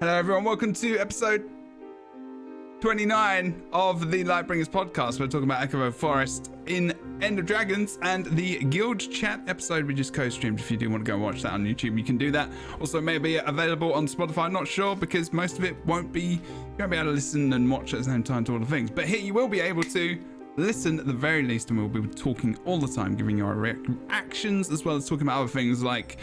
Hello, everyone. Welcome to episode 29 of the LightBringers podcast. We're talking about Echovald Forest in End of Dragons and the Guild Chat episode we just co-streamed. If you do want to go and watch that on YouTube, you can do that. Also, it may be available on Spotify. Not sure because most of it won't be. You won't be able to listen and watch at the same time to all the things. But here you will be able to listen at the very least, and we'll be talking all the time, giving you our reactions as well as talking about other things like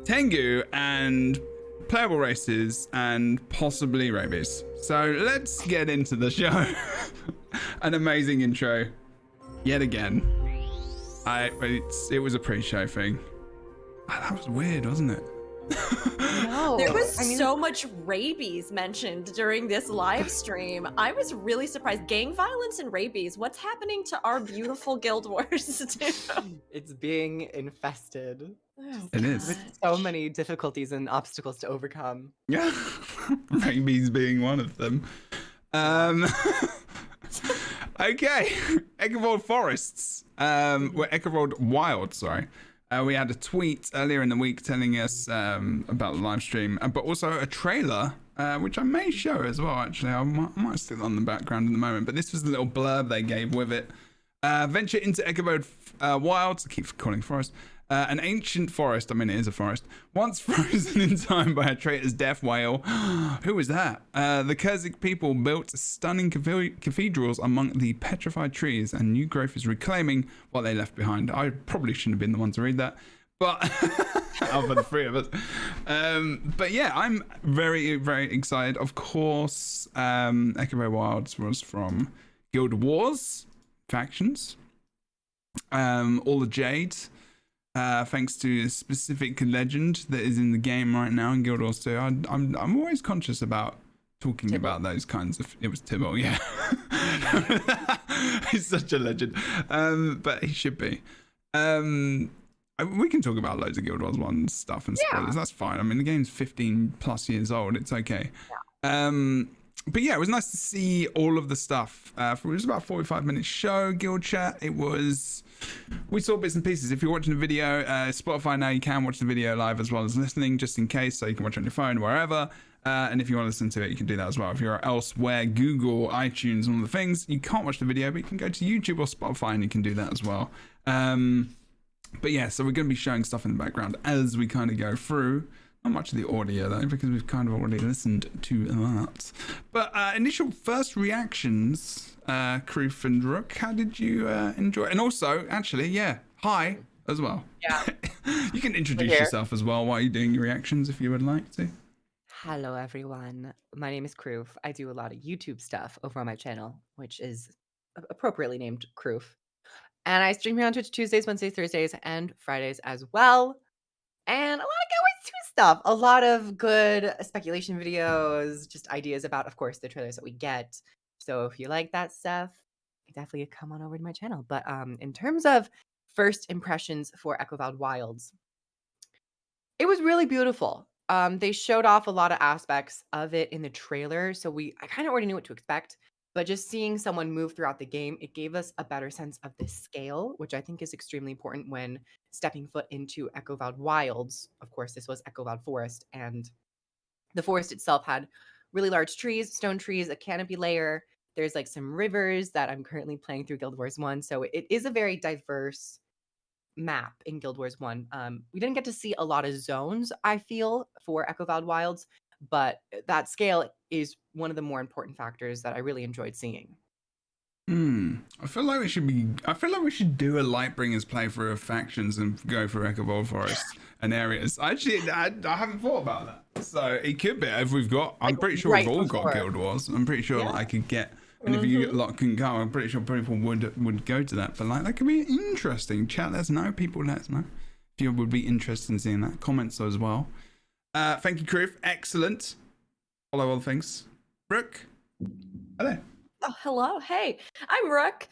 Tangu and playable races and possibly rabies. So let's get into the show. An amazing intro yet again. It was a pre-show thing. That was weird, wasn't it? No, there was so much rabies mentioned during this live stream. I was really surprised. Gang violence and rabies. What's happening to our beautiful guild wars? it's being infested. Oh, It is. With so many difficulties and obstacles to overcome. Yeah. Rabies being one of them. Okay. Echovald Forests. Echovald Wild, sorry. We had a tweet earlier in the week telling us about the live stream, but also a trailer, which I may show as well, actually. I might stick it on the background in the moment, but this was the little blurb they gave with it. Venture into Echovald Wilds, I keep calling it forest, an ancient forest, I mean it is a forest, once frozen in time by a traitor's death whale. Who was that? The Kurzik people built stunning cathedrals among the petrified trees, and new growth is reclaiming what they left behind. I probably shouldn't have been the one to read that, but out of the three of us. But yeah, I'm very, very excited. Of course, Echovald Wilds was from Guild Wars factions. All the Jade. Thanks to a specific legend that is in the game right now in Guild Wars 2. I'm always conscious about talking about those kinds of... It was Tibble, yeah. He's such a legend. But he should be. We can talk about loads of Guild Wars 1 stuff and spoilers. That's fine. I mean, the game's 15 plus years old. It's okay. Yeah. But yeah, it was nice to see all of the stuff. It was about a 45-minute show, Guild Chat. We saw bits and pieces. If you're watching the video, Spotify now, you can watch the video live as well as listening, just in case, so you can watch it on your phone, wherever. And if you want to listen to it, you can do that as well. If you're elsewhere, Google, iTunes, and all the things, you can't watch the video, but you can go to YouTube or Spotify and you can do that as well. But yeah, so we're going to be showing stuff in the background as we kind of go through. Not much of the audio though, because we've kind of already listened to that. But initial first reactions, Kroof and Rook, how did you enjoy it? And also, actually, yeah, hi as well. Yeah. You can introduce yourself as well while you're doing your reactions if you would like to. Hello, everyone. My name is Kroof. I do a lot of YouTube stuff over on my channel, which is appropriately named Kroof. And I stream here on Twitch Tuesdays, Wednesdays, Thursdays, and Fridays as well. And a lot of Guild 2 stuff. A lot of good speculation videos, just ideas about, of course, the trailers that we get. So if you like that stuff, definitely come on over to my channel. But in terms of first impressions for Echovald Wilds, it was really beautiful. They showed off a lot of aspects of it in the trailer, so I kind of already knew what to expect. But just seeing someone move throughout the game, it gave us a better sense of the scale, which I think is extremely important when stepping foot into Echovald Wilds. Of course, this was Echovald Forest, and the forest itself had really large trees, stone trees, a canopy layer. There's like some rivers that I'm currently playing through Guild Wars 1, so it is a very diverse map in Guild Wars 1. We didn't get to see a lot of zones, I feel, for Echovald Wilds, but that scale is one of the more important factors that I really enjoyed seeing. I feel like we should do a LightBringers playthrough of factions and go for Echovald Forest and areas. Actually, I haven't thought about that. So it could be if we've got. I'm pretty sure we've all got Guild Wars. I'm pretty sure I could get. And if you lot can go, I'm pretty sure people would go to that. But like that could be interesting. Chat, let us know. People, let us know if you would be interested in seeing that. Comments as well. Thank you, Kroof. Excellent. Follow all the things. Brooke, hello. Oh, hello. Hey, I'm Rook.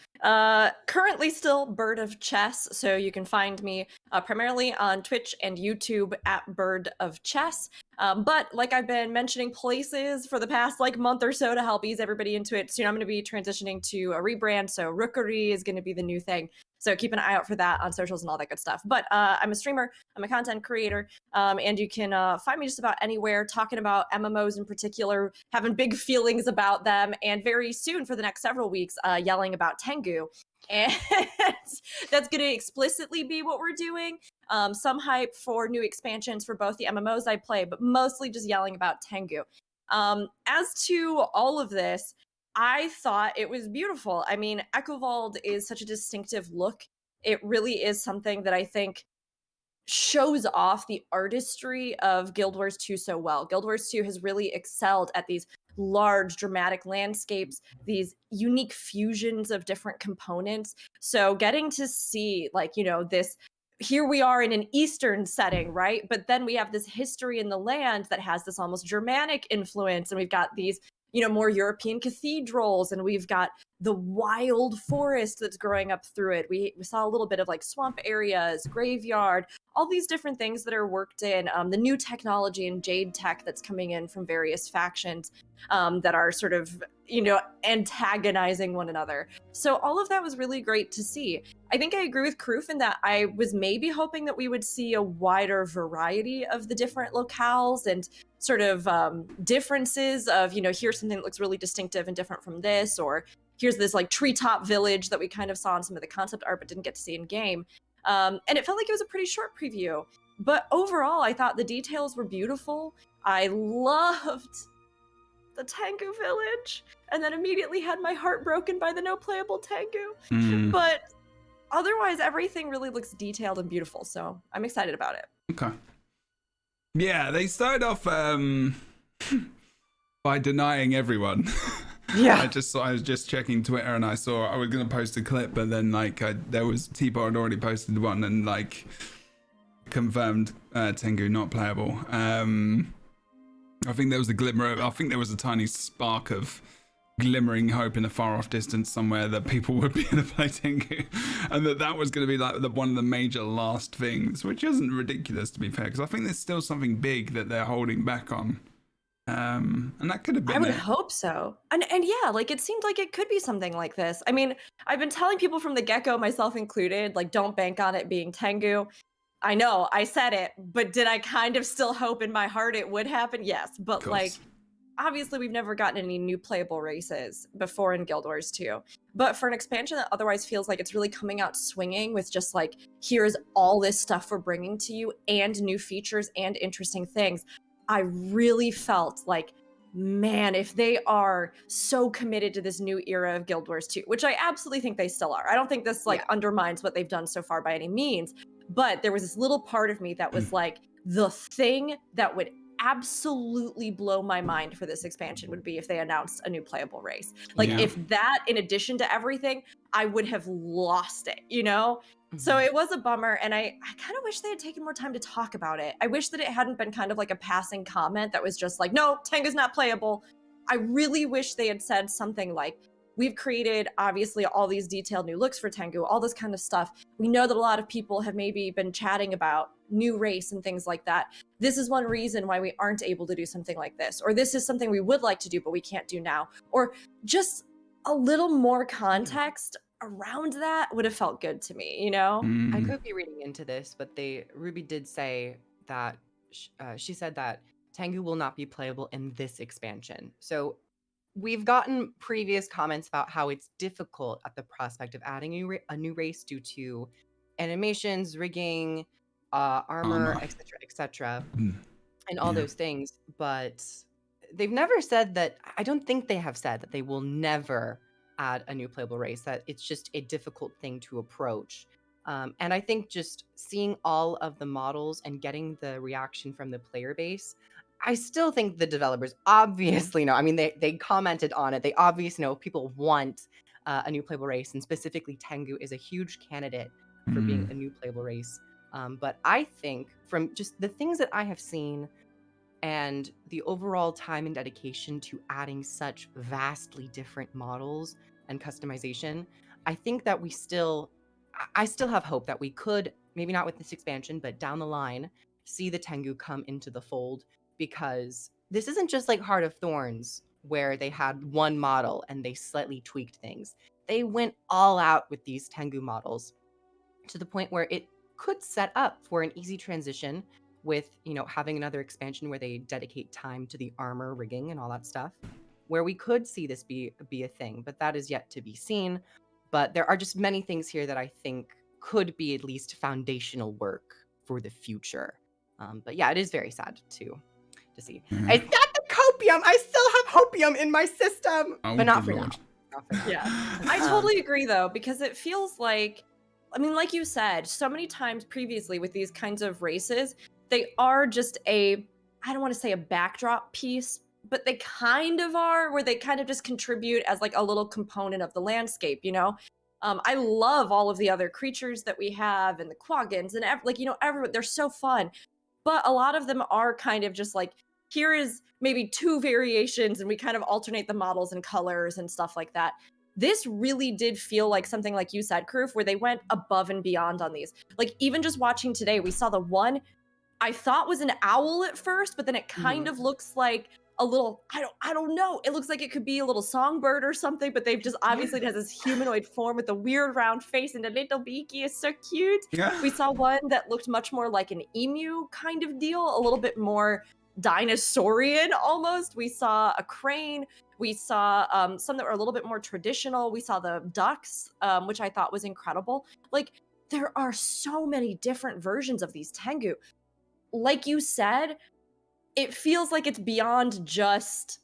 Currently still Bird of Chess, so you can find me primarily on Twitch and YouTube at Bird of Chess. But like I've been mentioning places for the past month or so to help ease everybody into it, soon I'm going to be transitioning to a rebrand, so Rookery is going to be the new thing. So keep an eye out for that on socials and all that good stuff. But I'm a streamer, I'm a content creator, and you can find me just about anywhere talking about MMOs in particular, having big feelings about them, and very soon for the next several weeks, yelling about Tangu. And that's going to explicitly be what we're doing. Some hype for new expansions for both the MMOs I play, but mostly just yelling about Tangu. As to all of this, I thought it was beautiful. I mean, Echovald is such a distinctive look. It really is something that I think shows off the artistry of Guild Wars 2 so well. Guild Wars 2 has really excelled at these large dramatic landscapes, these unique fusions of different components. So getting to see like, this, here we are in an Eastern setting, right? But then we have this history in the land that has this almost Germanic influence, and we've got these more European cathedrals, and we've got the wild forest that's growing up through it. We saw a little bit of like swamp areas, graveyard, all these different things that are worked in. The new technology and Jade tech that's coming in from various factions that are sort of, antagonizing one another. So all of that was really great to see. I think I agree with Kroof in that I was maybe hoping that we would see a wider variety of the different locales and sort of differences of, here's something that looks really distinctive and different from this, or here's this like treetop village that we kind of saw in some of the concept art but didn't get to see in game. And it felt like it was a pretty short preview. But overall, I thought the details were beautiful. I loved the Tangu village, and then immediately had my heart broken by the no playable Tangu. But otherwise, everything really looks detailed and beautiful, so I'm excited about it. Okay. Yeah, they started off by denying everyone. Yeah. I was just checking Twitter and I saw I was gonna post a clip, but then there was T-Bar had already posted one and like confirmed Tengu not playable. I think there was a tiny spark of glimmering hope in a far off distance somewhere that people would be able to play Tengu, and that was going to be like one of the major last things, which isn't ridiculous to be fair, because I think there's still something big that they're holding back on. And that could have been I would hope so. And yeah, like it seemed like it could be something like this. I mean, I've been telling people from the get-go, myself included, like don't bank on it being Tengu. I know, I said it, but did I kind of still hope in my heart it would happen? Yes, but like obviously we've never gotten any new playable races before in Guild Wars 2. But for an expansion that otherwise feels like it's really coming out swinging with just like, here's all this stuff we're bringing to you and new features and interesting things, I really felt like, man, if they are so committed to this new era of Guild Wars 2, which I absolutely think they still are. I don't think this undermines what they've done so far by any means, but there was this little part of me that was like, the thing that would absolutely blow my mind for this expansion would be if they announced a new playable race. Like if that, in addition to everything, I would have lost it, So it was a bummer, and I kind of wish they had taken more time to talk about it. I wish that it hadn't been kind of like a passing comment that was just like, no, Tengu's not playable. I really wish they had said something like, we've created, obviously, all these detailed new looks for Tangu, all this kind of stuff. We know that a lot of people have maybe been chatting about new race and things like that. This is one reason why we aren't able to do something like this. Or this is something we would like to do, but we can't do now. Or just a little more context around that would have felt good to me, I could be reading into this, but Ruby did say that she said that Tangu will not be playable in this expansion. So we've gotten previous comments about how it's difficult at the prospect of adding a new race due to animations, rigging, armor, etc., and all those things. But they've never said that. I don't think they have said that they will never add a new playable race, that it's just a difficult thing to approach. And I think just seeing all of the models and getting the reaction from the player base, I still think the developers obviously know. I mean, they commented on it. They obviously know people want a new playable race, and specifically Tangu is a huge candidate for being a new playable race. But I think from just the things that I have seen and the overall time and dedication to adding such vastly different models and customization, I think that I still have hope that we could, maybe not with this expansion, but down the line, see the Tangu come into the fold, because this isn't just like Heart of Thorns, where they had one model and they slightly tweaked things. They went all out with these Tangu models. to the point where it could set up for an easy transition with, having another expansion where they dedicate time to the armor rigging and all that stuff, where we could see this be a thing, but that is yet to be seen. But there are just many things here that I think could be at least foundational work for the future. But yeah, it is very sad to see. Mhm. It's not the copium. I still have hopium in my system, Oh, but not good for Lord. now. Not for now. Yeah. I totally agree though, because it feels like, I mean, like you said, so many times previously with these kinds of races, they are just I don't want to say a backdrop piece, but they kind of are, where they kind of just contribute as like a little component of the landscape, I love all of the other creatures that we have and the quaggins and everyone, they're so fun. But a lot of them are kind of just like, here is maybe 2 variations and we kind of alternate the models and colors and stuff like that. This really did feel like something like you said, Kroof, where they went above and beyond on these. Like even just watching today, we saw the one I thought was an owl at first, but then it kind of looks like a little, I don't know. It looks like it could be a little songbird or something, but they've just obviously it has this humanoid form with a weird round face and a little beaky. It's so cute. Yeah. We saw one that looked much more like an emu kind of deal, a little bit more dinosaurian almost. We saw a crane. We saw some that were a little bit more traditional. We saw the ducks, which I thought was incredible. Like there are so many different versions of these Tengu. Like you said, it feels like it's beyond just,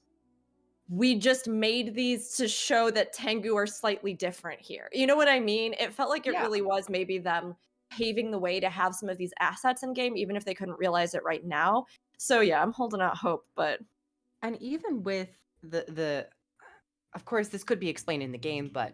we just made these to show that Tengu are slightly different here. You know what I mean? It felt like it Yeah. really was maybe them paving the way to have some of these assets in game, even if they couldn't realize it right now. So yeah, I'm holding out hope, but And even with the of course this could be explained in the game, but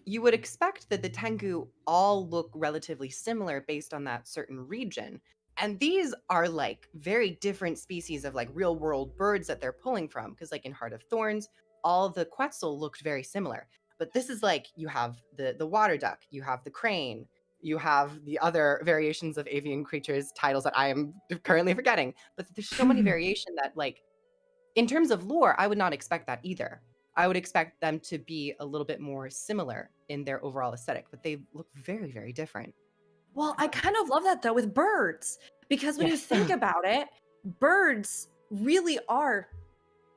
you would expect that the Tengu all look relatively similar based on that certain region. And these are like very different species of like real world birds that they're pulling from. Because like in Heart of Thorns, all the Quetzal looked very similar. But this is like you have the water duck, you have the crane, you have the other variations of avian creatures titles that I am currently forgetting. But there's so many variation that like in terms of lore, I would not expect that either. I would expect them to be a little bit more similar in their overall aesthetic, but they look very, very different. well, I kind of love that though with birds, because when you Yes. think about it, birds really are.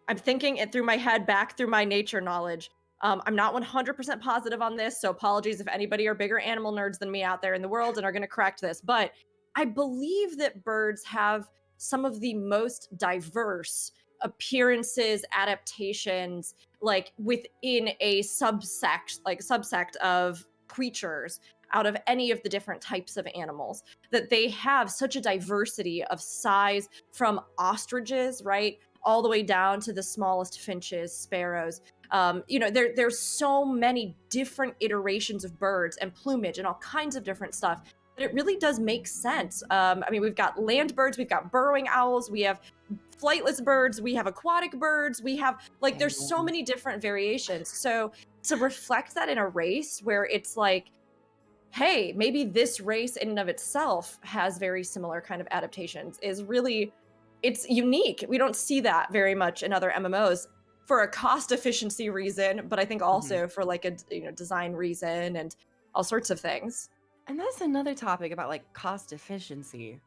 I'm thinking it through my head, back through my nature knowledge. I'm not 100% positive on this, so apologies if anybody are bigger animal nerds than me out there in the world and are going to correct this. But I believe that birds have some of the most diverse appearances, adaptations, like within a subsect of creatures out of any of the different types of animals, that they have such a diversity of size, from ostriches, right, all the way down to the smallest finches, sparrows. There's so many different iterations of birds and plumage and all kinds of different stuff that it really does make sense. We've got land birds, we've got burrowing owls, we have flightless birds, we have aquatic birds, we have there's so many different variations. So to reflect that in a race where it's like, hey, maybe this race in and of itself has very similar kind of adaptations is really, it's unique. We don't see that very much in other MMOs for a cost efficiency reason, but I think also for like a design reason and all sorts of things. And that's another topic about like cost efficiency.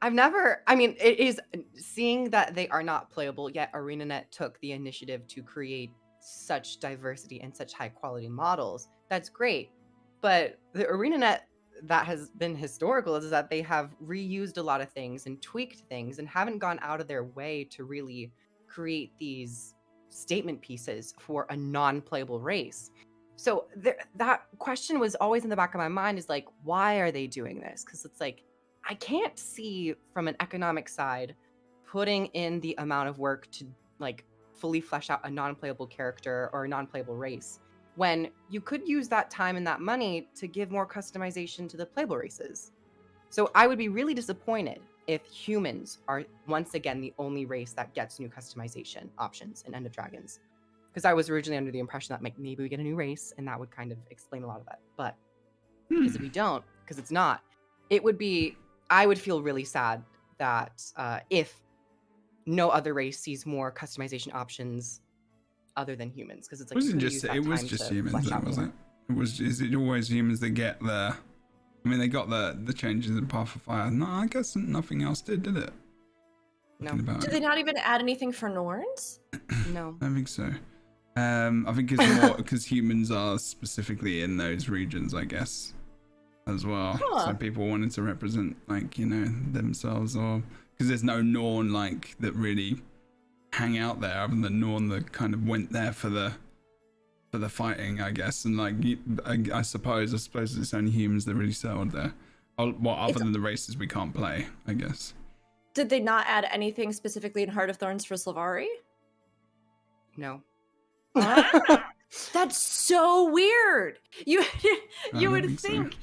It is seeing that they are not playable, yet ArenaNet took the initiative to create such diversity and such high quality models. That's great. But the ArenaNet that has been historical is that they have reused a lot of things and tweaked things and haven't gone out of their way to really create these statement pieces for a non-playable race. So that question was always in the back of my mind, is like, why are they doing this? Because it's like, I can't see from an economic side putting in the amount of work to like fully flesh out a non-playable character or a non-playable race, when you could use that time and that money to give more customization to the playable races. So I would be really disappointed if humans are once again the only race that gets new customization options in End of Dragons. Because I was originally under the impression that like, maybe we get a new race and that would kind of explain a lot of that. But because if we don't, because it's not, I would feel really sad that if no other race sees more customization options other than humans, because it's like It was just humans, then, wasn't it? Is it always humans that get the? I mean, they got the changes in Path of Fire. No, I guess nothing else did it? No. Thinking about Did it. they not even add anything for Norns? No. I don't think so. I think it's more because humans are specifically in those regions, I guess, as well. Huh. So people wanted to represent, like, you know, themselves, or because there's no Norn like that really hang out there, other than Norn that kind of went there for the fighting, I guess. And like, I suppose it's only humans that really settled there. Well, other than the races we can't play, I guess. Did they not add anything specifically in Heart of Thorns for Sylvari? No. That's so weird. You don't would think so. think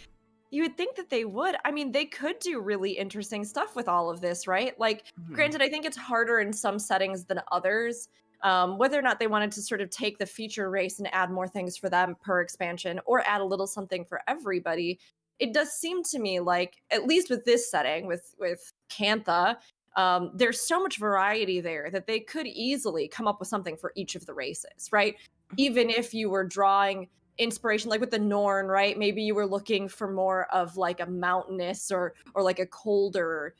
you would think that they would. I mean, they could do really interesting stuff with all of this, right? Like, granted, I think it's harder in some settings than others. Whether or not they wanted to sort of take the feature race and add more things for them per expansion, or add a little something for everybody, it does seem to me like, at least with this setting, with Cantha, there's so much variety there that they could easily come up with something for each of the races, right? Even if you were drawing inspiration, like with the Norn, right? Maybe you were looking for more of like a mountainous or like a colder,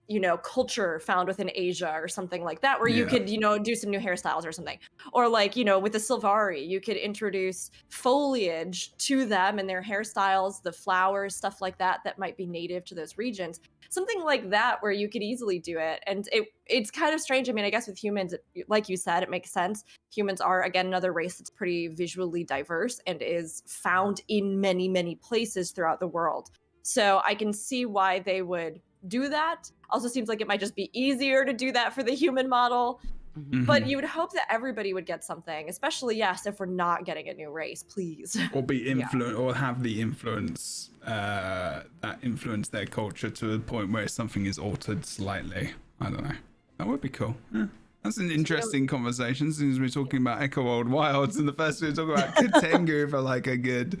you know, culture found within Asia or something like that, where you could, you know, do some new hairstyles or something. Or like, you know, with the Sylvari, you could introduce foliage to them and their hairstyles, the flowers, stuff like that, that might be native to those regions. Something like that where you could easily do it. And it's kind of strange. I mean, I guess with humans, like you said, it makes sense. Humans are, again, another race that's pretty visually diverse and is found in many, many places throughout the world. So I can see why they would do that. Also seems like it might just be easier to do that for the human model. But you would hope that everybody would get something, especially, yes, if we're not getting a new race, please. Or be influenced, or have the influence that influence their culture to the point where something is altered slightly. I don't know. That would be cool. Yeah. That's an interesting conversation, since we're talking about Echovald Wilds, and the first we were talking about Tangu for like a good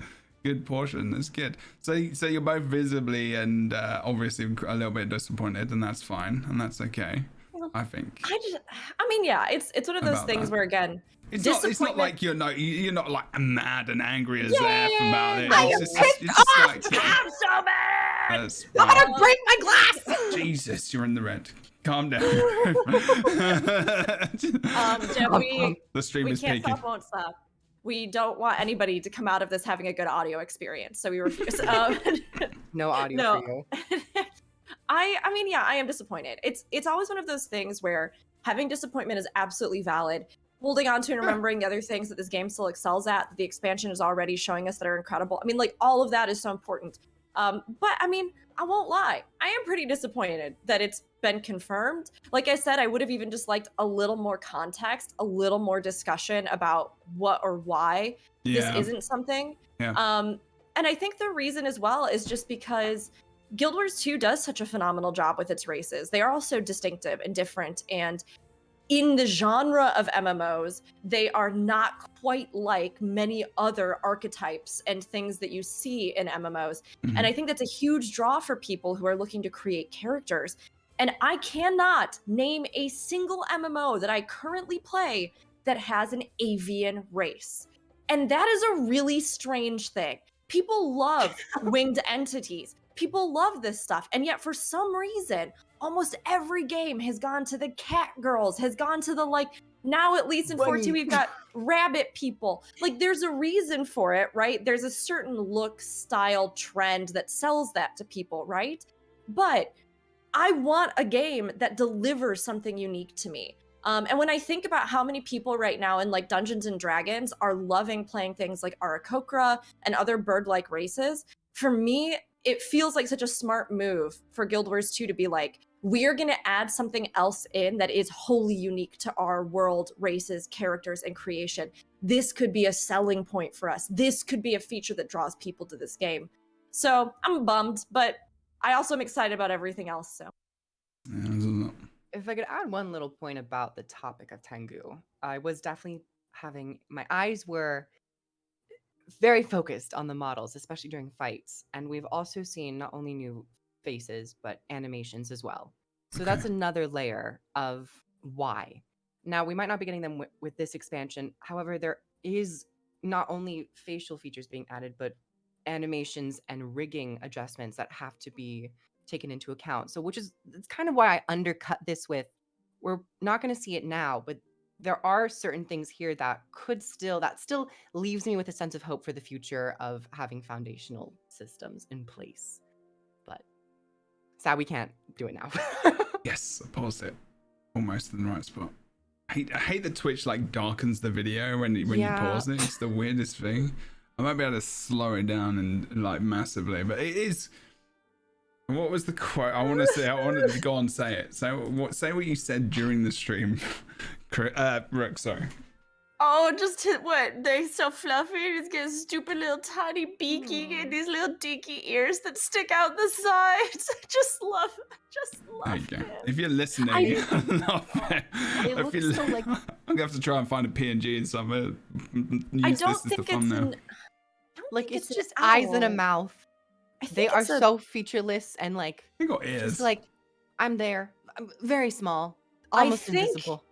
portion. That's good. So you're both visibly and obviously a little bit disappointed, and that's fine, and that's okay. I think. I mean, yeah, it's one of those things where, again, it's not like you're not like mad and angry as F about it. I It's just like, I'm so mad. that's I'm fine. gonna break my glass. Jesus, you're in the red. Calm down. Jeb, The stream we is can't peaking. stop, won't stop. We don't want anybody to come out of this having a good audio experience, so we refuse. No audio for you. I mean, yeah, I am disappointed. It's always one of those things where having disappointment is absolutely valid. Holding on to and remembering the other things that this game still excels at, that the expansion is already showing us that are incredible. I mean, like, all of that is so important. But I mean, I won't lie. I am pretty disappointed that it's been confirmed. Like I said, I would have even just liked a little more context, a little more discussion about what or why this isn't something. Yeah. And I think the reason as well is just because Guild Wars 2 does such a phenomenal job with its races. They are all so distinctive and different, and in the genre of MMOs, they are not quite like many other archetypes and things that you see in MMOs. And I think that's a huge draw for people who are looking to create characters. And I cannot name a single MMO that I currently play that has an avian race. And that is a really strange thing. People love winged entities. People love this stuff. And yet for some reason, almost every game has gone to the cat girls, has gone to the, like, now at least in 4.2 we've got rabbit people. Like, there's a reason for it, right? There's a certain look, style, trend that sells that to people, right? But I want a game that delivers something unique to me. And when I think about how many people right now in like Dungeons and Dragons are loving playing things like Aarakocra and other bird-like races, for me, it feels like such a smart move for Guild Wars 2 to be like, we're going to add something else in that is wholly unique to our world, races, characters, and creation. This could be a selling point for us. This could be a feature that draws people to this game. So I'm bummed, but I also am excited about everything else. So. If I could add one little point about the topic of Tangu, I was definitely my eyes were very focused on the models, especially during fights. And we've also seen not only new faces, but animations as well. So that's another layer of why. Now, we might not be getting them with this expansion. However, there is not only facial features being added, but animations and rigging adjustments that have to be taken into account. So it's kind of why I undercut this with, we're not going to see it now, but there are certain things here that still leaves me with a sense of hope for the future of having foundational systems in place. But sad we can't do it now. Yes, I paused it almost in the right spot. I hate that Twitch like darkens the video when you pause it. It's the weirdest thing. I might be able to slow it down and like massively, but it is. What was the quote? I wanted to go on, say it. Say what you said during the stream. Rook, sorry. Oh, just what? They're so fluffy. It's got stupid little tiny beaky and these little dinky ears that stick out the sides. I just love There you go. it. If you're listening, I love it. It looks so like. I'm gonna have to try and find a PNG and somewhere. I don't think it's Like it's an just eyes and a owl. mouth. I think They are it's a- so featureless and like They got ears. just like I'm there. I'm very small, I almost think- invisible.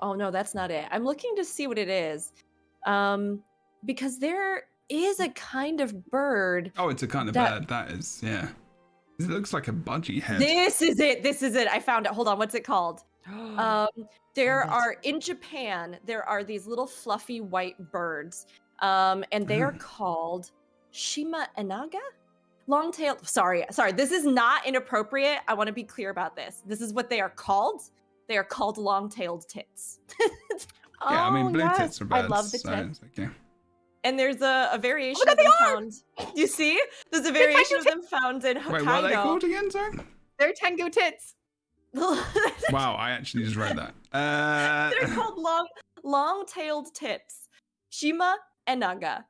Oh no, that's not it. I'm looking to see what it is, because there is a kind of bird. Oh, it's a kind of bird. That is, yeah. It looks like a budgie head. This is it. I found it. Hold on. What's it called? There that's are in Japan. There are these little fluffy white birds, and they are called Shima Enaga. Long-tailed. Sorry. This is not inappropriate. I want to be clear about this. This is what they are called. They are called long-tailed tits. Yeah, I mean, blue yes. tits are I birds. love the so tits. it's okay. And there's a variation Look of at them the found. You see? There's a variation of them found in Hokkaido. Wait, what are they called again, sorry? They're Tangu tits. Wow, I actually just read that. They're called long-tailed tits. Shima Enaga.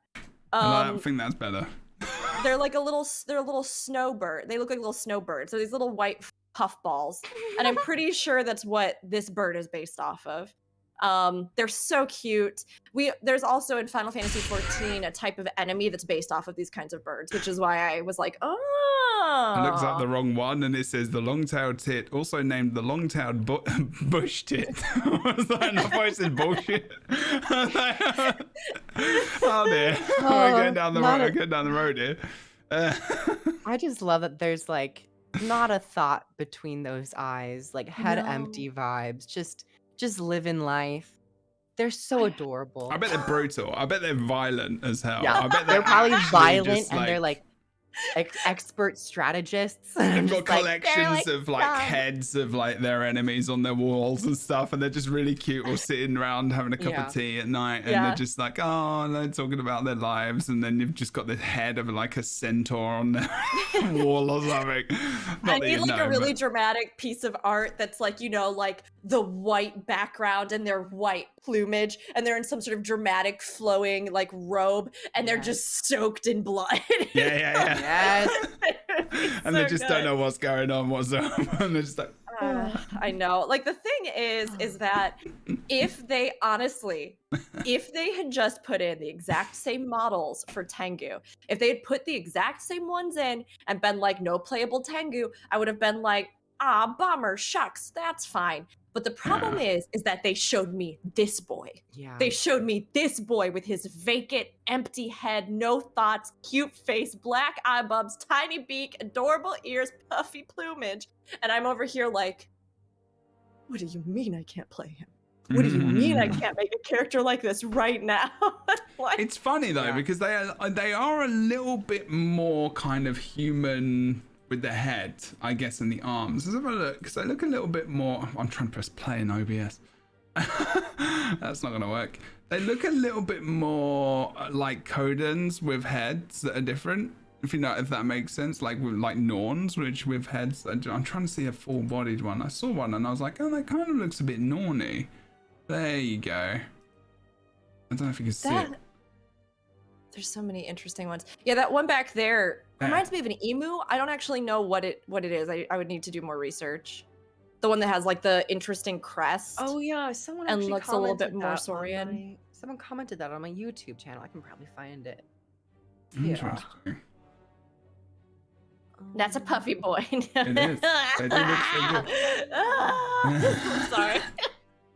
I think that's better. They're like a little snowbird. They look like little snowbirds. So these little white puffballs. And I'm pretty sure that's what this bird is based off of. They're so cute. There's also in Final Fantasy XIV a type of enemy that's based off of these kinds of birds, which is why I was like, oh. I looked up the wrong one and it says the long-tailed tit, also named the long-tailed bush tit. I was like, I thought it said bullshit. I was like, oh dear. We're going down the road here. I just love that there's like not a thought between those eyes, like head No. empty vibes, just living life. They're so adorable. I bet they're brutal. I bet they're violent as hell. Yeah, I bet they're probably actually violent just, and they're like expert strategists. They've got Just like, they're, collections like, of like dumb. heads of like their enemies on their walls and stuff, and they're just really cute, all sitting around having a cup Yeah. of tea at night, and Yeah. they're just like, oh, they're talking about their lives, and then you've just got the head of like a centaur on their wall or something. I Not that need you'd like know, a really but- dramatic piece of art that's like, like the white background and their white plumage, and they're in some sort of dramatic flowing like robe, and they're Yes. just soaked in blood. yeah. Yes. And they just don't know what's going on whatsoever, and they're just like, I know. Like the thing is that if they had just put in the exact same models for Tangu, if they had put the exact same ones in and been like, no playable Tangu, I would have been like, bummer, shucks, that's fine. But the problem is that they showed me this boy. Yeah. They showed me this boy with his vacant, empty head, no thoughts, cute face, black eye bulbs, tiny beak, adorable ears, puffy plumage. And I'm over here like, what do you mean I can't play him? What do you mean I can't make a character like this right now? Like, It's funny though, Yeah. because they are a little bit more kind of human with the head, I guess, and the arms. Let's have a look, because they look a little bit more. I'm trying to press play in OBS. That's not going to work. They look a little bit more like Kodans with heads that are different. If that makes sense, like with like Norns, which with heads. I'm trying to see a full-bodied one. I saw one and I was like, oh, that kind of looks a bit Norny. There you go. I don't know if you can see it. There's so many interesting ones. Yeah, that one back there reminds me of an emu. I don't actually know what it is. I would need to do more research. The one that has like the interesting crest. Oh yeah, someone And actually looks a little bit commented more that saurian. on someone commented that on my YouTube channel. I can probably find it. Interesting. That's a puffy boy. It is. They do look so good. Sorry.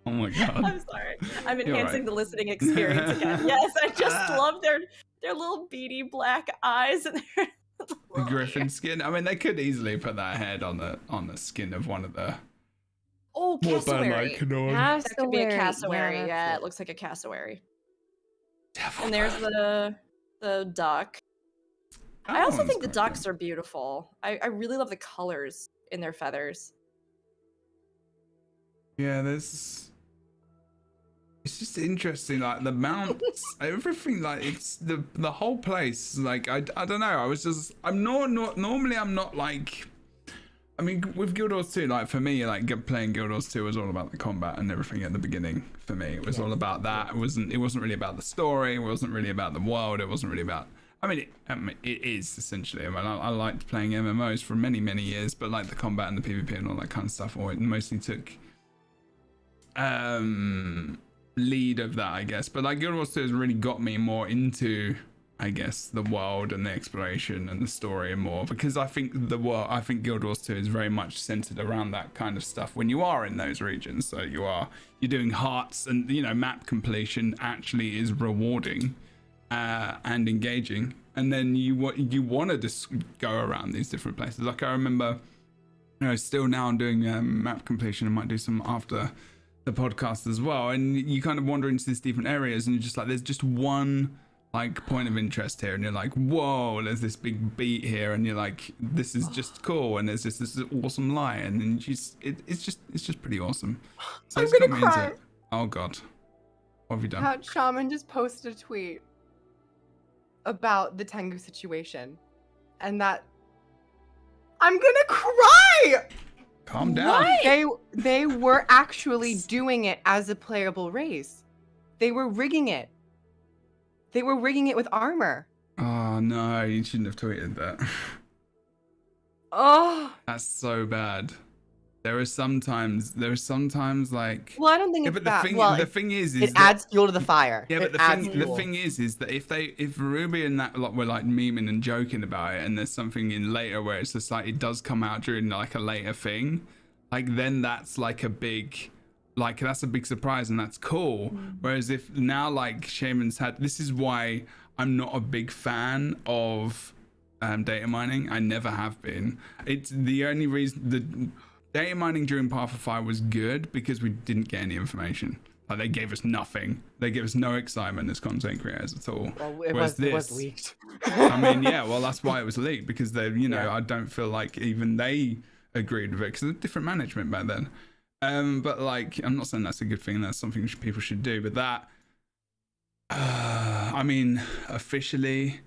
Oh my god. I'm sorry. I'm You're enhancing right. the listening experience again. Yes, I just love their little beady black eyes and their The little griffin ears. skin. I mean, they could easily put that head on the skin of one of the Oh, more cassowary. bone-like Nord. That could be a Cassowary. cassowary. Yeah, that's it looks like a cassowary. Devil And there's bird. the duck. That I also one's think the quite ducks good. are beautiful. I really love the colors in their feathers. Yeah, there's. It's just interesting, like the mounts, everything, like it's the whole place. Like I don't know. Normally I'm not like. I mean, with Guild Wars 2, like for me, like playing Guild Wars 2 was all about the combat and everything at the beginning. For me, it was all about that. It wasn't really about the story. It wasn't really about the world. It wasn't really about. I mean, it is essentially. I mean, I liked playing MMOs for many years, but like the combat and the PvP and all that kind of stuff, or it mostly took lead of that, I guess. But like Guild Wars 2 has really got me more into, I guess, the world and the exploration and the story more, because I think Guild Wars 2 is very much centered around that kind of stuff when you are in those regions. So you're doing hearts, and map completion actually is rewarding and engaging, and then you want to just go around these different places. Like I remember, still now I'm doing map completion. I might do some after the podcast as well, and you kind of wander into these different areas, and you're just like, there's just one like point of interest here, and you're like, whoa, there's this big beat here, and you're like, this is just cool, and there's just this awesome lion, and it's just pretty awesome. So I'm it's got gonna me into cry. it. Oh god, what have you done? Hat Shaman just posted a tweet about the Tangu situation, and that I'm gonna cry. Calm down. They were actually doing it as a playable race. They were rigging it. They were rigging it with armor. Oh no, you shouldn't have tweeted that. Oh. That's so bad. There are sometimes like. Well, I don't think Yeah, it's but that. the thing is it that, adds fuel to the fire. Yeah, but It adds the fuel. thing is that if Ruby and that lot were like memeing and joking about it, and there's something in later where it's just like it does come out during like a later thing, like then that's like a big surprise, and that's cool. Whereas if now like Shaman's had, this is why I'm not a big fan of data mining. I never have been. It's the only reason the data mining during Path of Fire was good because we didn't get any information. Like they gave us nothing. They gave us no excitement as content creators at all. Well, it was leaked. I mean, yeah, well, that's why it was leaked, because they, Yeah. I don't feel like even they agreed with it because of different management back then. But like, I'm not saying that's a good thing. That's something people should do. But that, I mean, officially,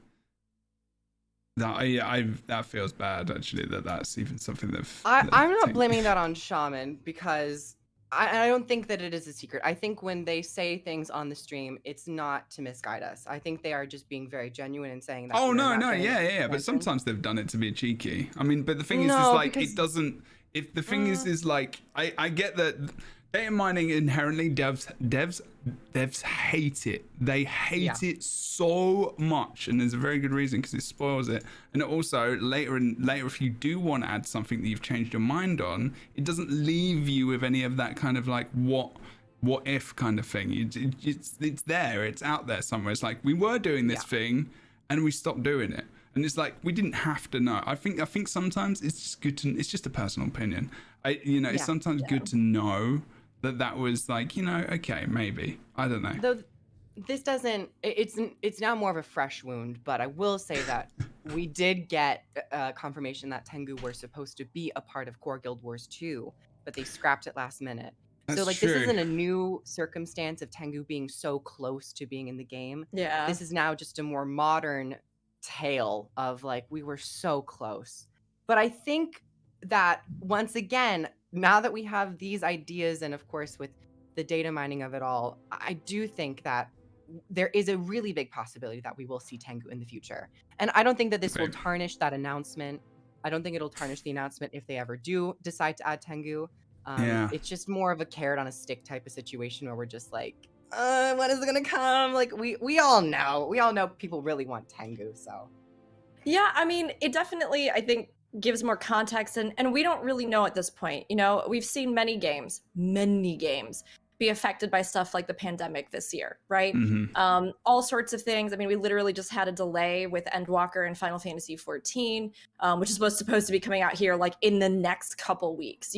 that feels bad actually. That's even something that I'm not blaming that on Shaman, because I don't think that it is a secret. I think when they say things on the stream, it's not to misguide us. I think they are just being very genuine and saying that. Oh we're no, not no, getting yeah. But attention. sometimes they've done it to be cheeky. I mean, but the thing is No, like because- it doesn't. If the thing is like I get that data mining inherently devs hate it. They hate it so much, and there's a very good reason, because it spoils it. And also later if you do want to add something that you've changed your mind on, it doesn't leave you with any of that kind of like what if kind of thing. It's there, it's out there somewhere. It's like, we were doing this thing and we stopped doing it, and it's like, we didn't have to know. I think sometimes it's just good to, it's just a personal opinion, it's sometimes good to know that was like, okay, maybe, I don't know. Though this doesn't, it's now more of a fresh wound, but I will say that we did get confirmation that Tangu were supposed to be a part of Core Guild Wars 2, but they scrapped it last minute. That's so like true. This isn't a new circumstance of Tangu being so close to being in the game. Yeah. This is now just a more modern tale of like, we were so close. But I think that once again, now that we have these ideas, and of course with the data mining of it all, I do think that there is a really big possibility that we will see Tangu in the future. And I don't think that this will tarnish that announcement. I don't think it'll tarnish the announcement if they ever do decide to add Tangu. It's just more of a carrot on a stick type of situation where we're just like, when is it gonna come? Like we all know people really want Tangu, so. Yeah, I mean, it definitely, I think, gives more context, and we don't really know at this point. We've seen many games be affected by stuff like the pandemic this year, right? Mm-hmm. All sorts of things. I mean, we literally just had a delay with Endwalker and Final Fantasy 14, which is supposed to be coming out here like in the next couple weeks.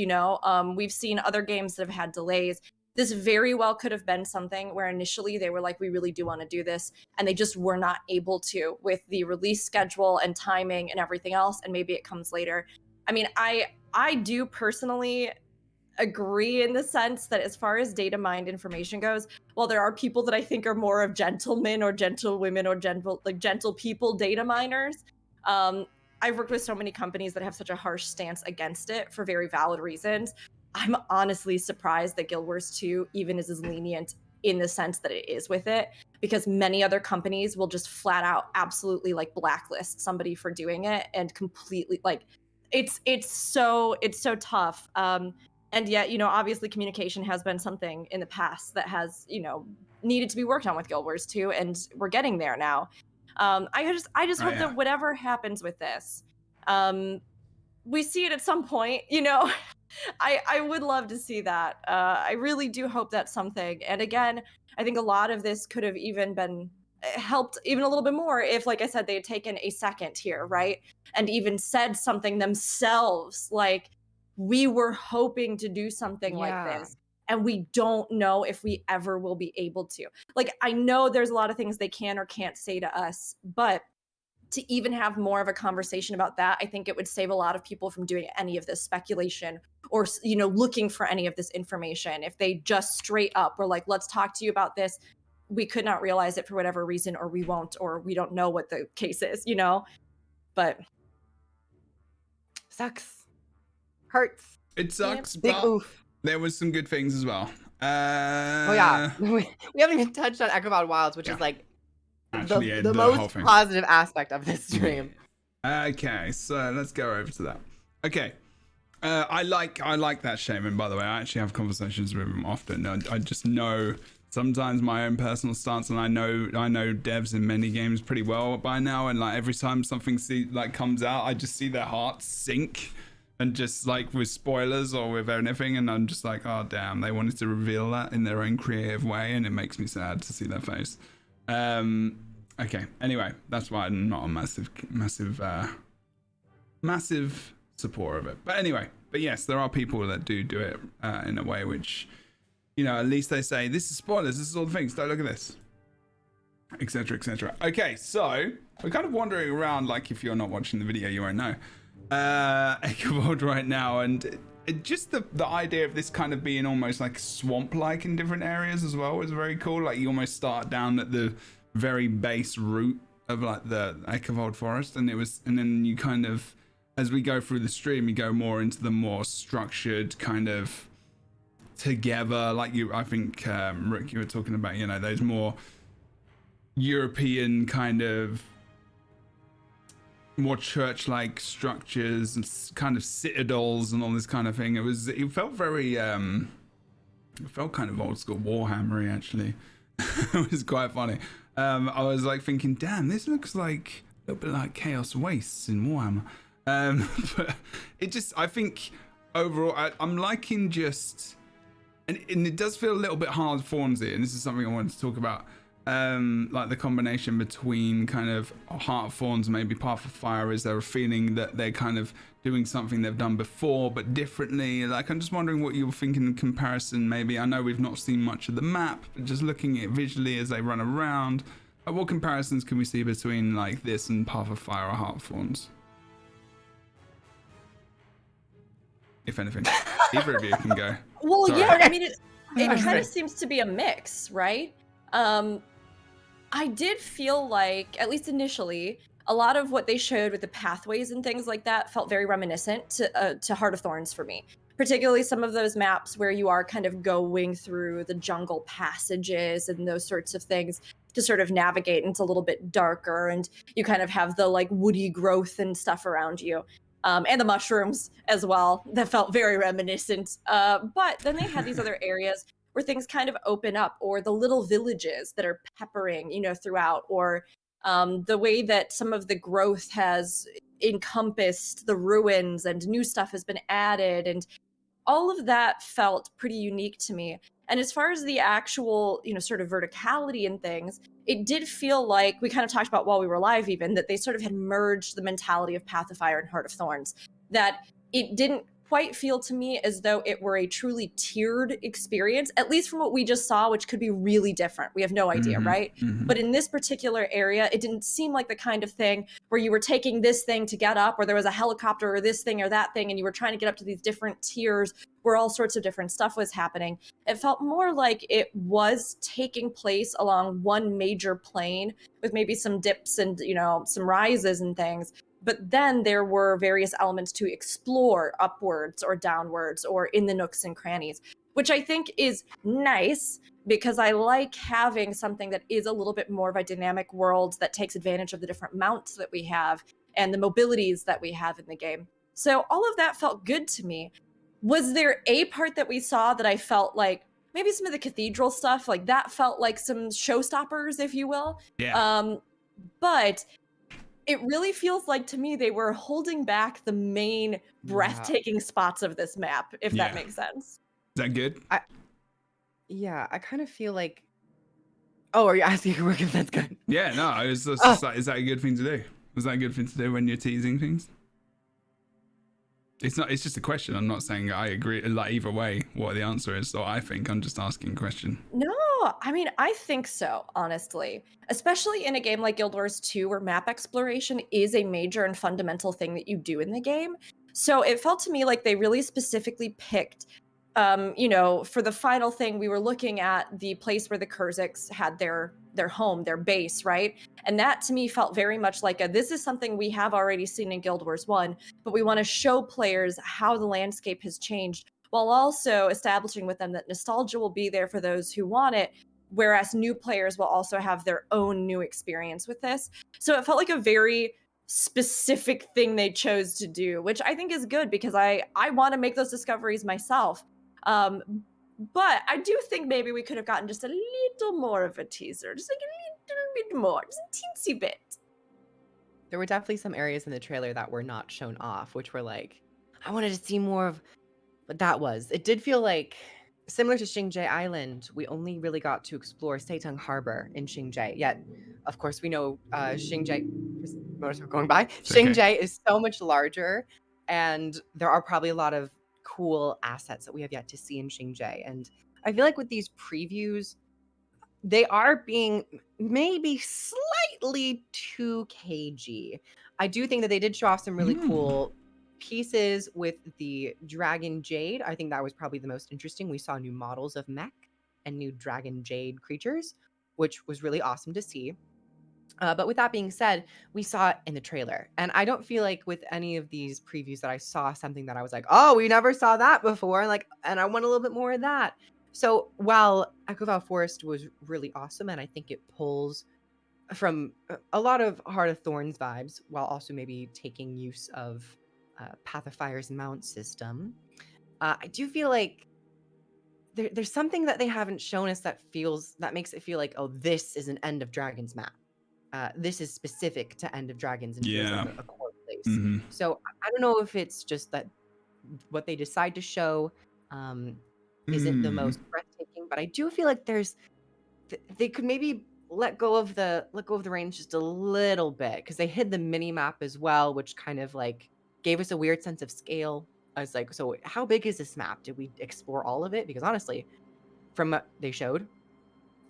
We've seen other games that have had delays. This very well could have been something where initially they were like, we really do want to do this, and they just were not able to with the release schedule and timing and everything else, and maybe it comes later. I mean, I do personally agree in the sense that as far as data mined information goes, while there are people that I think are more of gentlemen or gentlewomen or gentle people data miners, I've worked with so many companies that have such a harsh stance against it for very valid reasons. I'm honestly surprised that Guild Wars 2 even is as lenient in the sense that it is with it, because many other companies will just flat out absolutely like blacklist somebody for doing it and completely like it's so tough. And yet, obviously communication has been something in the past that has, needed to be worked on with Guild Wars 2, and we're getting there now. I just hope that whatever happens with this, we see it at some point, I would love to see that. I really do hope that's something. And again, I think a lot of this could have even been helped even a little bit more if, like I said, they had taken a second here, right? And even said something themselves, like, we were hoping to do something like this, and we don't know if we ever will be able to. Like, I know there's a lot of things they can or can't say to us, but to even have more of a conversation about that, I think it would save a lot of people from doing any of this speculation or, looking for any of this information. If they just straight up were like, let's talk to you about this, we could not realize it for whatever reason, or we won't, or we don't know what the case is, but sucks. Hurts. It sucks, Big but oof. there was some good things as well. Oh yeah, we haven't even touched on Echovald Wilds, which is like actually the most positive aspect of this stream. Okay, so let's go over to that. Okay, I like that shaman, by the way. I actually have conversations with him often. I just know sometimes my own personal stance, and I know devs in many games pretty well by now, and like every time something comes out, I just see their hearts sink. And just like with spoilers or with anything, and I'm just like, oh damn, they wanted to reveal that in their own creative way, and it makes me sad to see their face. Okay, anyway, that's why I'm not a massive supporter of it. But anyway, yes, there are people that do it in a way which, at least they say, this is spoilers, this is all the things, don't look at this, etc, etc. Okay, so we're kind of wandering around, like if you're not watching the video, you won't know. Echovald right now, and just the idea of this kind of being almost like swamp-like in different areas as well was very cool. Like you almost start down at the very base root of like the Echovald forest, and then you kind of, as we go through the stream, you go more into the more structured kind of together, like I think Rick, you were talking about, those more European kind of more church-like structures and kind of citadels and all this kind of thing. It felt very it felt kind of old school Warhammery, actually. It was quite funny. I was like thinking, damn, this looks like a little bit like Chaos Wastes in Warhammer. But it just, I think overall I'm liking just, and it does feel a little bit hard Thornsy, and this is something I wanted to talk about. Like the combination between kind of Heart of Thorns, maybe Path of Fire. Is there a feeling that they're kind of doing something they've done before but differently? Like, I'm just wondering what you're thinking in comparison. Maybe, I know we've not seen much of the map, but just looking at it visually as they run around, what comparisons can we see between like this and Path of Fire or Heart of Thorns? If anything, either of you can go. Well, Sorry. yeah, I mean, it kind of seems to be a mix, right? I did feel like, at least initially, a lot of what they showed with the pathways and things like that felt very reminiscent to Heart of Thorns for me. Particularly some of those maps where you are kind of going through the jungle passages and those sorts of things to sort of navigate, and it's a little bit darker, and you kind of have the like woody growth and stuff around you. And the mushrooms as well, that felt very reminiscent. But then they had these other areas where things kind of open up, or the little villages that are peppering, throughout, or the way that some of the growth has encompassed the ruins and new stuff has been added, and all of that felt pretty unique to me. And as far as the actual, sort of verticality and things, it did feel like, we kind of talked about while we were live even, that they sort of had merged the mentality of Path of Fire and Heart of Thorns. That it didn't quite feel to me as though it were a truly tiered experience, at least from what we just saw, which could be really different. We have no idea, right? But in this particular area, it didn't seem like the kind of thing where you were taking this thing to get up, or there was a helicopter or this thing or that thing, and you were trying to get up to these different tiers where all sorts of different stuff was happening. It felt more like it was taking place along one major plane with maybe some dips and, some rises and things. But then there were various elements to explore upwards or downwards or in the nooks and crannies, which I think is nice because I like having something that is a little bit more of a dynamic world that takes advantage of the different mounts that we have and the mobilities that we have in the game. So all of that felt good to me. Was there a part that we saw that I felt like maybe some of the cathedral stuff, like that felt like some showstoppers, if you will? Yeah. But it really feels like to me they were holding back the main breathtaking spots of this map, if that makes sense. Is that good? I kind of feel like. Oh, are you asking if that's good? Yeah, no. Is that a good thing to do? Was that a good thing to do when you're teasing things? It's not. It's just a question. I'm not saying I agree. Like either way, what the answer is. So I think I'm just asking a question. No, I mean I think so. Honestly, especially in a game like Guild Wars 2, where map exploration is a major and fundamental thing that you do in the game. So it felt to me like they really specifically picked. For the final thing, we were looking at the place where the Kurziks had their home, their base, right? And that to me felt very much like this is something we have already seen in Guild Wars 1, but we want to show players how the landscape has changed while also establishing with them that nostalgia will be there for those who want it, whereas new players will also have their own new experience with this. So it felt like a very specific thing they chose to do, which I think is good because I want to make those discoveries myself. But I do think maybe we could have gotten just a little more of a teaser, just like a little bit more, just a teensy bit. There were definitely some areas in the trailer that were not shown off, which were like, I wanted to see more of what that was. It did feel like, similar to Xingje Island, we only really got to explore Seitung Harbor in Xingje. Yet, of course, we know Xingje, motors are going by, Xingje is so much larger, and there are probably a lot of cool assets that we have yet to see in Xingje. And I feel like with these previews, they are being maybe slightly too cagey. I do think that they did show off some really cool pieces with the Dragon Jade. I think that was probably the most interesting. We saw new models of mech and new Dragon Jade creatures, which was really awesome to see. But with that being said, we saw it in the trailer. And I don't feel like with any of these previews that I saw something that I was like, oh, we never saw that before. And I want a little bit more of that. So while Echovald Forest was really awesome, and I think it pulls from a lot of Heart of Thorns vibes, while also maybe taking use of Path of Fire's mount system, I do feel like there's something that they haven't shown us that makes it feel like, oh, this is an End of Dragons map. This is specific to End of Dragons and feels like a core place. So I don't know if it's just that what they decide to show isn't the most breathtaking, but I do feel like they could maybe let go of the reins just a little bit, because they hid the mini map as well, which kind of like gave us a weird sense of scale. I was like, so how big is this map? Did we explore all of it? Because honestly, from what they showed,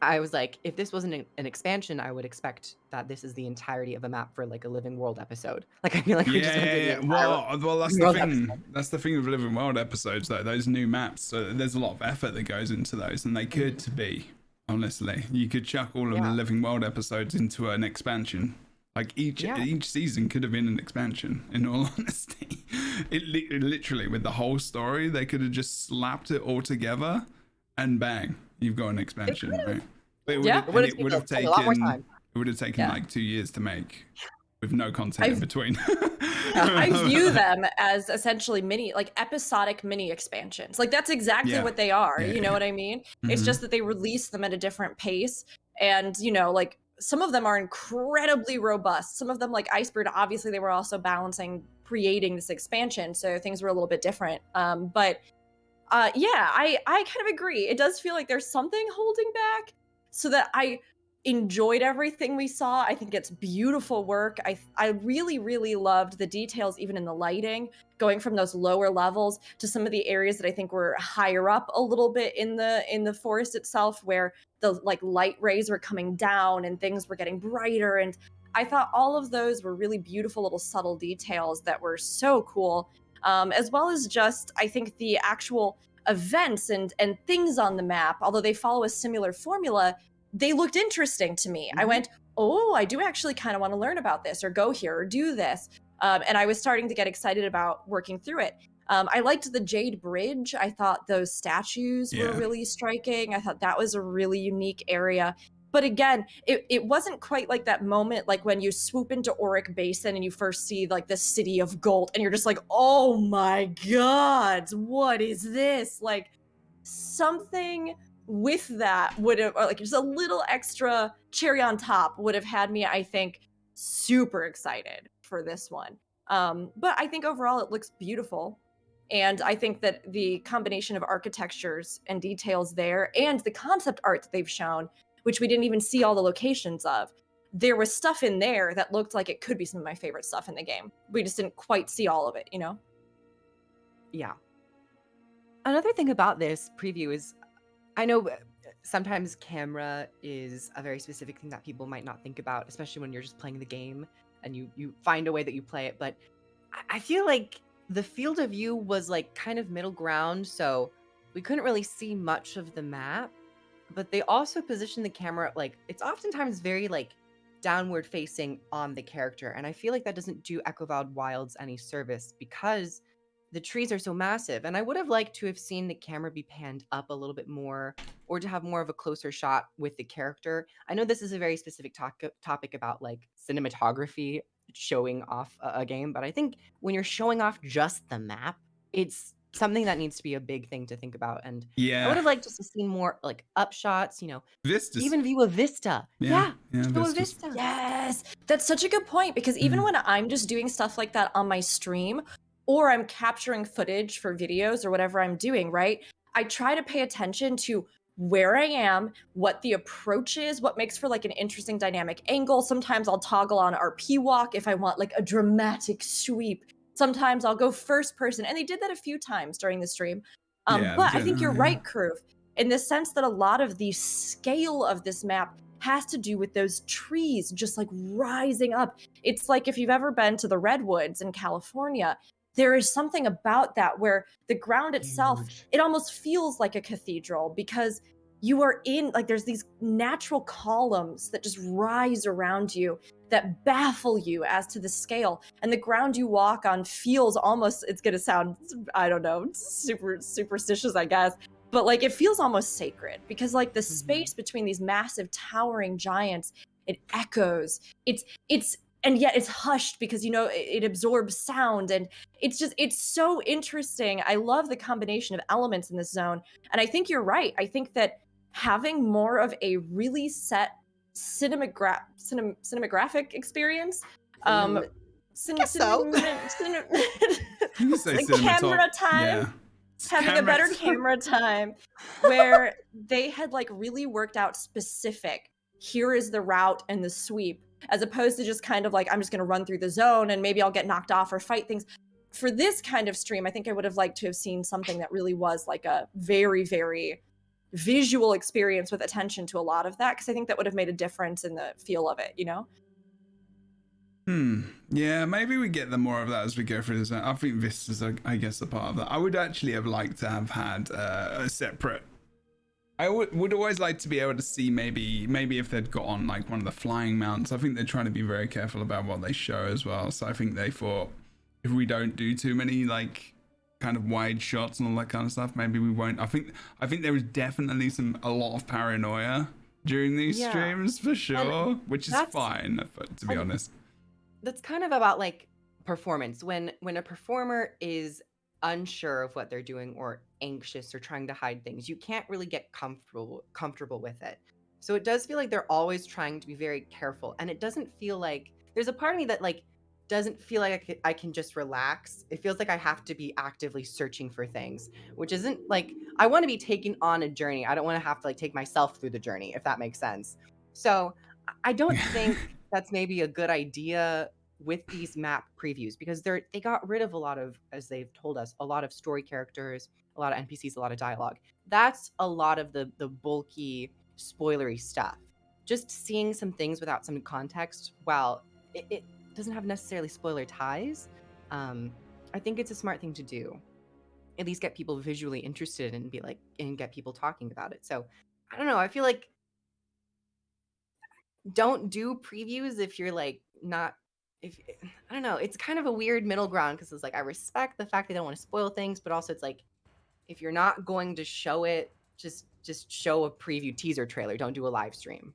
I was like, if this wasn't an expansion, I would expect that this is the entirety of a map for like a Living World episode. Like I feel like we just went through the entire well, that's the thing. episode. That's the thing with Living World episodes, though. Those new maps, so there's a lot of effort that goes into those, and they could be. Honestly, you could chuck all of the Living World episodes into an expansion. Like each season could have been an expansion. In all honesty, it literally with the whole story, they could have just slapped it all together, and bang, you've got an expansion, right? But it would have taken a lot more time. It would have taken like 2 years to make, with no content in between. I view them as essentially episodic mini expansions. Like that's exactly what they are. You know what I mean? It's just that they release them at a different pace. And, like some of them are incredibly robust. Some of them, like Icebird, obviously they were also balancing creating this expansion. So things were a little bit different. But Yeah, I kind of agree. It does feel like there's something holding back, so that I enjoyed everything we saw. I think it's beautiful work. I really really loved the details, even in the lighting, going from those lower levels to some of the areas that I think were higher up a little bit in the forest itself, where the like light rays were coming down and things were getting brighter. And I thought all of those were really beautiful little subtle details that were so cool. As well as just, I think, the actual events and things on the map, although they follow a similar formula, they looked interesting to me. I went, oh, I do actually kind of want to learn about this, or go here, or do this. And I was starting to get excited about working through it. I liked the Jade Bridge. I thought those statues were Yeah. really striking. I thought that was a really unique area. But again, it wasn't quite like that moment, like when you swoop into Auric Basin and you first see like the city of gold, and you're just like, oh my god, what is this? Like, something with that would have, or like just a little extra cherry on top would have had me, I think, super excited for this one. But I think overall it looks beautiful. And I think that the combination of architectures and details there, and the concept art that they've shown, which we didn't even see all the locations of, there was stuff in there that looked like it could be some of my favorite stuff in the game. We just didn't quite see all of it, you know? Yeah. Another thing about this preview is, I know sometimes camera is a very specific thing that people might not think about, especially when you're just playing the game and you find a way that you play it. But I feel like the field of view was like kind of middle ground, so we couldn't really see much of the map. But they also position the camera like it's oftentimes very like downward facing on the character, and I feel like that doesn't do Echovald Wilds any service because the trees are so massive. And I would have liked to have seen the camera be panned up a little bit more, or to have more of a closer shot with the character. I know this is a very specific topic about like cinematography showing off a game, but I think when you're showing off just the map, it's something that needs to be a big thing to think about. And I would Yeah. have liked just to see more like up shots, Vistas. even view a vista. Yeah, Show a vistas. vista. Yes, that's such a good point, because even when I'm just doing stuff like that on my stream, or I'm capturing footage for videos or whatever I'm doing, right? I try to pay attention to where I am, what the approach is, what makes for like an interesting dynamic angle. Sometimes I'll toggle on RP walk if I want like a dramatic sweep. Sometimes I'll go first person, and they did that a few times during the stream. Yeah, But they I think do, you're yeah. right, Kurv, in the sense that a lot of the scale of this map has to do with those trees just like rising up. It's like if you've ever been to the redwoods in California, there is something about that where the ground itself, Huge. it almost feels like a cathedral, because you are in like there's these natural columns that just rise around you that baffle you as to the scale, and the ground you walk on feels almost, it's going to sound, I don't know, super superstitious, I guess, but like it feels almost sacred, because like the space between these massive towering giants, it echoes. It's and yet it's hushed because it absorbs sound, and it's so interesting. I love the combination of elements in this zone, and I think you're right. I think that having more of a really set cinematographic experience, Guess so. You can say like cinematog- camera time, Yeah. having a Camera better time. camera time, where they had like really worked out specific, here is the route and the sweep, as opposed to just kind of like, I'm just going to run through the zone and maybe I'll get knocked off or fight things. For this kind of stream, I think I would have liked to have seen something that really was like a very, very visual experience with attention to a lot of that, because I think that would have made a difference in the feel of it, Yeah, maybe we get more of that as we go through this. I think vistas are, I guess, a part of that. I would actually have liked to have had a separate. I would always like to be able to see maybe if they'd got on like one of the flying mounts. I think they're trying to be very careful about what they show as well. So I think they thought if we don't do too many like kind of wide shots and all that kind of stuff, maybe we won't. I think there was definitely a lot of paranoia during these streams for sure, which is fine, to be honest. That's kind of about like performance. When a performer is unsure of what they're doing or anxious or trying to hide things, you can't really get comfortable with it. So it does feel like they're always trying to be very careful, and it doesn't feel like there's a part of me that like doesn't feel like I can just relax. It feels like I have to be actively searching for things, which isn't like, I want to be taken on a journey. I don't want to have to like take myself through the journey, if that makes sense. So I don't think that's maybe a good idea with these map previews, because they got rid of a lot of, as they've told us, a lot of story characters, a lot of NPCs, a lot of dialogue. That's a lot of the bulky spoilery stuff. Just seeing some things without some context, while it doesn't have necessarily spoiler ties, I think it's a smart thing to do. At least get people visually interested and be like, and get people talking about it. So I don't know. I feel like don't do previews if you're like not, if I don't know. It's kind of a weird middle ground, because it's like I respect the fact they don't want to spoil things, but also it's like, if you're not going to show it, just show a preview teaser trailer. Don't do a live stream.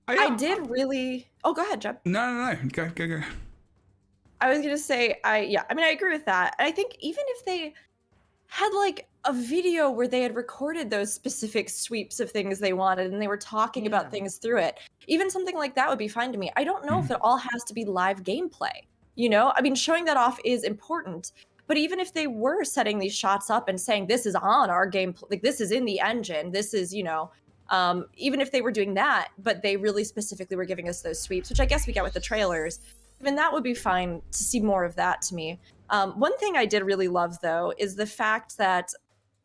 I did really. Oh, go ahead, Jeb. No. Go. I was gonna say, I mean, I agree with that. I think even if they had like a video where they had recorded those specific sweeps of things they wanted and they were talking about things through it, even something like that would be fine to me. I don't know if it all has to be live gameplay. You know, I mean, showing that off is important. But even if they were setting these shots up and saying this is on our gameplay, like this is in the engine, this is, you know, even if they were doing that, but they really specifically were giving us those sweeps, which I guess we get with the trailers, even that would be fine to see more of that to me. One thing I did really love, though, is the fact that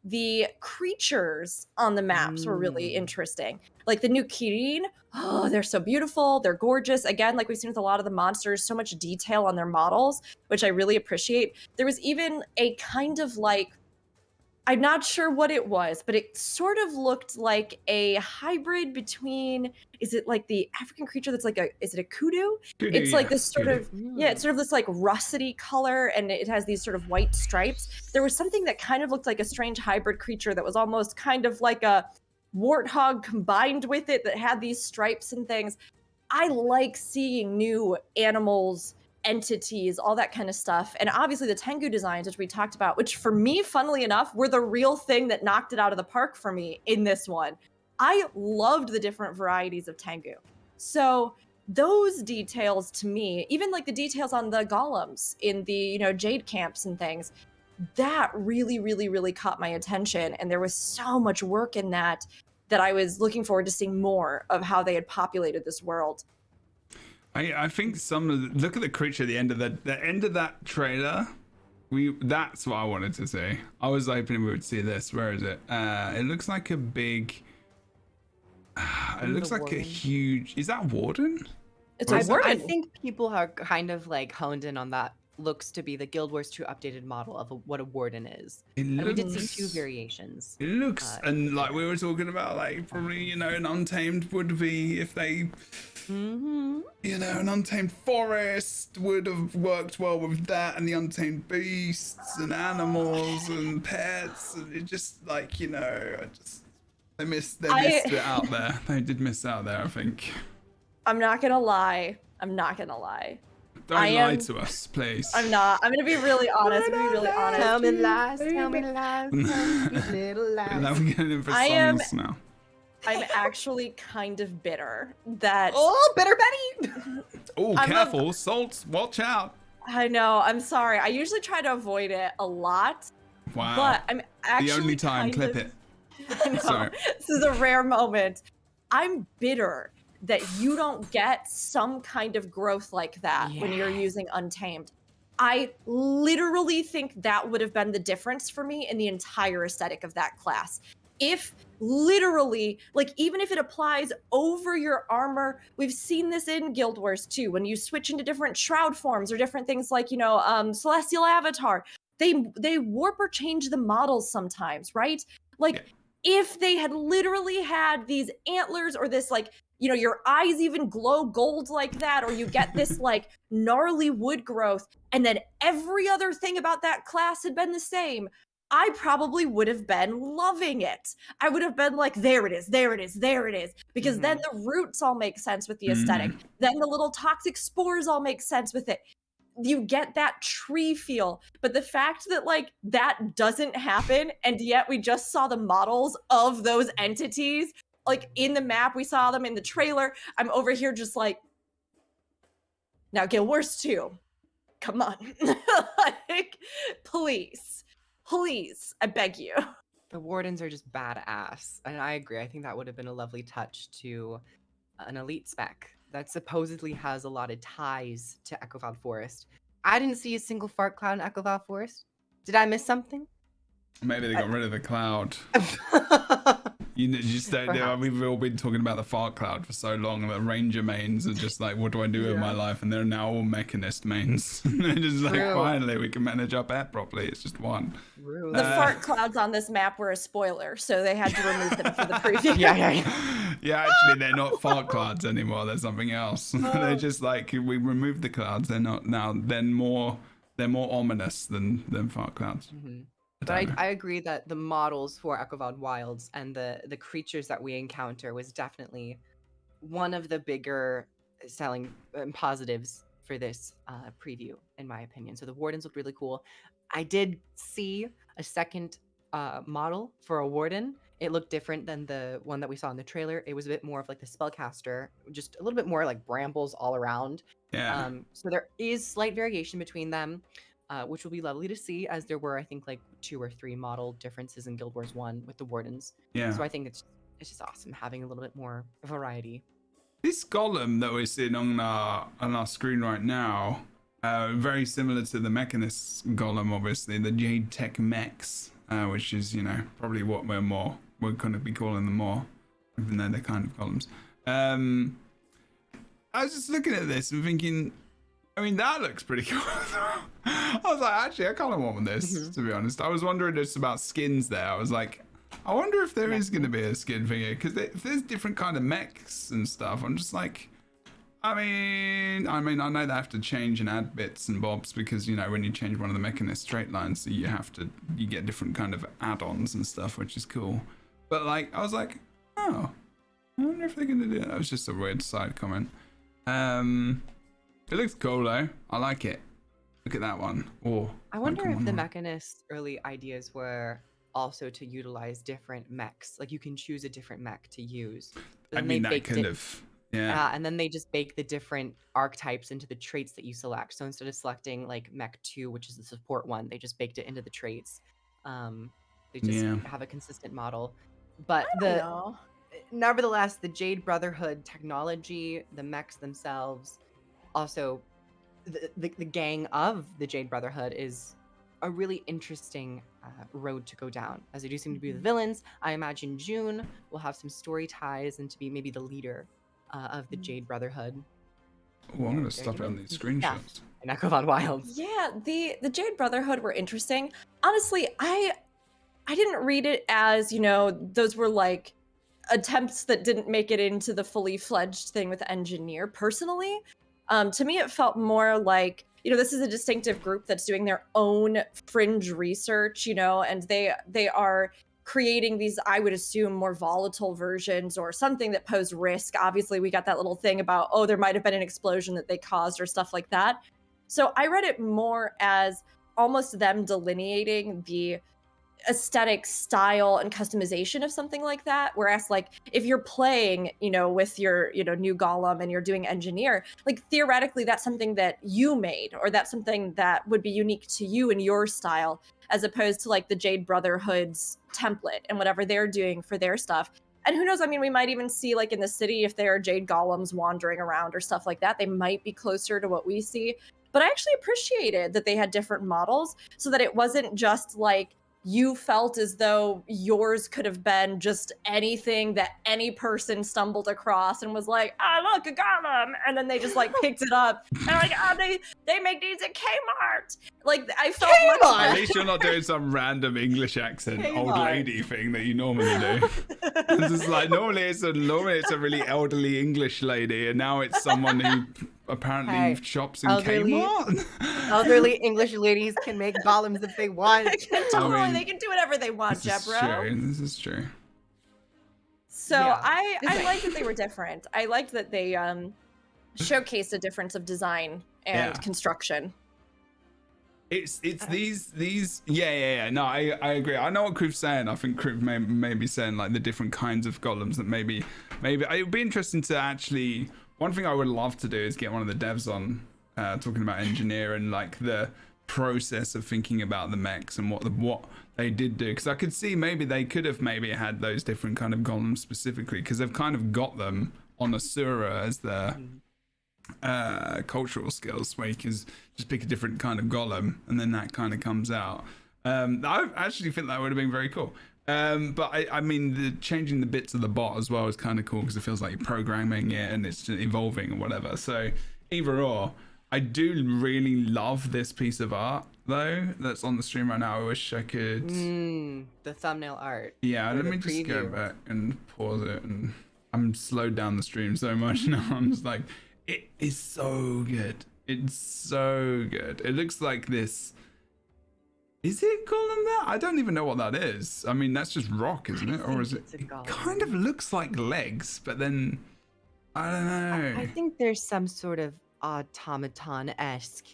the creatures on the maps were really interesting. Like the new Kirin, oh, they're so beautiful. They're gorgeous. Again, like we've seen with a lot of the monsters, so much detail on their models, which I really appreciate. There was even a kind of like, I'm not sure what it was, but it sort of looked like a hybrid between, is it like the African creature that's like is it a kudu? It's like this sort of, it's sort of this like russety color, and it has these sort of white stripes. There was something that kind of looked like a strange hybrid creature that was almost kind of like a warthog combined with it, that had these stripes and things. I like seeing new animals, entities, all that kind of stuff. And obviously the Tangu designs, which we talked about, which for me, funnily enough, were the real thing that knocked it out of the park for me in this one. I loved the different varieties of Tangu. So those details to me, even like the details on the golems in the, you know, Jade camps and things, that really, really, really caught my attention. And there was so much work in that I was looking forward to seeing more of how they had populated this world. I think some of the, look at the creature at the end of the end of that trailer. That's what I wanted to see. I was hoping we would see this. Where is it? It looks like a big. It looks like warden. A huge. Is that warden? It's a warden. I think people are kind of like honed in on that. Looks to be the Guild Wars 2 updated model of what a warden is. And we did see 2 variations. It looks, and like we were talking about, like probably, you know, an untamed would be if they, you know, an untamed forest would have worked well with that, and the untamed beasts and animals and pets, and it just like, you know, they missed it out there. They did miss out there, I think. I'm not gonna lie. Don't lie to us, please. I'm not. I'm gonna be really honest. Tell me lies. Tell me lies. Little lies. Now we're getting in for songs now. I'm actually kind of bitter that. Oh, bitter Betty! Oh, careful, salt. Watch out. I know. I'm sorry. I usually try to avoid it a lot. Wow. But I'm actually the only time. Clip it. I know. Sorry. This is a rare moment. I'm bitter that you don't get some kind of growth like that when you're using Untamed. I literally think that would have been the difference for me in the entire aesthetic of that class. If literally, like, even if it applies over your armor, we've seen this in Guild Wars 2, when you switch into different shroud forms or different things like, you know, Celestial Avatar, they warp or change the models sometimes, right? Like, if they had literally had these antlers or this, like, you know, your eyes even glow gold like that, or you get this like gnarly wood growth, and then every other thing about that class had been the same, I probably would have been loving it. I would have been like, there it is, there it is, there it is. Because then the roots all make sense with the aesthetic. Then the little toxic spores all make sense with it. You get that tree feel. But the fact that like that doesn't happen, and yet we just saw the models of those entities, like in the map, we saw them in the trailer. I'm over here just like, Now, Guild Wars 2, come on. Like, please, I beg you. The wardens are just badass, and I agree. I think that would have been a lovely touch to an elite spec that supposedly has a lot of ties to Echovald Forest. I didn't see a single fart cloud in Echovald Forest. Did I miss something? Maybe they got rid of the cloud. You just don't know. Perhaps. We've all been talking about the fart cloud for so long that ranger mains are just like, what do I do with my life? And they're now all mechanist mains. They're just like, True. finally, we can manage our pet properly. It's just one. Rude. The fart clouds on this map were a spoiler, so they had to remove them for the preview. Yeah, actually, they're not fart clouds anymore. They're something else. They're just like, we removed the clouds. They're not now. They're more ominous than fart clouds. Mhm. But I agree that the models for Echovald Wilds and the creatures that we encounter was definitely one of the bigger selling positives for this preview, in my opinion. So the wardens look really cool. I did see a second model for a warden. It looked different than the one that we saw in the trailer. It was a bit more of like the spellcaster, just a little bit more like brambles all around. Yeah. So there is slight variation between them. Which will be lovely to see, as there were, I think, like 2 or 3 model differences in Guild Wars 1 with the wardens. Yeah. So I think it's just awesome having a little bit more variety. This golem that we're seeing on our screen right now, very similar to the Mechanist golem, obviously, the Jade Tech Mechs, which is, probably what we're going to be calling them more, even though they're kind of golems. I was just looking at this and thinking, I mean, that looks pretty cool. I was like, actually, I kind of want this, to be honest. I was wondering just about skins there. I was like, I wonder if there is going to be a skin thing here, because if there's different kind of mechs and stuff, I'm just like, I mean, I know they have to change and add bits and bobs because, when you change one of the mechanist straight lines, you get different kind of add-ons and stuff, which is cool. But I was like, oh, I wonder if they're going to do it. That was just a weird side comment. It looks cool though. I like it. Look at that one. Oh, I wonder if the Mechanist's early ideas were also to utilize different mechs. Like you can choose a different mech to use. I mean, that kind of, yeah. And then they just bake the different archetypes into the traits that you select. So instead of selecting like mech 2, which is the support one, they just baked it into the traits. They just have a consistent model. But nevertheless, the Jade Brotherhood technology, the mechs themselves, also the gang of the Jade Brotherhood is a really interesting road to go down, as they do seem to be the villains. I imagine June will have some story ties and to be maybe the leader of the Jade Brotherhood. Oh, I'm going to stop it on these screenshots. In Echovald Wilds. Yeah, the Jade Brotherhood were interesting. Honestly, I didn't read it as, those were like attempts that didn't make it into the fully fledged thing with Engineer personally. To me, it felt more like, this is a distinctive group that's doing their own fringe research, and they are creating these, I would assume, more volatile versions or something that pose risk. Obviously, we got that little thing about, there might have been an explosion that they caused or stuff like that. So I read it more as almost them delineating the aesthetic style and customization of something like that, whereas if you're playing with your new golem and you're doing engineer, theoretically that's something that you made, or that's something that would be unique to you and your style, as opposed to the Jade Brotherhood's template and whatever they're doing for their stuff. And who knows, I mean, we might even see in the city, if there are Jade golems wandering around or stuff like that, they might be closer to what we see. But I actually appreciated that they had different models, so that it wasn't just you felt as though yours could have been just anything that any person stumbled across and was like, look, a golem, and then they just picked it up and they make these at Kmart. I felt much At least you're not doing some random English accent old lady thing that you normally do. It's just normally it's a really elderly English lady, and now it's someone who apparently shops in Kmart. Elderly English ladies can make golems if they want. They can do whatever they want, Jebro. This is true. So yeah. I liked that they were different. I liked that they showcased a difference of design and construction. It's these no, I agree. I know what Kruv's saying. I think Kruv may be saying the different kinds of golems that maybe it would be interesting to actually. One thing I would love to do is get one of the devs on talking about engineer and like the process of thinking about the mechs and what they did do, because I could see maybe they could have maybe had those different kind of golems specifically, because they've kind of got them on Asura as their cultural skills, where you can just pick a different kind of golem and then that kind of comes out. I actually think that would have been very cool. But I mean, the changing the bits of the bot as well is kind of cool, because it feels like you're programming it and it's just evolving or whatever. So either or, I do really love this piece of art though that's on the stream right now. I wish I could. The thumbnail art. Yeah, let me just go back and pause it. And I'm slowed down the stream so much now. I'm just like, it is so good. It's so good. It looks like this. Is it golem there? I don't even know what that is. I mean, that's just rock, isn't it? Or is it? It kind of looks like legs, but then I don't know. I think there's some sort of automaton-esque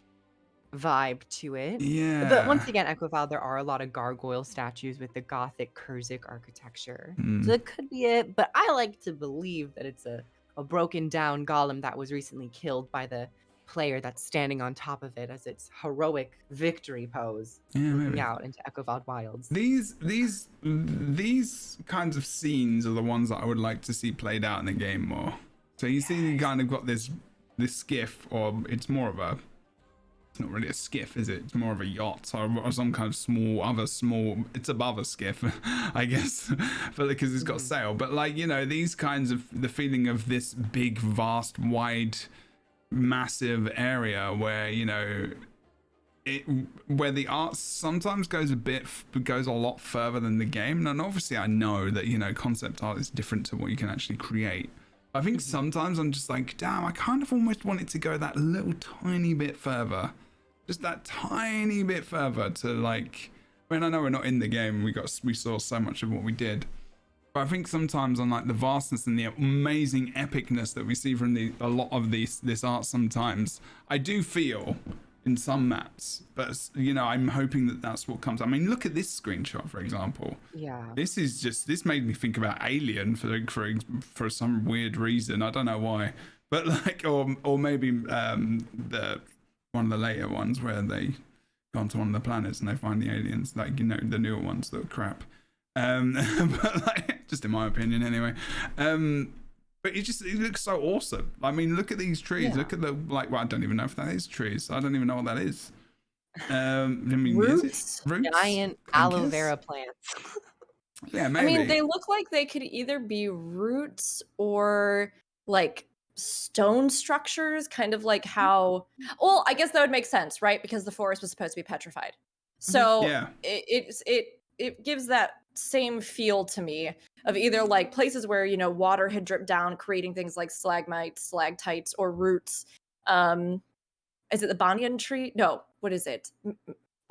vibe to it. Yeah. But once again, Echovald, there are a lot of gargoyle statues with the Gothic Kurzic architecture. So it could be it, but I like to believe that it's a broken down golem that was recently killed by the player that's standing on top of it as its heroic victory pose, looking out into Echovald Wilds. These kinds of scenes are the ones that I would like to see played out in the game more. So you see, you kind of got this skiff, or it's more of a, it's not really a skiff, is it? It's more of a yacht or some kind of small. It's above a skiff, I guess, but because it's got a sail. But like, you know, these kinds of, the feeling of this big, vast, wide, massive area where, you know, where the art sometimes goes a lot further than the game. And obviously I know that, you know, concept art is different to what you can actually create. I think sometimes I'm just like, damn, I kind of almost want it to go that little tiny bit further, just that tiny bit further to like, I mean, I know we're not in the game, we saw so much of what we did, but I think sometimes on like the vastness and the amazing epicness that we see from a lot of this art, sometimes I do feel in some maps, but you know, I'm hoping that that's what comes. I mean, look at this screenshot, for example. Yeah, this made me think about Alien for some weird reason. I don't know why, but like, or maybe the one of the later ones where they go onto one of the planets and they find the aliens, like, you know, the newer ones that are crap. But like, just in my opinion anyway. But it looks so awesome. I mean, look at these trees. Look at the, like, well, I don't even know if that is trees. I don't even know what that is. I mean, roots? Giant aloe vera plants. Yeah, maybe. I mean, they look like they could either be roots or like stone structures, kind of like how, well, I guess that would make sense, right? Because the forest was supposed to be petrified. So it gives that same feel to me of either like places where, you know, water had dripped down, creating things like stalagmites, stalactites, or roots. Is it the banyan tree? No, what is it?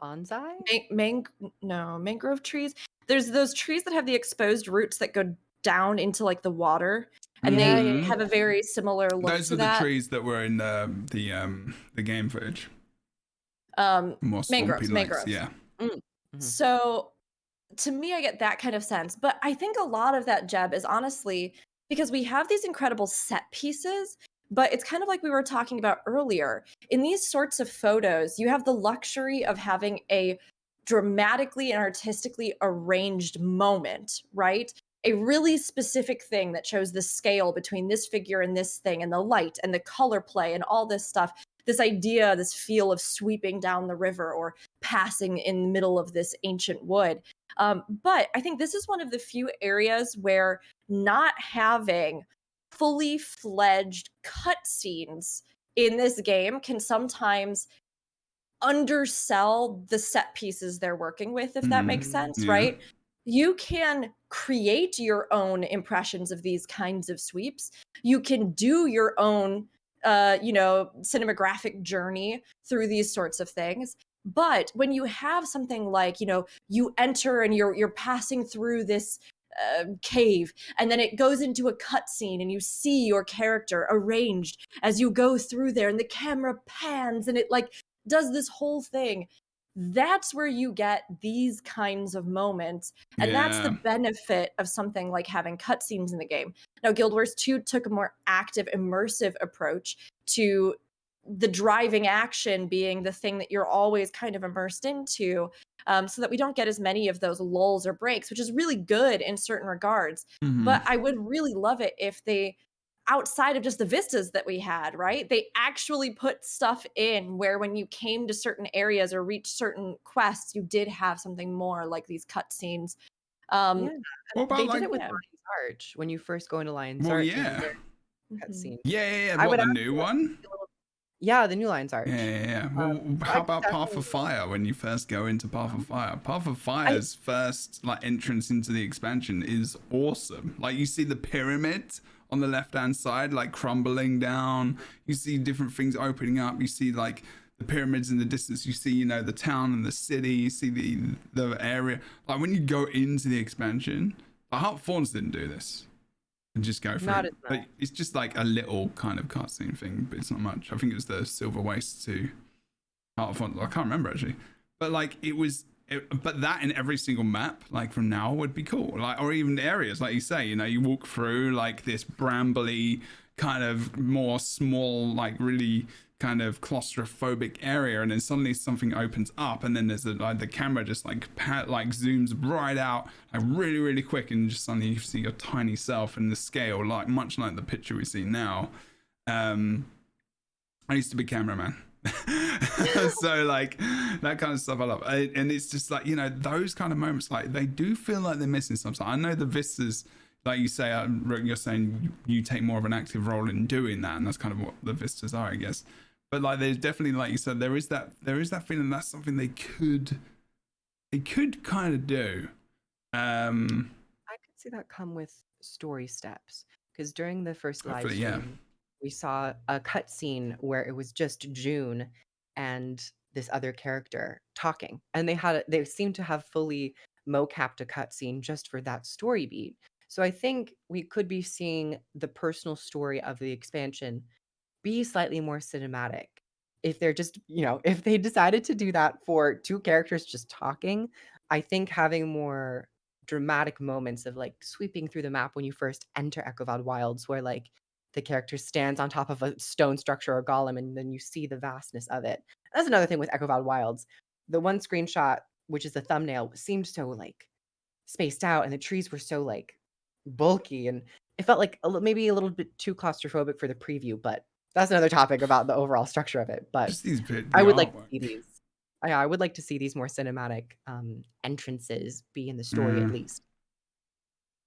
Bonsai? Mangrove trees. There's those trees that have the exposed roots that go down into like the water, and they have a very similar look. Those to are that. The trees that were in the game footage. Mangroves. Yeah. So to me, I get that kind of sense. But I think a lot of that, Jeb, is honestly because we have these incredible set pieces, but it's kind of like we were talking about earlier. In these sorts of photos, you have the luxury of having a dramatically and artistically arranged moment, right? A really specific thing that shows the scale between this figure and this thing, and the light and the color play and all this stuff. This idea, this feel of sweeping down the river or passing in the middle of this ancient wood. But I think this is one of the few areas where not having fully fledged cutscenes in this game can sometimes undersell the set pieces they're working with, if that makes sense, right? You can create your own impressions of these kinds of sweeps. You can do your own cinematographic journey through these sorts of things. But when you have something like, you enter and you're passing through this cave, and then it goes into a cutscene and you see your character arranged as you go through there, and the camera pans and it like does this whole thing. That's where you get these kinds of moments. And that's the benefit of something like having cutscenes in the game. Now, Guild Wars 2 took a more active, immersive approach to the driving action being the thing that you're always kind of immersed into, so that we don't get as many of those lulls or breaks, which is really good in certain regards. Hmm. But I would really love it if they, outside of just the vistas that we had, right? They actually put stuff in where when you came to certain areas or reached certain quests, you did have something more like these cutscenes. Yeah, Um, What they about did like? it with yeah. Lion's Arch. When you first go into Lion's Well, Arch and you yeah, learn Mhm. cutscene. yeah. I What, would the actually new like to one? see a little. Yeah, the new Lion's Yeah, Arch. yeah, yeah. Well, So how I about Path definitely. of Fire when you first go into Path of Fire? Path of Fire's first like entrance into the expansion is awesome. Like you see the pyramid on the left-hand side like crumbling down. You see different things opening up. You see like the pyramids in the distance. You see, you know, the town and the city. You see the area. Like when you go into the expansion, the Heart of Thorns didn't do this. And just go for Not it. as But much. it's just like a little kind of cutscene thing, but it's not much. I think it was the Silver Waste to Heart of Thorns. I can't remember actually. But like but that in every single map, like from now, would be cool. Like, or even areas, like you say, you know, you walk through like this brambly kind of more small, like really kind of claustrophobic area, and then suddenly something opens up, and then there's like the camera just like zooms right out, like really really quick, and just suddenly you see your tiny self in the scale, like much like the picture we see now. I used to be cameraman. So like that kind of stuff I love. And it's just like, you know, those kind of moments, like they do feel like they're missing something. I know the vistas, like you say, you're saying you take more of an active role in doing that, and that's kind of what the vistas are, I guess. But like there's definitely, like you said, there is that feeling that's something they could kind of do. I could see that come with story steps because during the first live Hopefully, yeah. stream, we saw a cutscene where it was just June and this other character talking, and they seemed to have fully mocapped a cutscene just for that story beat. So I think we could be seeing the personal story of the expansion be slightly more cinematic. If they're just, if they decided to do that for two characters just talking, I think having more dramatic moments of like sweeping through the map when you first enter Echovald Wilds, where like the character stands on top of a stone structure or golem, and then you see the vastness of it. That's another thing with Echovald Wilds. The one screenshot, which is the thumbnail, seemed so like spaced out, and the trees were so like bulky, and it felt like maybe a little bit too claustrophobic for the preview, but that's another topic about the overall structure of it. But Just these bit the I would like to artwork. see these. I would like to see these more cinematic entrances be in the story at Mm. least.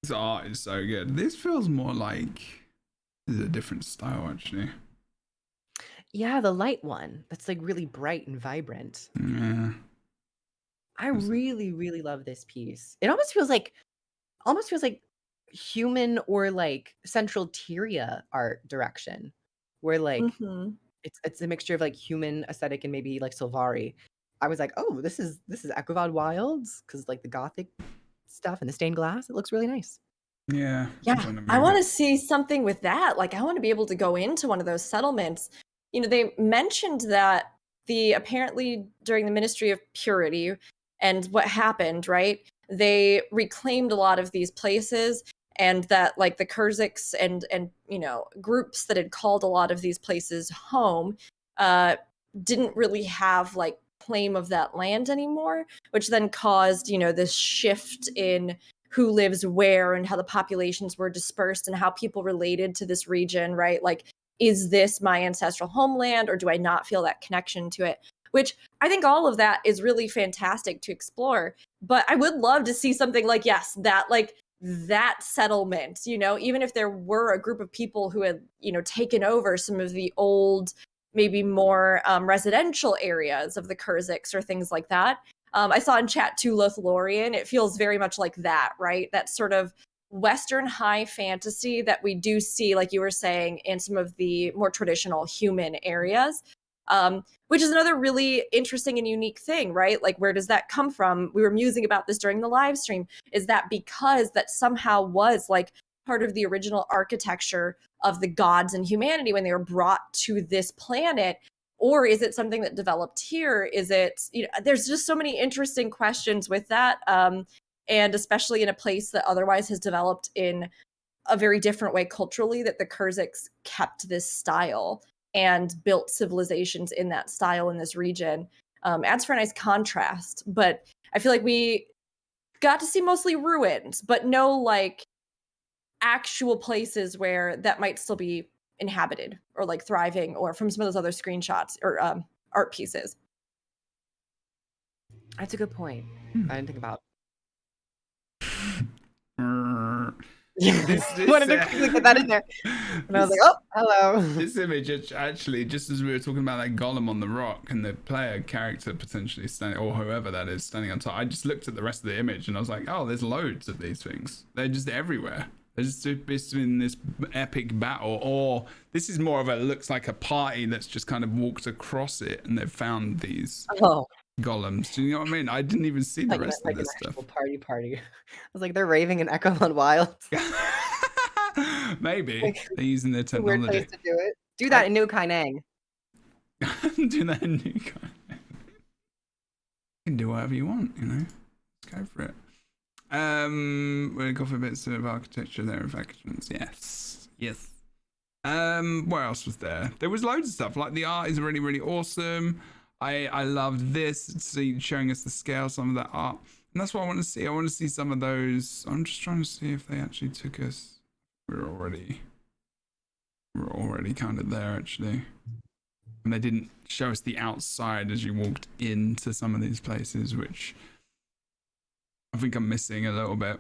This art is so good. This feels more like this is a different style actually. Yeah, the light one that's like really bright and vibrant. Yeah. I really, really love this piece. It almost feels like human or like Central Tyria art direction, where like Mhm. it's a mixture of like human aesthetic and maybe like Sylvari. I was like, oh, this is Echovald Wilds because like the gothic stuff and the stained glass. It looks really nice. Yeah. Yeah, Trying to I move want it. to see something with that. Like, I want to be able to go into one of those settlements. You know, they mentioned that apparently during the Ministry of Purity and what happened, right? They reclaimed a lot of these places, and that like the Kurziks and groups that had called a lot of these places home uh didn't really have like claim of that land anymore, which then caused, this shift in who lives where and how the populations were dispersed and how people related to this region, right? Like, is this my ancestral homeland, or do I not feel that connection to it? Which I think all of that is really fantastic to explore. But I would love to see something like, yes, that settlement, even if there were a group of people who had, taken over some of the old, maybe more residential areas of the Kurziks or things like that. I saw in chat too, Lothlorien. It feels very much like that, right? That sort of Western high fantasy that we do see, like you were saying, in some of the more traditional human areas, which is another really interesting and unique thing, right? Like, where does that come from? We were musing about this during the live stream. Is that because that somehow was like part of the original architecture of the gods and humanity when they were brought to this planet? Or is it something that developed here? Is it, there's just so many interesting questions with that. And especially in a place that otherwise has developed in a very different way culturally, that the Kurziks kept this style. and built civilizations in that style in this region. Adds for a nice contrast, but I feel like we got to see mostly ruins, but no like actual places where that might still be inhabited or like thriving, or from some of those other screenshots or art pieces. That's a good point. I didn't think about. Wanted to quickly get that in there, and I was like, "Oh, hello." This image, actually, just as we were talking about that golem on the rock and the player character potentially standing, or whoever that is standing on top, I just looked at the rest of the image and I was like, "Oh, there's loads of these things. They're just everywhere. They're just in this epic battle." Or this is more of a looks like a party that's just kind of walked across it and they've found these golems. Do you know what I mean? I didn't even see the rest of this stuff. Party. I was like, they're raving in Echovald Wild. Maybe they're using their technology. Weird place to do it. Do that in New Kaineng. Do that in New Kaineng. You can do whatever you want, you know. Let's go for it. We'll go for bits of architecture there and factions. Yes. What else was there? There was loads of stuff. Like the art is really, really awesome. I loved this, showing us the scale, some of that art. And that's what I want to see. I want to see some of those. I'm just trying to see if they actually took us. We're already kind of there, actually. And they didn't show us the outside as you walked into some of these places, which I think I'm missing a little bit.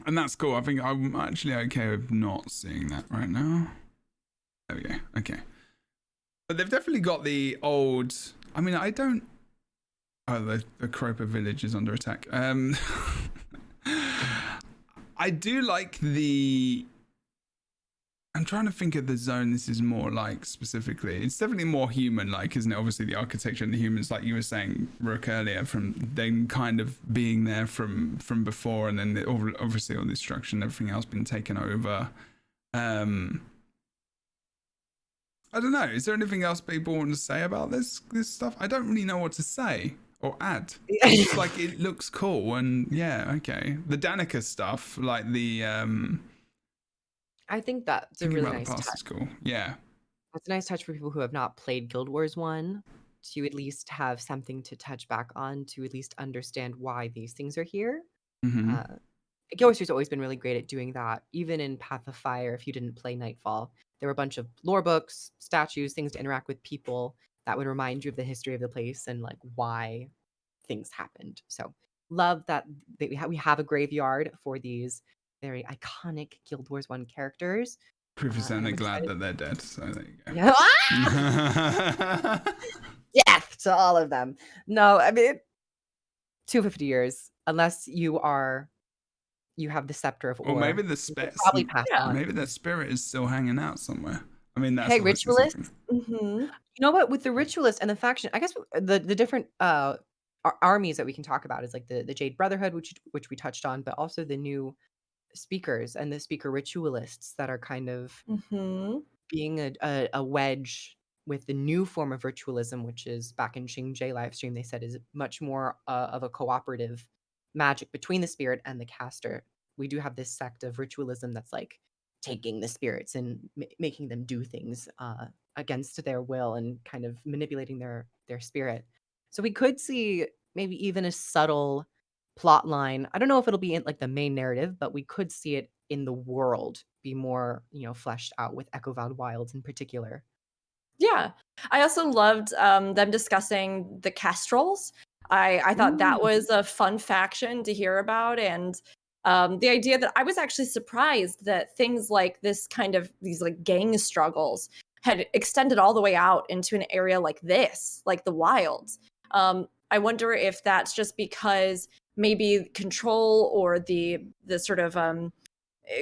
And that's cool. I think I'm actually okay with not seeing that right now. There we go. Okay. But they've definitely got the old... I mean, I don't... Oh, the Croper village is under attack. I do like the... I'm trying to think of the zone this is more like specifically. It's definitely more human-like, isn't it? Obviously, the architecture and the humans, like you were saying, Rook, earlier, from them kind of being there from before, and then obviously all the destruction, everything else been taken over. I don't know. Is there anything else people want to say about this stuff? I don't really know what to say or add. It's just like it looks cool, and yeah, okay. The Danica stuff, like the I think that's a really nice touch. Is cool. Yeah, it's a nice touch for people who have not played Guild Wars 1 to at least have something to touch back on, to at least understand why these things are here. Mm-hmm. Guild Wars 2's always been really great at doing that. Even in Path of Fire, if you didn't play Nightfall, there were a bunch of lore books, statues, things to interact with people that would remind you of the history of the place and like why things happened. So love that we have a graveyard for these very iconic Guild Wars 1 characters. Profoundly glad that they're dead. So there you go. Yeah. Death to all of them. No, I mean 250 years, unless you have the scepter of Ur. Or maybe the spirit. Probably passed on. Maybe that spirit is still hanging out somewhere. I mean, that's ritualists. Mm-hmm. You know what? With the ritualists and the faction, I guess the different armies that we can talk about is like the Jade Brotherhood, which we touched on, but also the new speakers and the speaker ritualists that are kind of being a wedge with the new form of ritualism, which is back in Xingje livestream, they said is much more of a cooperative magic between the spirit and the caster. We do have this sect of ritualism that's like taking the spirits and making them do things against their will and kind of manipulating their spirit. So we could see maybe even a subtle plot line. I don't know if it'll be in like the main narrative, but we could see it in the world be more, fleshed out with Echovald Wilds in particular. Yeah. I also loved them discussing the Kestrels. I thought that was a fun faction to hear about, and the idea that I was actually surprised that things like this kind of these like gang struggles had extended all the way out into an area like this, like the wilds. I wonder if that's just because maybe control or the sort of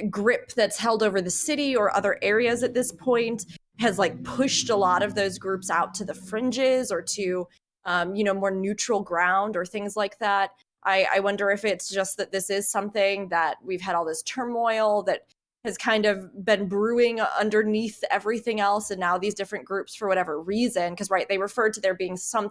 grip that's held over the city or other areas at this point has like pushed a lot of those groups out to the fringes or to more neutral ground or things like that. I wonder if it's just that this is something that we've had all this turmoil that has kind of been brewing underneath everything else, and now these different groups, for whatever reason, because they referred to there being some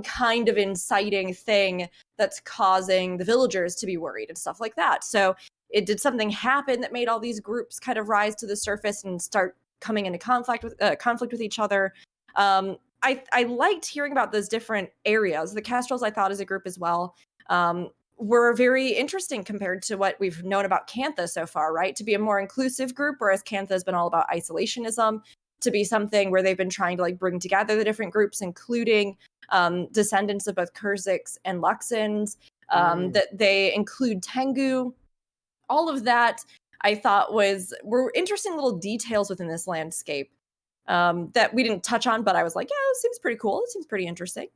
kind of inciting thing that's causing the villagers to be worried and stuff like that. So did something happen that made all these groups kind of rise to the surface and start coming into conflict with each other. I liked hearing about those different areas. The Castrals, I thought, as a group as well, were very interesting compared to what we've known about Cantha so far, right? To be a more inclusive group, whereas Cantha has been all about isolationism, to be something where they've been trying to like bring together the different groups, including descendants of both Kurziks and Luxons, that they include Tangu. All of that I thought were interesting little details within this landscape that we didn't touch on, but I was like, yeah, it seems pretty cool. It seems pretty interesting.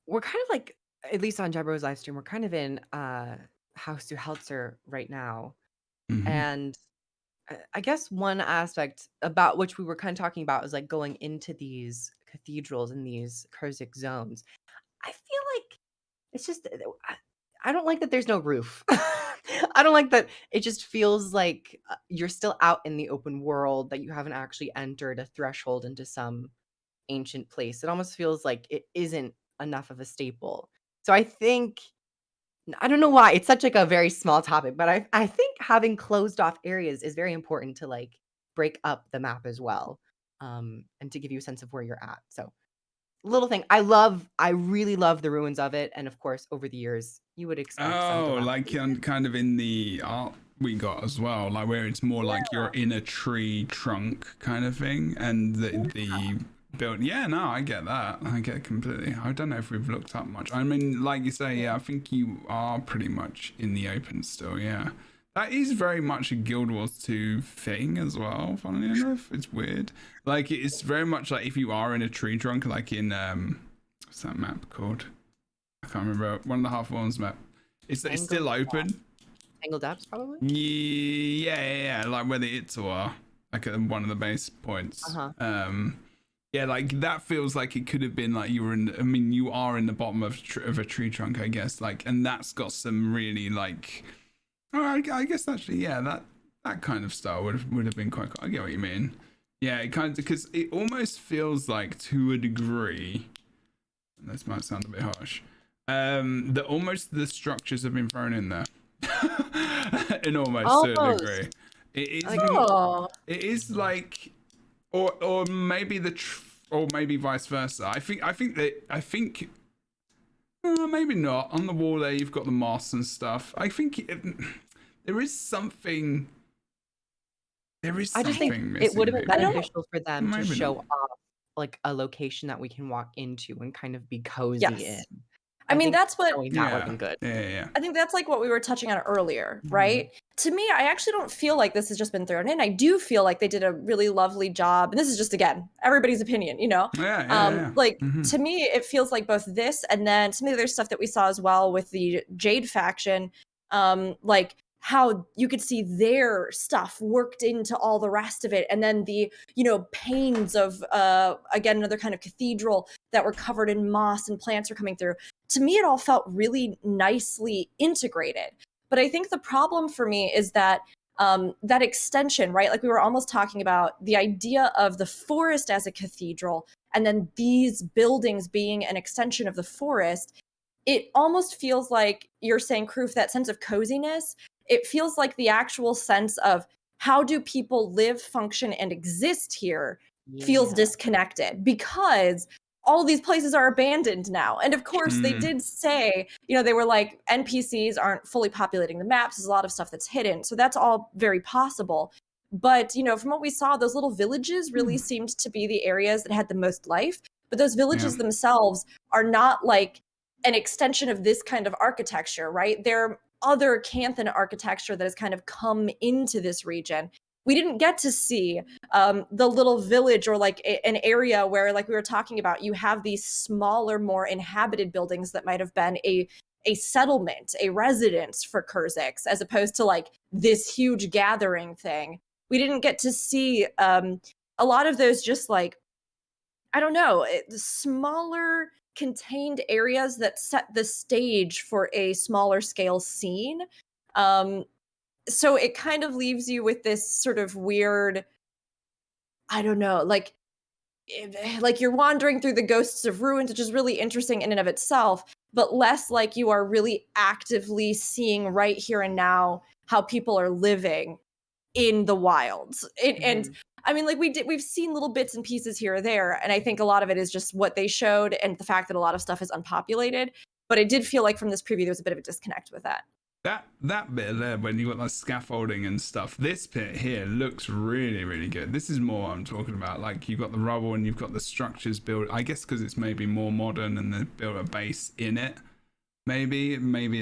We're kind of like, at least on Jabro's live stream, we're kind of in House to Heltzer right now. Mhm. And I guess one aspect about which we were kind of talking about is like going into these cathedrals in these Kurzik zones. I feel like it's just, I don't like that there's no roof. I don't like that it just feels like you're still out in the open world, that you haven't actually entered a threshold into some ancient place. It almost feels like it isn't enough of a staple. So I think, I don't know why it's such like a very small topic, but I think having closed off areas is very important to like break up the map as well, and to give you a sense of where you're at. So little thing I really love the ruins of it, and of course over the years you would expect some Oh, like dilapidation. kind of in the art we got as well, like where it's more like you're in a tree trunk kind of thing, and the build. Yeah, no, I get that. I get it completely. I don't know if we've looked up much. I mean, like you say, yeah, I think you are pretty much in the open still. Yeah, that is very much a Guild Wars 2 thing as well. Funnily enough, it's weird. Like it's very much like if you are in a tree trunk, like in what's that map called? I can't remember. One of the Half Worlds map. It's still open. Tangled Depths, probably. Yeah, like where the Itzu are, like at one of the base points. Yeah, like that feels like it could have been like you were in. I mean, you are in the bottom of a tree trunk, I guess. Like, and that's got some really like. Oh, I guess actually, yeah, that kind of style would have been quite cool. I get what you mean. Yeah, it kind of, because it almost feels like, to a degree, and this might sound a bit harsh, that almost the structures have been thrown in there. In almost to a degree. It is it is like, or maybe or maybe vice versa. I think maybe not. On the wall there you've got the moss and stuff. I think there is something I just think missing. it would have been maybe. beneficial for them to Maybe show not. off like a location that we can walk into and kind of be cozy Yes. in. I mean, think that's what showing that would have been good. Yeah. I think that's like what we were touching on earlier, right? To me, I actually don't feel like this has just been thrown in. I do feel like they did a really lovely job. And this is just, again, everybody's opinion, you know? Yeah. Like, to me, it feels like both this and then some of the other stuff that we saw as well with the Jade faction, like how you could see their stuff worked into all the rest of it. And then the, you know, panes of, again, another kind of cathedral that were covered in moss and plants were coming through. To me, it all felt really nicely integrated. But I think the problem for me is that that extension, right? Like we were almost talking about the idea of the forest as a cathedral, and then these buildings being an extension of the forest. It almost feels like you're saying, Kroof, that sense of coziness. It feels like the actual sense of how do people live, function, and exist here feels disconnected, because all these places are abandoned now. And of course, they did say, you know, they were like, NPCs aren't fully populating the maps. There's a lot of stuff that's hidden. So that's all very possible. But, you know, from what we saw, those little villages really seemed to be the areas that had the most life. But those villages themselves are not like an extension of this kind of architecture, right? They're other Canthan architecture that has kind of come into this region. We didn't get to see the little village or like an area where, like we were talking about, you have these smaller, more inhabited buildings that might have been a settlement, a residence for Kurziks, as opposed to like this huge gathering thing. We didn't get to see a lot of those, just like, I don't know, smaller contained areas that set the stage for a smaller scale scene. So it kind of leaves you with this sort of weird, I don't know, like you're wandering through the ghosts of ruins, which is really interesting in and of itself, but less like you are really actively seeing right here and now how people are living in the wilds. And Mhm. I mean, like we've seen little bits and pieces here or there, and I think a lot of it is just what they showed and the fact that a lot of stuff is unpopulated. But I did feel like from this preview, there's a bit of a disconnect with that. That bit there, when you got like scaffolding and stuff, this bit here looks really, really good. This is more what I'm talking about. Like you've got the rubble and you've got the structures built. I guess because it's maybe more modern and they built a base in it. Maybe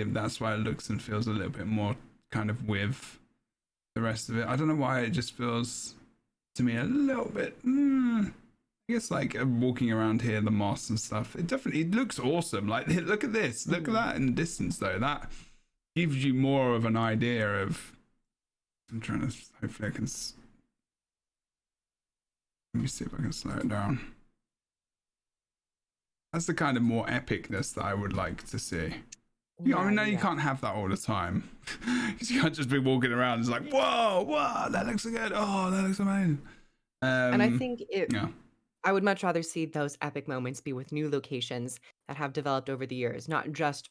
that's why it looks and feels a little bit more kind of with the rest of it. I don't know why it just feels to me a little bit. I guess like walking around here, the moss and stuff. It looks awesome. Like look at this, look at that in the distance though. That gives you more of an idea of. I'm trying to. Hopefully, I can. Let me see if I can slow it down. That's the kind of more epicness that I would like to see. I mean, you can't have that all the time. Because you can't just be walking around. It's like, whoa, that looks so good. Oh, that looks amazing. And I think I would much rather see those epic moments be with new locations that have developed over the years, not just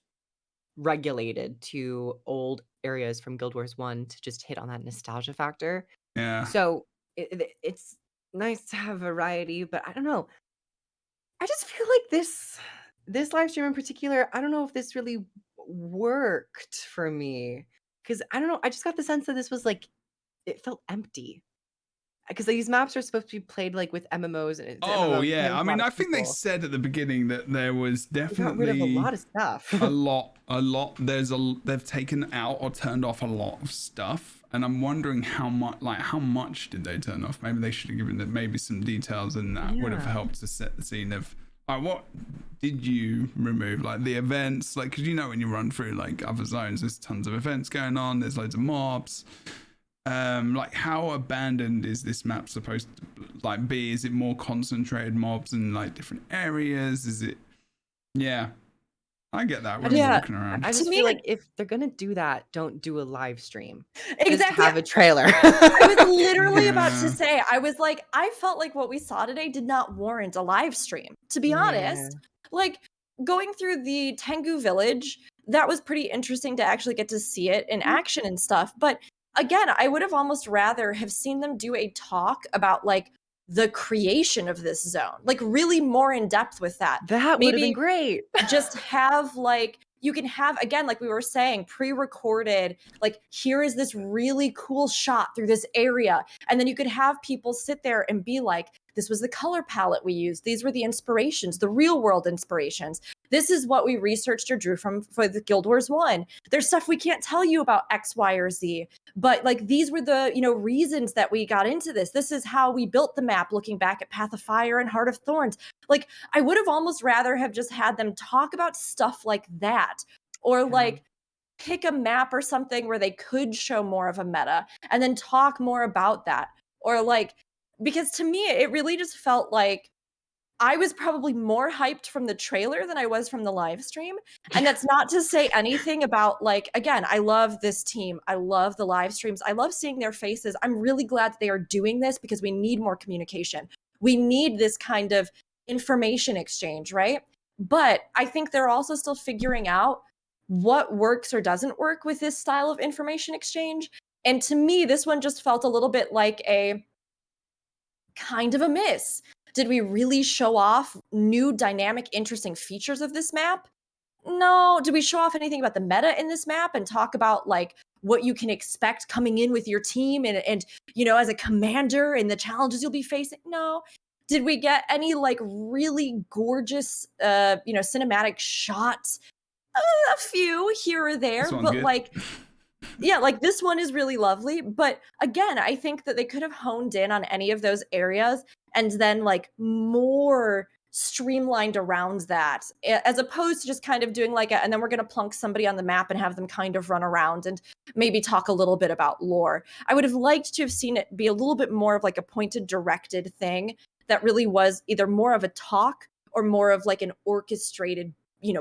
regulated to old areas from Guild Wars 1 to just hit on that nostalgia factor. Yeah. So it's nice to have variety, but I don't know. I just feel like this live stream in particular, I don't know if this really worked for me. Because I don't know, I just got the sense that this was like, it felt empty. Because these maps are supposed to be played like with MMOs and it's Oh MMO yeah, playing I with a mean, lot I of think they people. said at the beginning that there was They got rid of a definitely lot of stuff. a lot. They've taken out or turned off a lot of stuff, and I'm wondering how much did they turn off? Maybe they should have given them maybe some details, and that would have Yeah. helped to set the scene of like what did you remove, like the events, like because you know when you run through like other zones, there's tons of events going on, there's loads of mobs. Like how abandoned is this map supposed to like be? Is it more concentrated mobs in like different areas? Is it? Yeah, I get that when we're Yeah, walking around. I just To me, feel like if they're gonna do that, don't do a live stream. Just exactly. have a trailer. I was literally about to Yeah. say, I was like, I felt like what we saw today did not warrant a live stream. To be honest, like going through the Tangu village, that was pretty interesting to actually get to see it in action and stuff. But again, I would have almost rather have seen them do a talk about like the creation of this zone, like really more in depth with that. That would have been Maybe great. just have like you can have again like we were saying pre-recorded like here is this really cool shot through this area and then you could have people sit there and be like this was the color palette we used, these were the inspirations, the real world inspirations, this is what we researched or drew from for the Guild Wars 1, there's stuff we can't tell you about X, Y, or Z, but like these were the reasons that we got into this is how we built the map looking back at Path of Fire and Heart of Thorns. Like I would have almost rather have just had them talk about stuff like that or like pick a map or something where they could show more of a meta and then talk more about that. Or like, because to me, it really just felt like I was probably more hyped from the trailer than I was from the live stream. And that's not to say anything about like, again, I love this team. I love the live streams. I love seeing their faces. I'm really glad that they are doing this because we need more communication. We need this kind of information exchange, right? But I think they're also still figuring out what works or doesn't work with this style of information exchange. And to me, this one just felt a little bit like a kind of a miss. Did we really show off new, dynamic, interesting features of this map? No. Did we show off anything about the meta in this map and talk about like what you can expect coming in with your team and as a commander and the challenges you'll be facing? No. Did we get any like really gorgeous cinematic shots? A few here or there, but good. like yeah, like this one is really lovely, but again, I think that they could have honed in on any of those areas and then like more streamlined around that as opposed to just kind of doing like and then we're going to plunk somebody on the map and have them kind of run around and maybe talk a little bit about lore. I would have liked to have seen it be a little bit more of like a pointed directed thing that really was either more of a talk or more of like an orchestrated,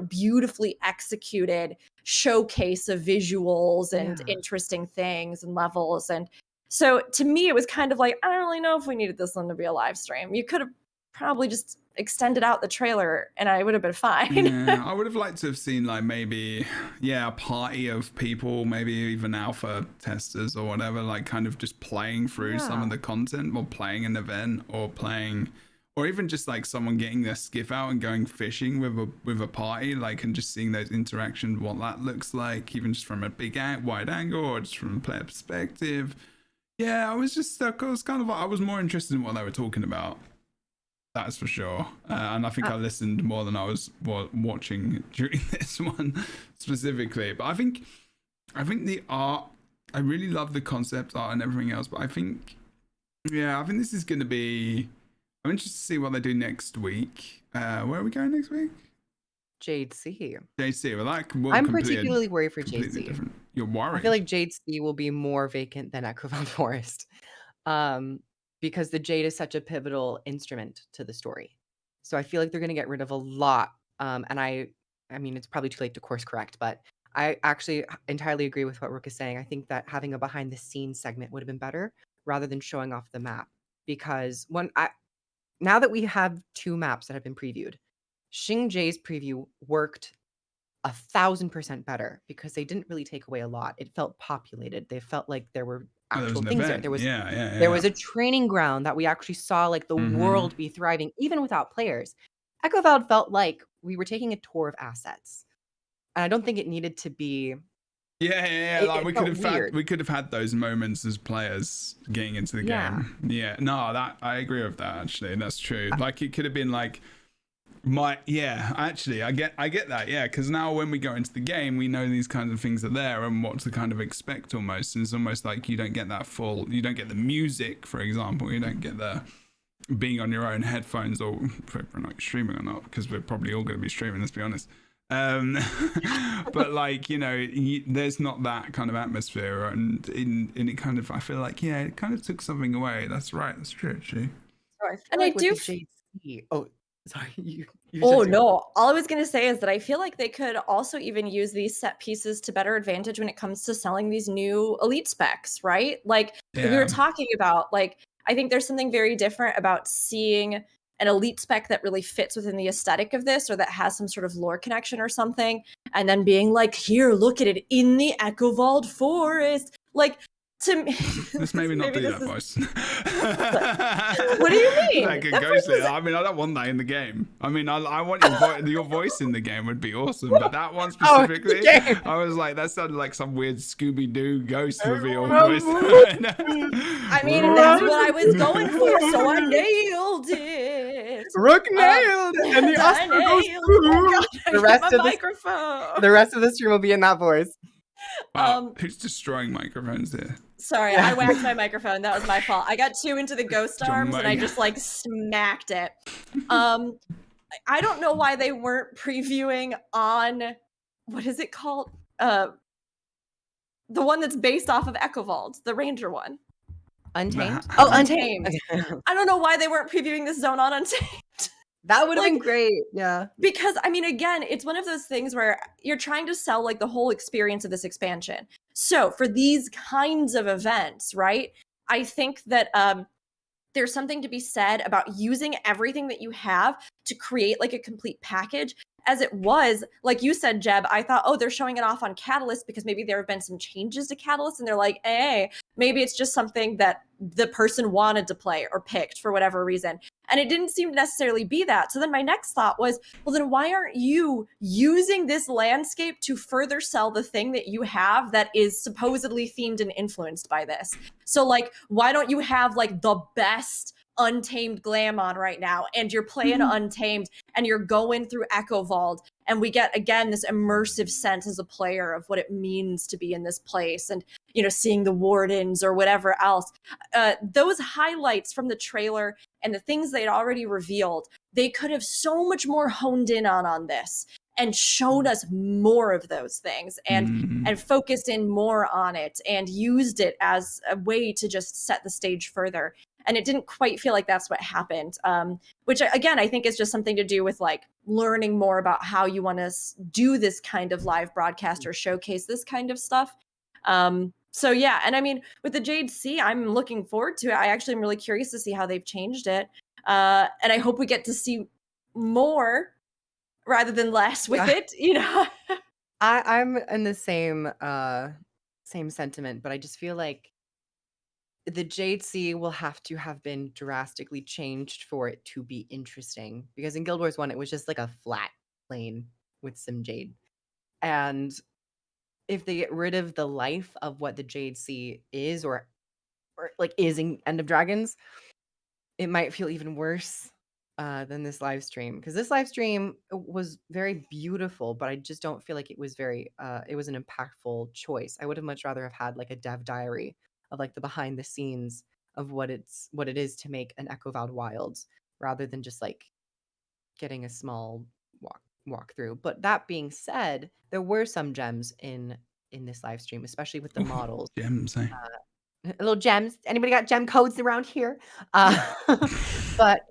beautifully executed showcase of visuals and interesting things and levels. And so to me, it was kind of like, I don't really know if we needed this one to be a live stream. You could have probably just extended out the trailer and I would have been fine. Yeah, I would have liked to have seen like maybe a party of people, maybe even alpha testers or whatever, like kind of just playing through some of the content, or playing an event, or even just like someone getting their skiff out and going fishing with a party, like, and just seeing those interactions, what that looks like, even just from a wide angle or just from a player perspective. Yeah, I was just I was kind of I was more interested in what they were talking about. That's for sure. And I think I listened more than I was watching during this one specifically. But I think the art, I really love the concept art and everything else. But I think this is going to be, I'm interested to see what they do next week. Where are we going next week? Jade C. Jade C. Well, I'm particularly worried for Jade C. Different. You're worried? I feel like Jade C will be more vacant than Echovald Forest. Because the Jade is such a pivotal instrument to the story. So I feel like they're going to get rid of a lot. And I mean, it's probably too late to course correct, but I actually entirely agree with what Rook is saying. I think that having a behind the scenes segment would have been better rather than showing off the map. Because now that we have 2 maps that have been previewed, Xing Jay's preview worked 1,000% better because they didn't really take away a lot. It felt populated. They felt like there were actual things there. There was a training ground that we actually saw, like the world be thriving even without players. Echovald felt like we were taking a tour of assets, and I don't think it needed to be. Like we could have had those moments as players getting into the game. That I agree with that. Actually, that's true. Like it could have been like. Actually, I get that, because now when we go into the game, we know these kinds of things are there and what to kind of expect almost, and it's almost like you don't get you don't get the music, for example, you don't get the being on your own headphones, or if we're not streaming or not, because we're probably all going to be streaming, let's be honest. But like, there's not that kind of atmosphere, and it kind of, I feel like, it kind of took something away. That's right, that's true, actually. And I do. Sorry, you oh no, all I was going to say is that I feel like they could also even use these set pieces to better advantage when it comes to selling these new elite specs, right? Like we were talking about, like, I think there's something very different about seeing an elite spec that really fits within the aesthetic of this, or that has some sort of lore connection or something, and then being like, here, look at it in the Echovald Forest. Like, to me, let's maybe not do that voice. What do you mean? Like a ghostly. I mean, I don't want that in the game. I mean, I want your voice in the game would be awesome, but that one specifically, I was like, that sounded like some weird Scooby-Doo ghost reveal voice. I mean, that's what I was going for, so I nailed it. Rook nailed it, and the Oscar goes through. The rest of the stream will be in that voice. Wow, who's destroying microphones here? Sorry, I whacked my microphone. That was my fault. I got too into the ghost arms and I just like smacked it. I don't know why they weren't previewing on, what is it called? The one that's based off of Echovald, the Ranger one. Untamed? Untamed. I don't know why they weren't previewing this zone on Untamed. That would have been great. Yeah. Because, I mean, again, it's one of those things where you're trying to sell like the whole experience of this expansion. So for these kinds of events, right, I think that there's something to be said about using everything that you have to create like a complete package. As it was, like you said, Jeb, I thought, oh, they're showing it off on Catalyst because maybe there have been some changes to Catalyst, and they're like, hey, maybe it's just something that the person wanted to play or picked for whatever reason. And it didn't seem to necessarily be that. So then my next thought was, well, then why aren't you using this landscape to further sell the thing that you have that is supposedly themed and influenced by this? So like, why don't you have like the best Untamed glam on right now, and you're playing Untamed and you're going through Echovald, and we get again this immersive sense as a player of what it means to be in this place, and seeing the wardens or whatever else. Those highlights from the trailer and the things they'd already revealed, they could have so much more honed in on this and shown us more of those things, and focused in more on it and used it as a way to just set the stage further. And it didn't quite feel like that's what happened, which, again, I think is just something to do with like learning more about how you want to do this kind of live broadcast or showcase this kind of stuff. So, yeah. And I mean, with the Jade C, I'm looking forward to it. I actually am really curious to see how they've changed it. And I hope we get to see more rather than less with Yeah. it, you know? I'm in the same sentiment, but I just feel like the Jade Sea will have been drastically changed for it to be interesting. Because in Guild Wars 1, it was just like a flat plane with some jade. And if they get rid of the life of what the Jade Sea is, or like is in End of Dragons, it might feel even worse than this live stream, because this live stream was very beautiful, but I just don't feel like it was it was an impactful choice. I would have much rather have had like a dev diary of like the behind the scenes of what it is to make an Echovald Wilds, rather than just like getting a small walk through. But that being said, there were some gems in this live stream, especially with the models. Gems, eh? Little gems. Anybody got gem codes around here? But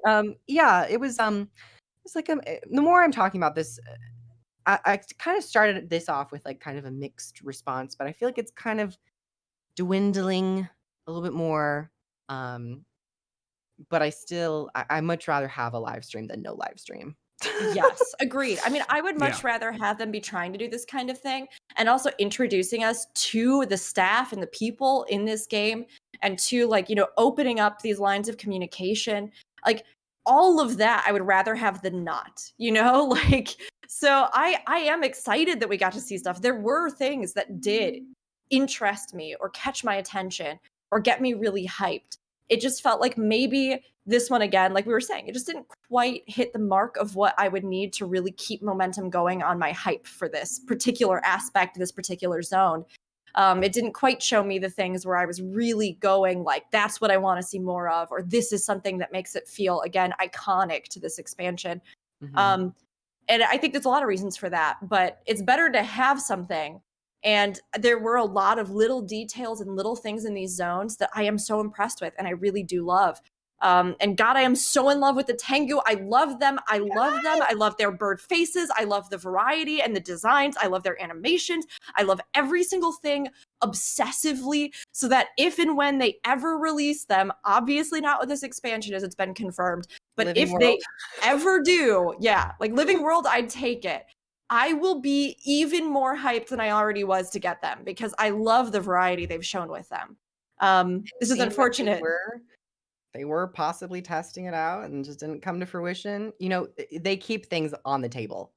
yeah, it was it's like the more I'm talking about this, I kind of started this off with like kind of a mixed response, but I feel like it's kind of dwindling a little bit more. But I much rather have a live stream than no live stream. Yes, agreed. I mean, I would much rather have them be trying to do this kind of thing and also introducing us to the staff and the people in this game, and to like, opening up these lines of communication. Like all of that I would rather have than not, like, so I am excited that we got to see stuff. There were things that did interest me or catch my attention or get me really hyped. It just felt like maybe this one, again, like we were saying, it just didn't quite hit the mark of what I would need to really keep momentum going on my hype for this particular aspect, this particular zone. It didn't quite show me the things where I was really going like, that's what I want to see more of, or this is something that makes it feel, again, iconic to this expansion. Mhm. And I think there's a lot of reasons for that, but it's better to have something. And there were a lot of little details and little things in these zones that I am so impressed with, and I really do love. And God, I am so in love with the Tangu. I love them. I love them. I love their bird faces. I love the variety and the designs. I love their animations. I love every single thing obsessively, so that if and when they ever release them, obviously not with this expansion as it's been confirmed, but Living if World. they ever do, yeah, like Living World, I'd take it. I will be even more hyped than I already was to get them, because I love the variety they've shown with them. This is Seeing what unfortunate. They were possibly testing it out and just didn't come to fruition. They keep things on the table.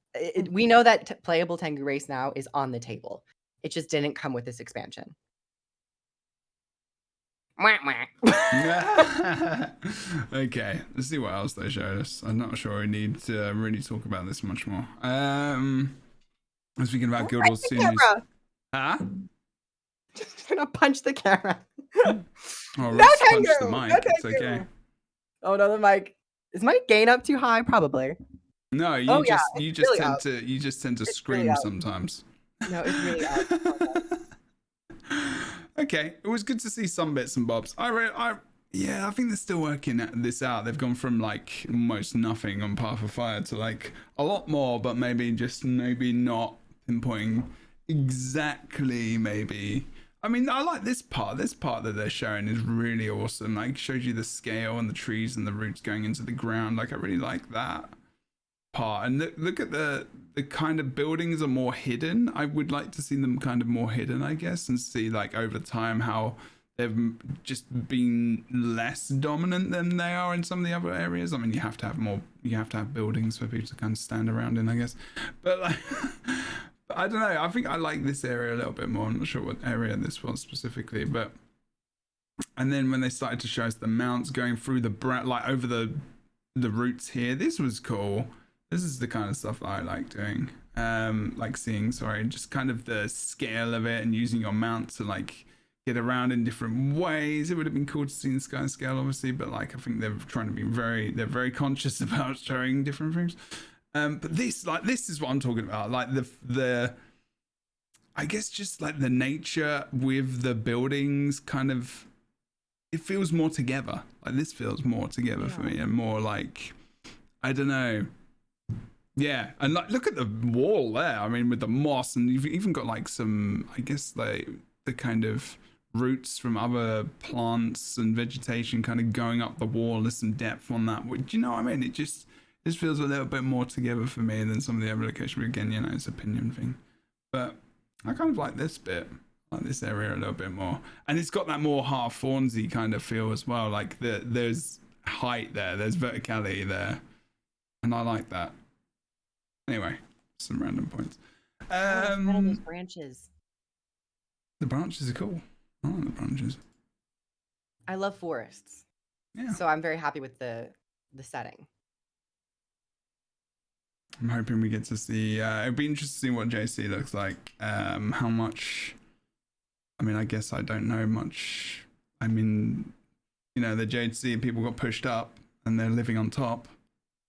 We know that playable Tengu race now is on the table. It just didn't come with this expansion. Okay, let's see what else they showed us. I'm not sure we need to really talk about this much more. Speaking about Guild Wars 2 news. Huh? Just gonna punch the camera. Oh, No, Rick's punched the Tangu! mic. No, It's Tangu! okay. Oh no, the mic. Is my gain up too high? Probably. No, you Oh, yeah, just really tend up. to It's really scream up. sometimes. No, it's really up. Okay, it was good to see some bits and bobs. I think they're still working this out. They've gone from like almost nothing on Path of Fire to like a lot more, but maybe not pinpointing exactly. Maybe. I mean, I like this part. This part that they're showing is really awesome. Like, shows you the scale and the trees and the roots going into the ground. Like, I really like that part. And look at the kind of buildings are more hidden. I would like to see them kind of more hidden, I guess, and see like over time how they've just been less dominant than they are in some of the other areas. I mean, you have to have buildings for people to kind of stand around in, I guess. But like, I don't know. I think I like this area a little bit more. I'm not sure what area this was specifically, but and then when they started to show us the mounts going through like over the roots here, this was cool. This is the kind of stuff that I like doing. Like seeing, just kind of the scale of it and using your mount to like get around in different ways. It would have been cool to see in Sky Scale, obviously, but like I think they're trying to be they're very conscious about showing different things. But this is what I'm talking about. Like the I guess just like the nature with the buildings kind of, it feels more together. Like this feels more together for me, and more like, I don't know. Yeah, and like look at the wall there. I mean, with the moss, and you've even got like some, I guess, like the kind of roots from other plants and vegetation kind of going up the wall. There's some depth on that. Do you know what I mean? this feels a little bit more together for me than some of the other locations. But again, it's opinion thing. But I kind of like this bit, like this area a little bit more, and it's got that more Heart of Thornsy kind of feel as well. Like there's height there, there's verticality there, and I like that. Anyway, some random points. Those branches. The branches are cool. I like the branches. I love forests. Yeah. So I'm very happy with the setting. I'm hoping we get to see. It'd be interesting to see what JC looks like. How much? I mean, I guess I don't know much. I mean, the Jade Sea people got pushed up and they're living on top,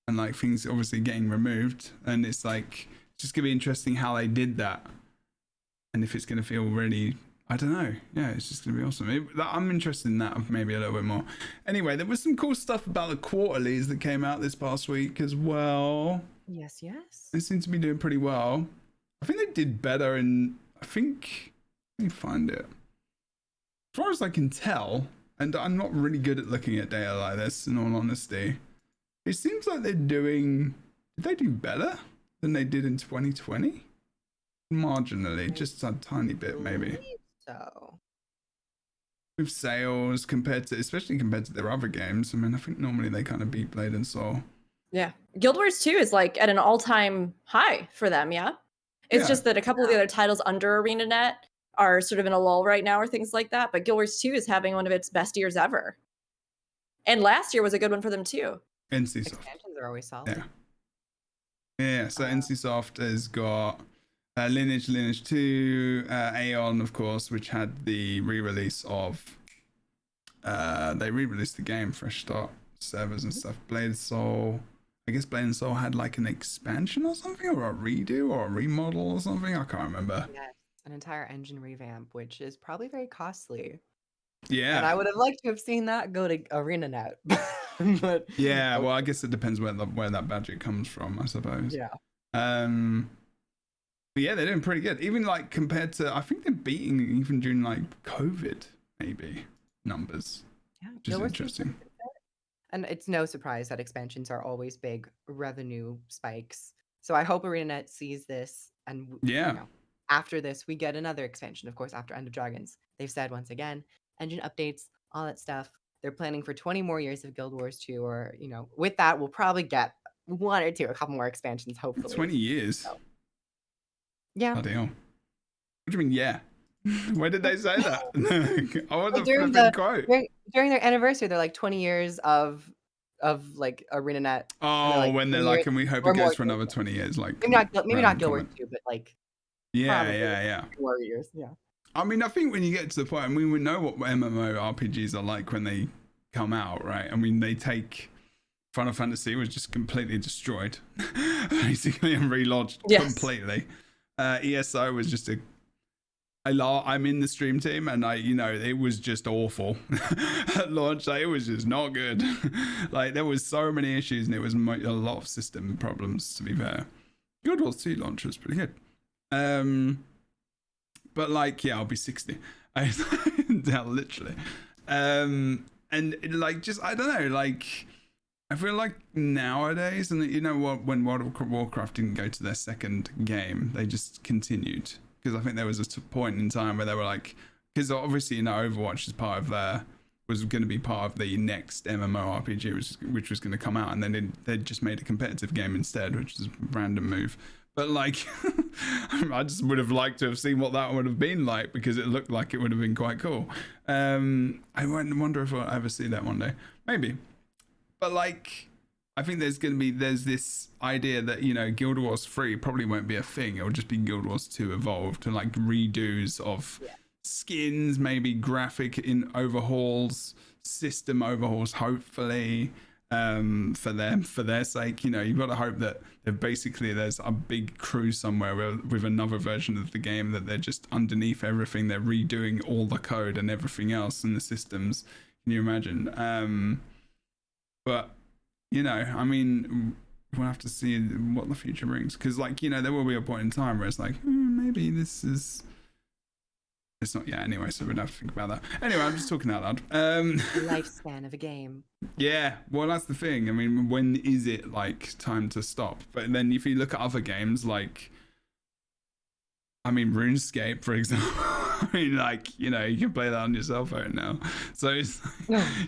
and like things obviously getting removed, and it's like it's just gonna be interesting how they did that, and if it's gonna feel really. I don't know. Yeah, it's just going to be awesome. I'm interested in that maybe a little bit more. Anyway, there was some cool stuff about the quarterlies that came out this past week as well. Yes. They seem to be doing pretty well. I think they did better in, let me find it. As far as I can tell, and I'm not really good at looking at data like this, in all honesty, it seems like did they do better than they did in 2020? Marginally, just a tiny bit maybe. So with sales especially compared to their other games. I mean, I think normally they kind of beat Blade and Soul. Yeah. Guild Wars 2 is like at an all-time high for them, yeah? It's just that a couple of the other titles under ArenaNet are sort of in a lull right now or things like that, but Guild Wars 2 is having one of its best years ever. And last year was a good one for them too. NCSoft. Expansions are always solid. Yeah, so NCSoft has got Lineage 2, Aeon, of course, which had the re-release of they re-released the game, fresh start servers and stuff. Blade and Soul, I guess Blade and Soul had like an expansion or something, or a redo or a remodel or something, I can't remember. Yes, an entire engine revamp, which is probably very costly. Yeah, and I would have liked to have seen that go to ArenaNet. But yeah, well, I guess it depends where that budget comes from, I suppose. Yeah. But yeah, they're doing pretty good. Even like compared to, I think they're beating even during like COVID, maybe numbers. Yeah, which is interesting. And it's no surprise that expansions are always big revenue spikes. So I hope ArenaNet sees this, and after this we get another expansion. Of course, after End of Dragons, they've said once again, engine updates, all that stuff. They're planning for 20 more years of Guild Wars 2, or with that we'll probably get one or two, a couple more expansions, hopefully. 20 years. So. Yeah. Bloody hell. What do you mean, yeah? When did they say that? I want the flipping quote. During their anniversary, they're like 20 years of like ArenaNet. Oh, when they're like, and we hope it goes for another 20 years. Like maybe not Guild Wars 2, but like yeah. More years, yeah. I mean, I think when you get to the point, I mean, we know what MMORPGs are like when they come out, right? I mean, they take Final Fantasy was just completely destroyed, basically, and relaunched completely. ESO was just I'm in the stream team, and it was just awful at launch. Like, it was just not good. Like, there was so many issues, and it was a lot of system problems, to be fair. Guild Wars 2 launch was pretty good. But like, yeah, I'll be 60. Literally. And like, just, I don't know, like, I feel like nowadays, and when World of Warcraft didn't go to their second game, they just continued. Because I think there was a point in time where they were like, because obviously, Overwatch is was going to be part of the next MMORPG, which was going to come out, and then they just made a competitive game instead, which is a random move. But like, I just would have liked to have seen what that would have been like, because it looked like it would have been quite cool. I wonder if I'll ever see that one day. Maybe. But like, I think there's this idea that, Guild Wars 3 probably won't be a thing. It'll just be Guild Wars 2 evolved, and like redos of skins, maybe graphic in overhauls, system overhauls, hopefully. For their sake, you've got to hope that there's a big crew somewhere with another version of the game, that they're just underneath everything, they're redoing all the code and everything else in the systems. Can you imagine? But I mean, we'll have to see what the future brings, because like, there will be a point in time where it's like, maybe this is It's not yet anyway, so we'd have to think about that. Anyway, I'm just talking out loud. The lifespan of a game. Yeah, well, that's the thing. I mean, when is it like time to stop? But then if you look at other games like, I mean, RuneScape, for example, I mean, like, you know, you can play that on your cell phone now. So it's,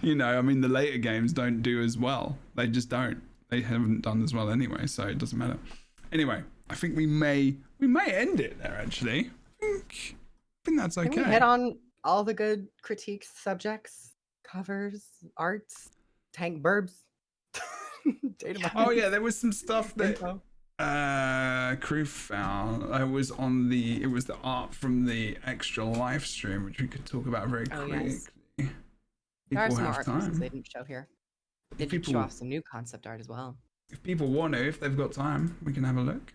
you know, I mean, the later games don't do as well. They just don't. They haven't done as well anyway, so it doesn't matter. Anyway, I think we may end it there, actually. I think that's okay. Can we hit on all the good critiques, subjects, covers, arts, tank burbs? Data Oh yeah, there was some stuff that Crew found. It was the art from the extra live stream, which we could talk about very quickly. Yes. There are People some have art pieces time. they didn't show here. They did show off some new concept art as well. If people want to, if they've got time, we can have a look.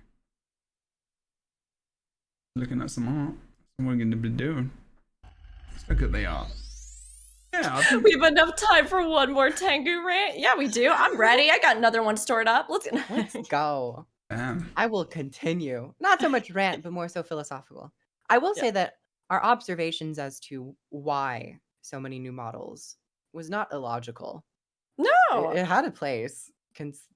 Looking at some art. That's what we're going to be doing. Let's look at the art. Yeah, I think We have enough time for one more Tangu rant. Yeah, we do. I'm ready. I got another one stored up. Let's Go. damn. I will continue. Not so much rant, but more so philosophical. I will say that our observations as to why so many new models was not illogical. No. It had a place,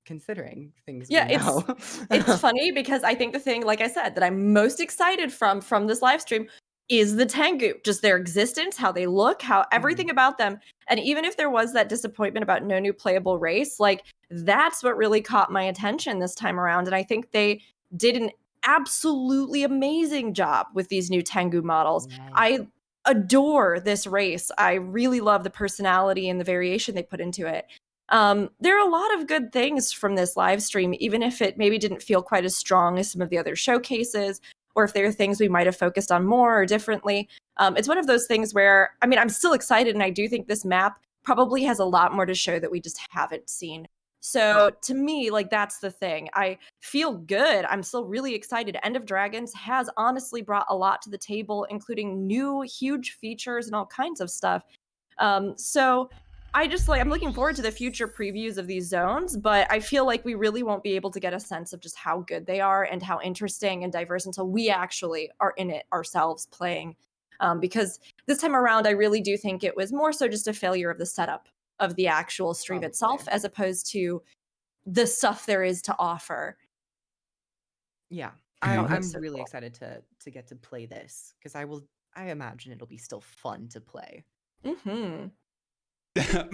considering things we Yeah, know. It's funny because I think the thing, like I said, that I'm most excited from this live stream is the Tangu, just their existence, how they look, how everything about them. And even if there was that disappointment about no new playable race, like that's what really caught my attention this time around. And I think they did an absolutely amazing job with these new Tangu models. Yes. I adore this race. I really love the personality and the variation they put into it. There are a lot of good things from this live stream, even if it maybe didn't feel quite as strong as some of the other showcases, or if there are things we might have focused on more or differently. It's one of those things where, I mean, I'm still excited, and I do think this map probably has a lot more to show that we just haven't seen. So to me, like, that's the thing. I feel good. I'm still really excited. End of Dragons has honestly brought a lot to the table, including new huge features and all kinds of stuff. So I just I'm looking forward to the future previews of these zones, but I feel like we really won't be able to get a sense of just how good they are and how interesting and diverse until we actually are in it ourselves playing. Because this time around, I really do think it was more so just a failure of the setup of the actual stream itself, as opposed to the stuff there is to offer. Yeah, Okay. I'm So really cool. excited to get to play this because I imagine it'll be still fun to play. Mm-hmm.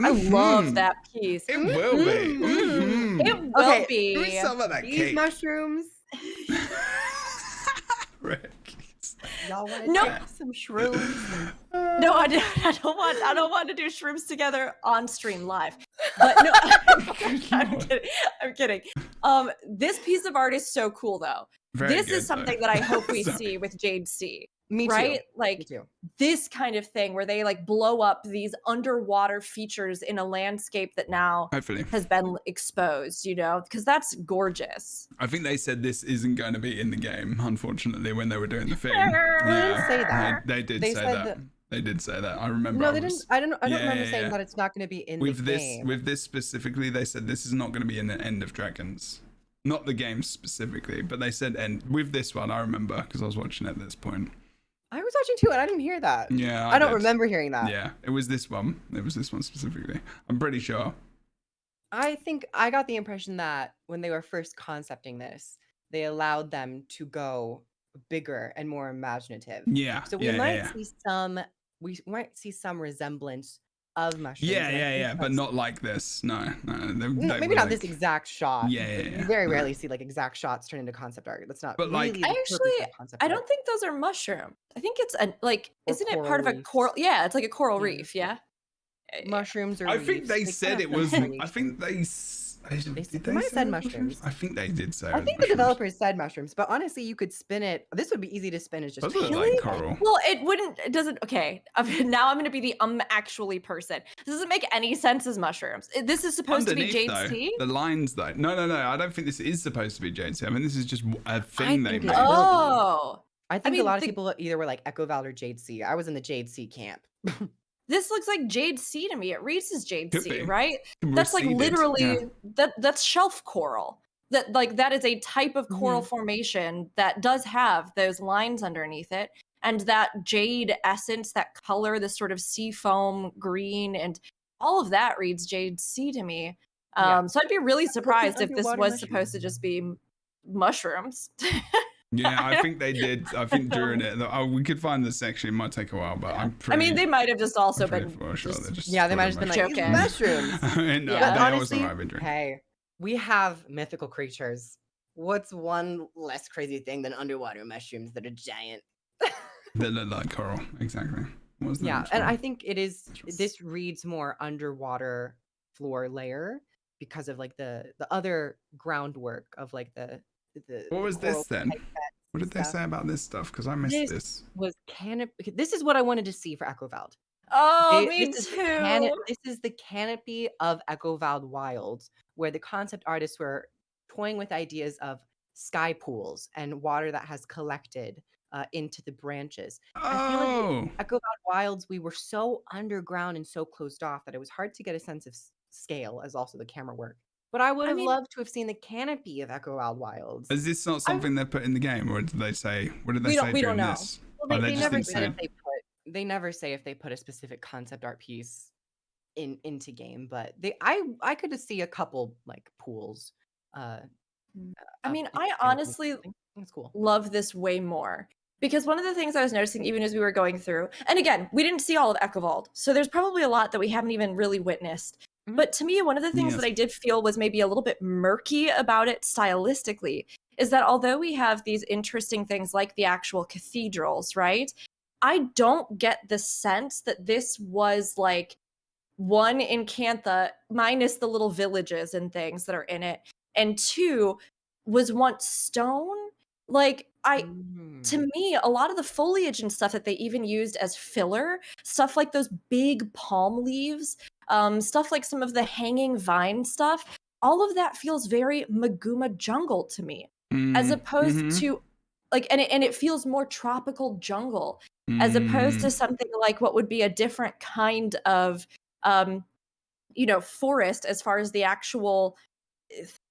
I love that piece. It will be. Mhm. It will be. Give me some of that These cake. mushrooms. Rick. Y'all want to No. take some shrooms? No, I don't want to do shrooms together on stream live. But no, I'm kidding. This piece of art is so cool though. Very This good, is something though. that I hope we Sorry. see with Jade C. Me too. Right? Me Like too. this kind of thing where they like blow up these underwater features in a landscape that now Hopefully. has been exposed, you know, because that's gorgeous. I think they said this isn't going to be in the game, unfortunately, when they were doing the thing. They didn't say that. They did They say said that. that- They did say that. I remember. No, they didn't. I don't remember Yeah, saying yeah. that it's not going to be in With the this, game. with this specifically, they said this is not going to be in the End of Dragons. Not the game specifically, but they said end. With this one, I remember because I was watching at this point. I was watching too, and I didn't hear that. Yeah, I don't did. remember hearing that. Yeah, it was this one. It was this one specifically. I'm pretty sure. I think I got the impression that when they were first concepting this, they allowed them to go bigger and more imaginative. Yeah. So we yeah, might yeah, see might see some resemblance of mushrooms. yeah, and I think but that's- not like this. No. maybe not this exact shot. Yeah. You very rarely see like exact shots turn into concept art. That's not But, like- really the I purpose actually- of concept I art. don't think those are mushrooms. I think it's Or isn't it part coral of a reefs. coral? Yeah, it's like a coral Yeah. reef. Yeah. mushrooms or I think reefs, they kind said of it was. vary. I think they. They might have said mushrooms. I think they did say. I it was think the mushrooms. developers said mushrooms, but honestly, you could spin it. This would be easy to spin as just Those look really? like coral. Well, it doesn't. Okay, now I'm going to be the actually person. This doesn't make any sense as mushrooms. This is supposed to be Underneath, Jade though, C. the lines though. No. I don't think this is supposed to be Jade C. I mean, this is just a thing they think it made. will. Oh, I think mean, a lot of the- people either were like Echovald or Jade C. I was in the Jade C camp. this looks like Jade C to me. It reads as Jade Could C, be. right? That's like Receded, literally yeah. that's shelf coral. That is a type of coral Mhm. formation that does have those lines underneath it. and that jade essence, that color, this sort of sea foam green, and all of that reads Jade Sea to me. So I'd be really surprised if this was supposed to just be mushrooms. Yeah, I think they did. I think during it, we could find the section. It might take a while, but I'm pretty. I mean, they might have just also been. Sure they might have been like joking. mushrooms. And, But they honestly, also might have been drinking. hey, we have mythical creatures. What's one less crazy thing than underwater mushrooms that are giant? They look like coral, exactly. What was the Yeah, next and one? I think it is. This reads more underwater floor layer because of like the other groundwork of like the. What was this then? type What did they say about this stuff? Because I missed this. Was canopy. This is what I wanted to see for Echovald. Oh, me This too. This is the canopy of Echovald Wilds, where the concept artists were toying with ideas of sky pools and water that has collected into the branches. I feel like in Echovald Wilds, we were so underground and so closed off that it was hard to get a sense of scale as also the camera work. But I would have loved to have seen the canopy of Echovald Wilds. Is this not something they put in the game, or did they say? What did they say we during don't know. this? Well, they never said if they put. They never say if they put a specific concept art piece into game, but I could see a couple like pools. I mean, I honestly love this way more. Because one of the things I was noticing even as we were going through, and again, we didn't see all of Echovald, so there's probably a lot that we haven't even really witnessed. But to me, one of the things that I did feel was maybe a little bit murky about it stylistically is that although we have these interesting things like the actual cathedrals, right? I don't get the sense that this was like one in Cantha minus the little villages and things that are in it, and two was once stone. Like to me, a lot of the foliage and stuff that they even used as filler, stuff like those big palm leaves, stuff like some of the hanging vine stuff, all of that feels very Maguma jungle to me, as opposed to like, and it feels more tropical jungle, as opposed to something like what would be a different kind of, forest as far as the actual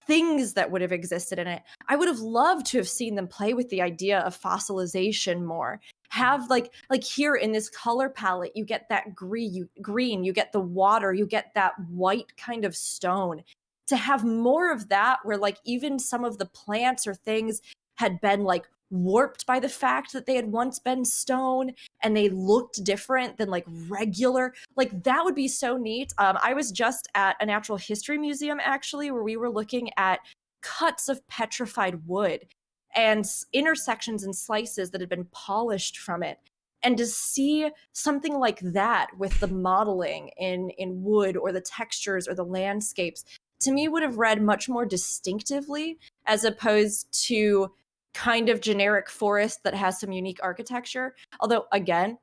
things that would have existed in it. I would have loved to have seen them play with the idea of fossilization more. Have like here in this color palette, you get that green, you get the water, you get that white kind of stone. To have more of that where like even some of the plants or things had been like warped by the fact that they had once been stone and they looked different than like regular, like that would be so neat. I was just at a natural history museum actually where we were looking at cuts of petrified wood and intersections and slices that had been polished from it, and to see something like that with the modeling in wood or the textures or the landscapes, to me would have read much more distinctively as opposed to kind of generic forest that has some unique architecture. Although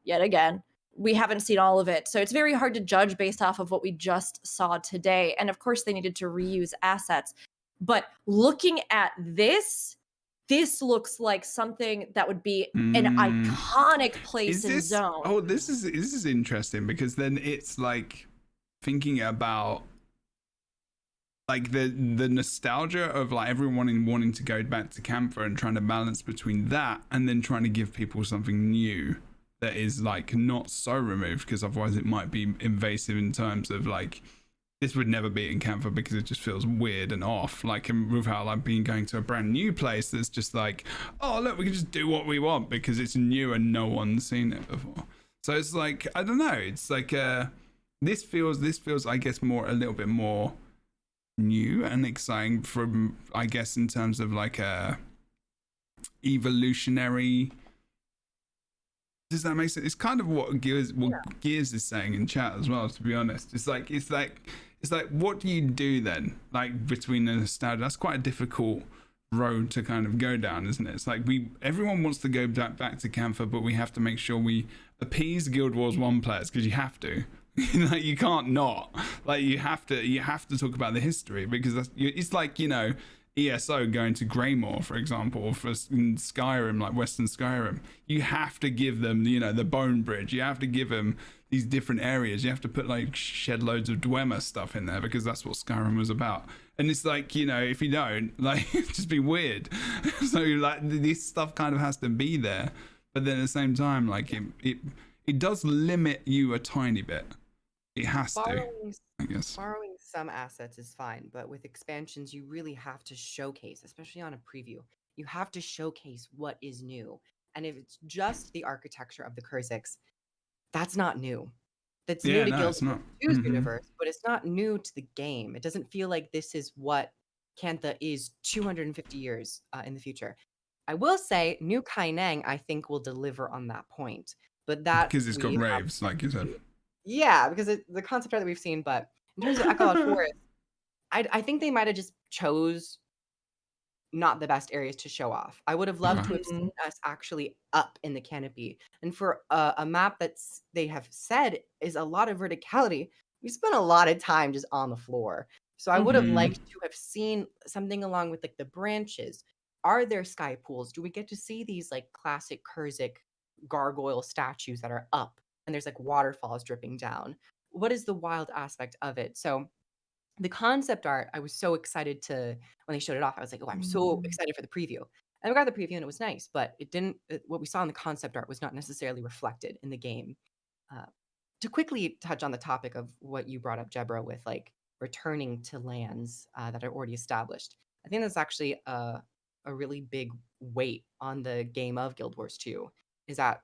yet again, we haven't seen all of it. So it's very hard to judge based off of what we just saw today. And of course they needed to reuse assets. But looking at this looks like something that would be an iconic place and zone. Oh, this is interesting, because then it's like thinking about like the nostalgia of like everyone wanting to go back to Camphor and trying to balance between that and then trying to give people something new that is like not so removed, because otherwise it might be invasive in terms of like this would never be in Camphor because it just feels weird and off, like without like being going to a brand new place that's just like, oh look, we can just do what we want because it's new and no one's seen it before. So it's like, I don't know, it's like this feels I guess a little bit more new and exciting from, I guess, in terms of like a evolutionary. Does that make sense? It's kind of what Gears is saying in chat as well, to be honest. It's like what do you do then, like between the nostalgia? That's quite a difficult road to kind of go down, isn't it? It's like everyone wants to go back to Camphor, but we have to make sure we appease Guild Wars 1 players, because you have to. Like you can't not, like you have to talk about the history, because it's like, you know, ESO going to Greymore, for example, or for Skyrim, like Western Skyrim, you have to give them, you know, the Bone Bridge, you have to give them these different areas, you have to put like shed loads of Dwemer stuff in there, because that's what Skyrim was about. And it's like, you know, if you don't, like, it'd just be weird. So like this stuff kind of has to be there. but then at the same time, like it does limit you a tiny bit. It has to, I guess. Borrowing some assets is fine, but with expansions, you really have to showcase, especially on a preview, you have to showcase what is new. And if it's just the architecture of the Kurziks, that's not new. That's new to No, Guild it's not. Wars 2's universe, but it's not new to the game. It doesn't feel like this is what Cantha is 250 years in the future. I will say, New Kaineng, I think, will deliver on that point. But that Because it's got we have raves, like you said. Yeah, because the concept art that we've seen, but in terms of Echovald Forest, I think they might have just chose not the best areas to show off. I would have loved to have seen us actually up in the canopy. And for a map that's they have said is a lot of verticality, we spent a lot of time just on the floor. So I would have liked to have seen something along with like the branches. Are there sky pools? Do we get to see these like classic Kurzik gargoyle statues that are up and there's like waterfalls dripping down? What is the wild aspect of it? So the concept art, I was so excited to when they showed it off. I was like, oh, I'm so excited for the preview. And we got the preview and it was nice, but it didn't. What we saw in the concept art was not necessarily reflected in the game. To quickly touch on the topic of what you brought up, Jebra, with like returning to lands that are already established, I think that's actually a really big weight on the game of Guild Wars 2. Is that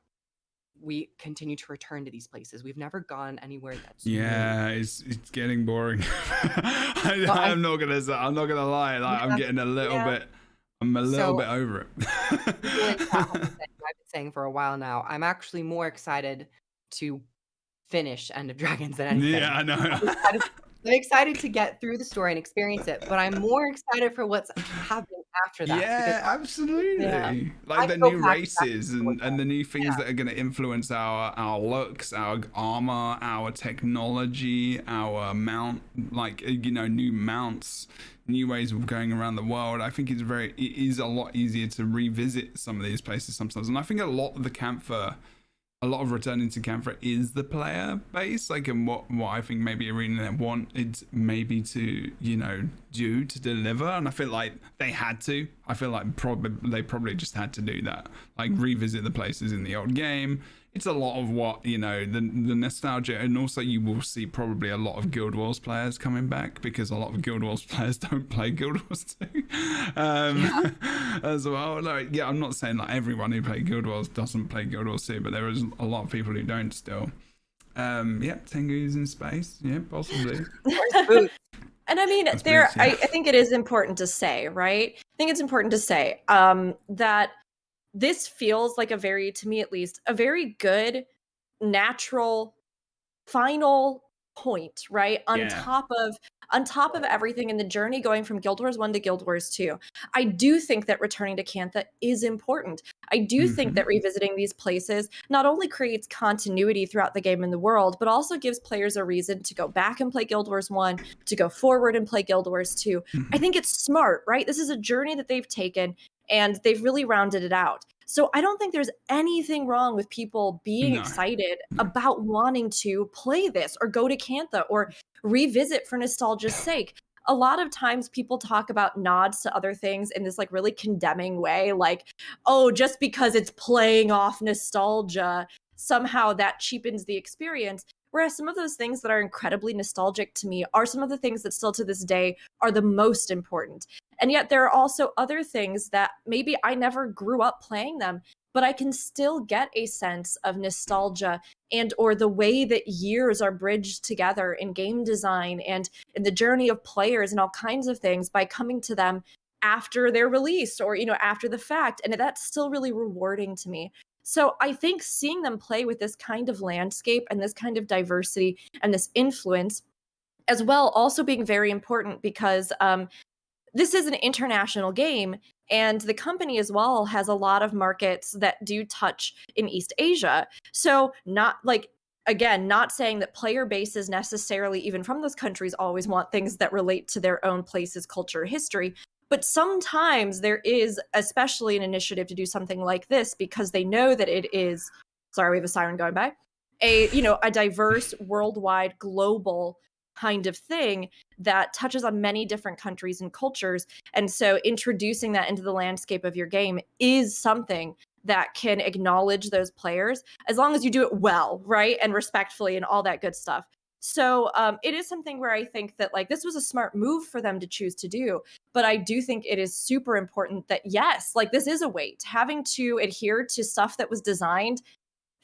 we continue to return to these places. We've never gone anywhere that's new. It's getting boring. I'm not gonna lie. Like I'm getting a little bit. I'm a little bit over it. I've been saying for a while now, I'm actually more excited to finish End of Dragons than anything. Yeah, I know. I'm excited to get through the story and experience it, but I'm more excited for what's happening after that. Yeah, absolutely. Yeah. Like the new races and the new things that are going to influence our looks, our armor, our technology, our mount, like, new mounts, new ways of going around the world. I think it is a lot easier to revisit some of these places sometimes. And I think a lot of returning to Camphor is the player base, like, and what I think maybe Arena wanted maybe to, do to deliver. And I feel like they had to. I feel like they probably just had to do that, like revisit the places in the old game. It's a lot of what, the nostalgia, and also you will see probably a lot of Guild Wars players coming back because a lot of Guild Wars players don't play Guild Wars 2 as well. Like, I'm not saying like everyone who played Guild Wars doesn't play Guild Wars 2, but there is a lot of people who don't still. Tengu's in space, possibly. And I mean, I think it is important to say, right? I think it's important to say that this feels like to me at least, a very good, natural, final point, right? On top of everything in the journey going from Guild Wars 1 to Guild Wars 2. I do think that returning to Cantha is important. I do think that revisiting these places not only creates continuity throughout the game and the world, but also gives players a reason to go back and play Guild Wars 1, to go forward and play Guild Wars 2. I think it's smart, right? This is a journey that they've taken and they've really rounded it out. So I don't think there's anything wrong with people being excited about wanting to play this or go to Cantha or revisit for nostalgia's sake. A lot of times people talk about nods to other things in this like really condemning way, like, oh, just because it's playing off nostalgia, somehow that cheapens the experience. Whereas some of those things that are incredibly nostalgic to me are some of the things that still to this day are the most important. And yet there are also other things that maybe I never grew up playing them, but I can still get a sense of nostalgia and or the way that years are bridged together in game design and in the journey of players and all kinds of things by coming to them after their release or, after the fact. And that's still really rewarding to me. So I think seeing them play with this kind of landscape and this kind of diversity and this influence as well also being very important because this is an international game and the company as well has a lot of markets that do touch in East Asia. So not saying that player bases necessarily even from those countries always want things that relate to their own places, culture, history. But sometimes there is especially an initiative to do something like this because they know that it is, sorry, we have a siren going by, a diverse, worldwide, global kind of thing that touches on many different countries and cultures. And so introducing that into the landscape of your game is something that can acknowledge those players as long as you do it well, right? And respectfully and all that good stuff. So it is something where I think that like this was a smart move for them to choose to do. But I do think it is super important that yes, like this is a weight. Having to adhere to stuff that was designed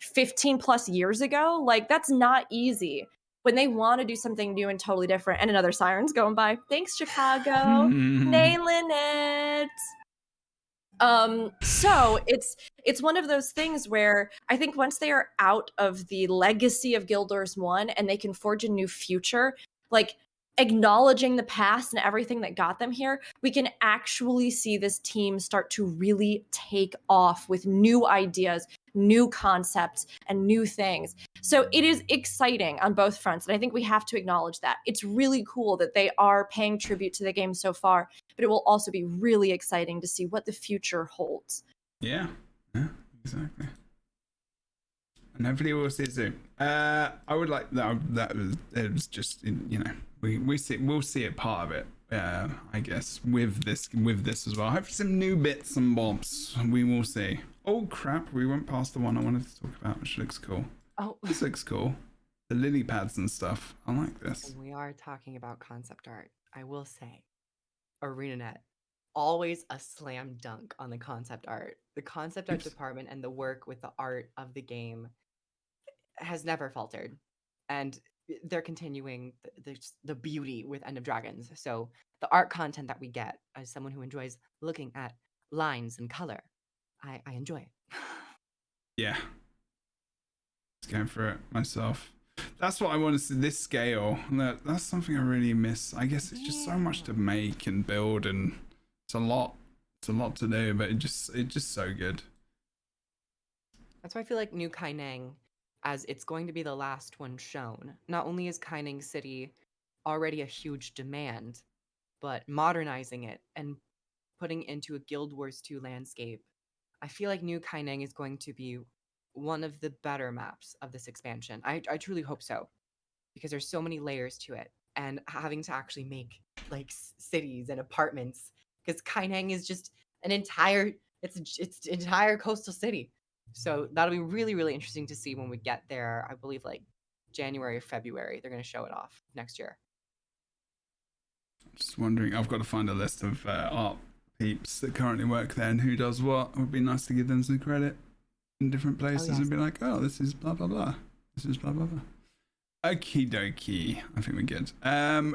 15 plus years ago, like that's not easy. When they want to do something new and totally different, and another siren's going by. Thanks, Chicago. Nailing it. So it's one of those things where I think once they are out of the legacy of Guild Wars 1 and they can forge a new future, like acknowledging the past and everything that got them here, we can actually see this team start to really take off with new ideas, new concepts, and new things. So it is exciting on both fronts. And I think we have to acknowledge that. It's really cool that they are paying tribute to the game so far, but it will also be really exciting to see what the future holds. Yeah, exactly. And hopefully we'll see it soon. I would like that was just, you know, we'll see it part of it. I guess with this as well. Hopefully some new bits and bobs. We will see. Oh crap! We went past the one I wanted to talk about, which looks cool. Oh, This looks cool. The lily pads and stuff. I like this. we are talking about concept art. I will say, ArenaNet, always a slam dunk on the concept art. The concept art Oops. department and the work with the art of the game has never faltered, and they're continuing the beauty with End of Dragons. So the art content that we get, as someone who enjoys looking at lines and color, I enjoy it. Yeah. Just going for it myself. That's what I want to see. This scale. That's something I really miss. I guess it's just so much to make and build, and it's a lot. It's a lot to do, but it's just so good. That's why I feel like New Kaineng, as it's going to be the last one shown, not only is Kaineng City already a huge demand, but modernizing it and putting into a Guild Wars 2 landscape, I feel like New Kaineng is going to be one of the better maps of this expansion. I truly hope so, because there's so many layers to it, and having to actually make like cities and apartments, because Kaineng is just an entire entire coastal city. So that'll be really, really interesting to see when we get there. I believe like January or February, they're going to show it off next year. Just wondering. I've got to find a list of art peeps that currently work there and who does what. It would be nice to give them some credit in different places and be like, oh, this is blah blah blah. This is blah blah blah. Okie dokie. I think we're good.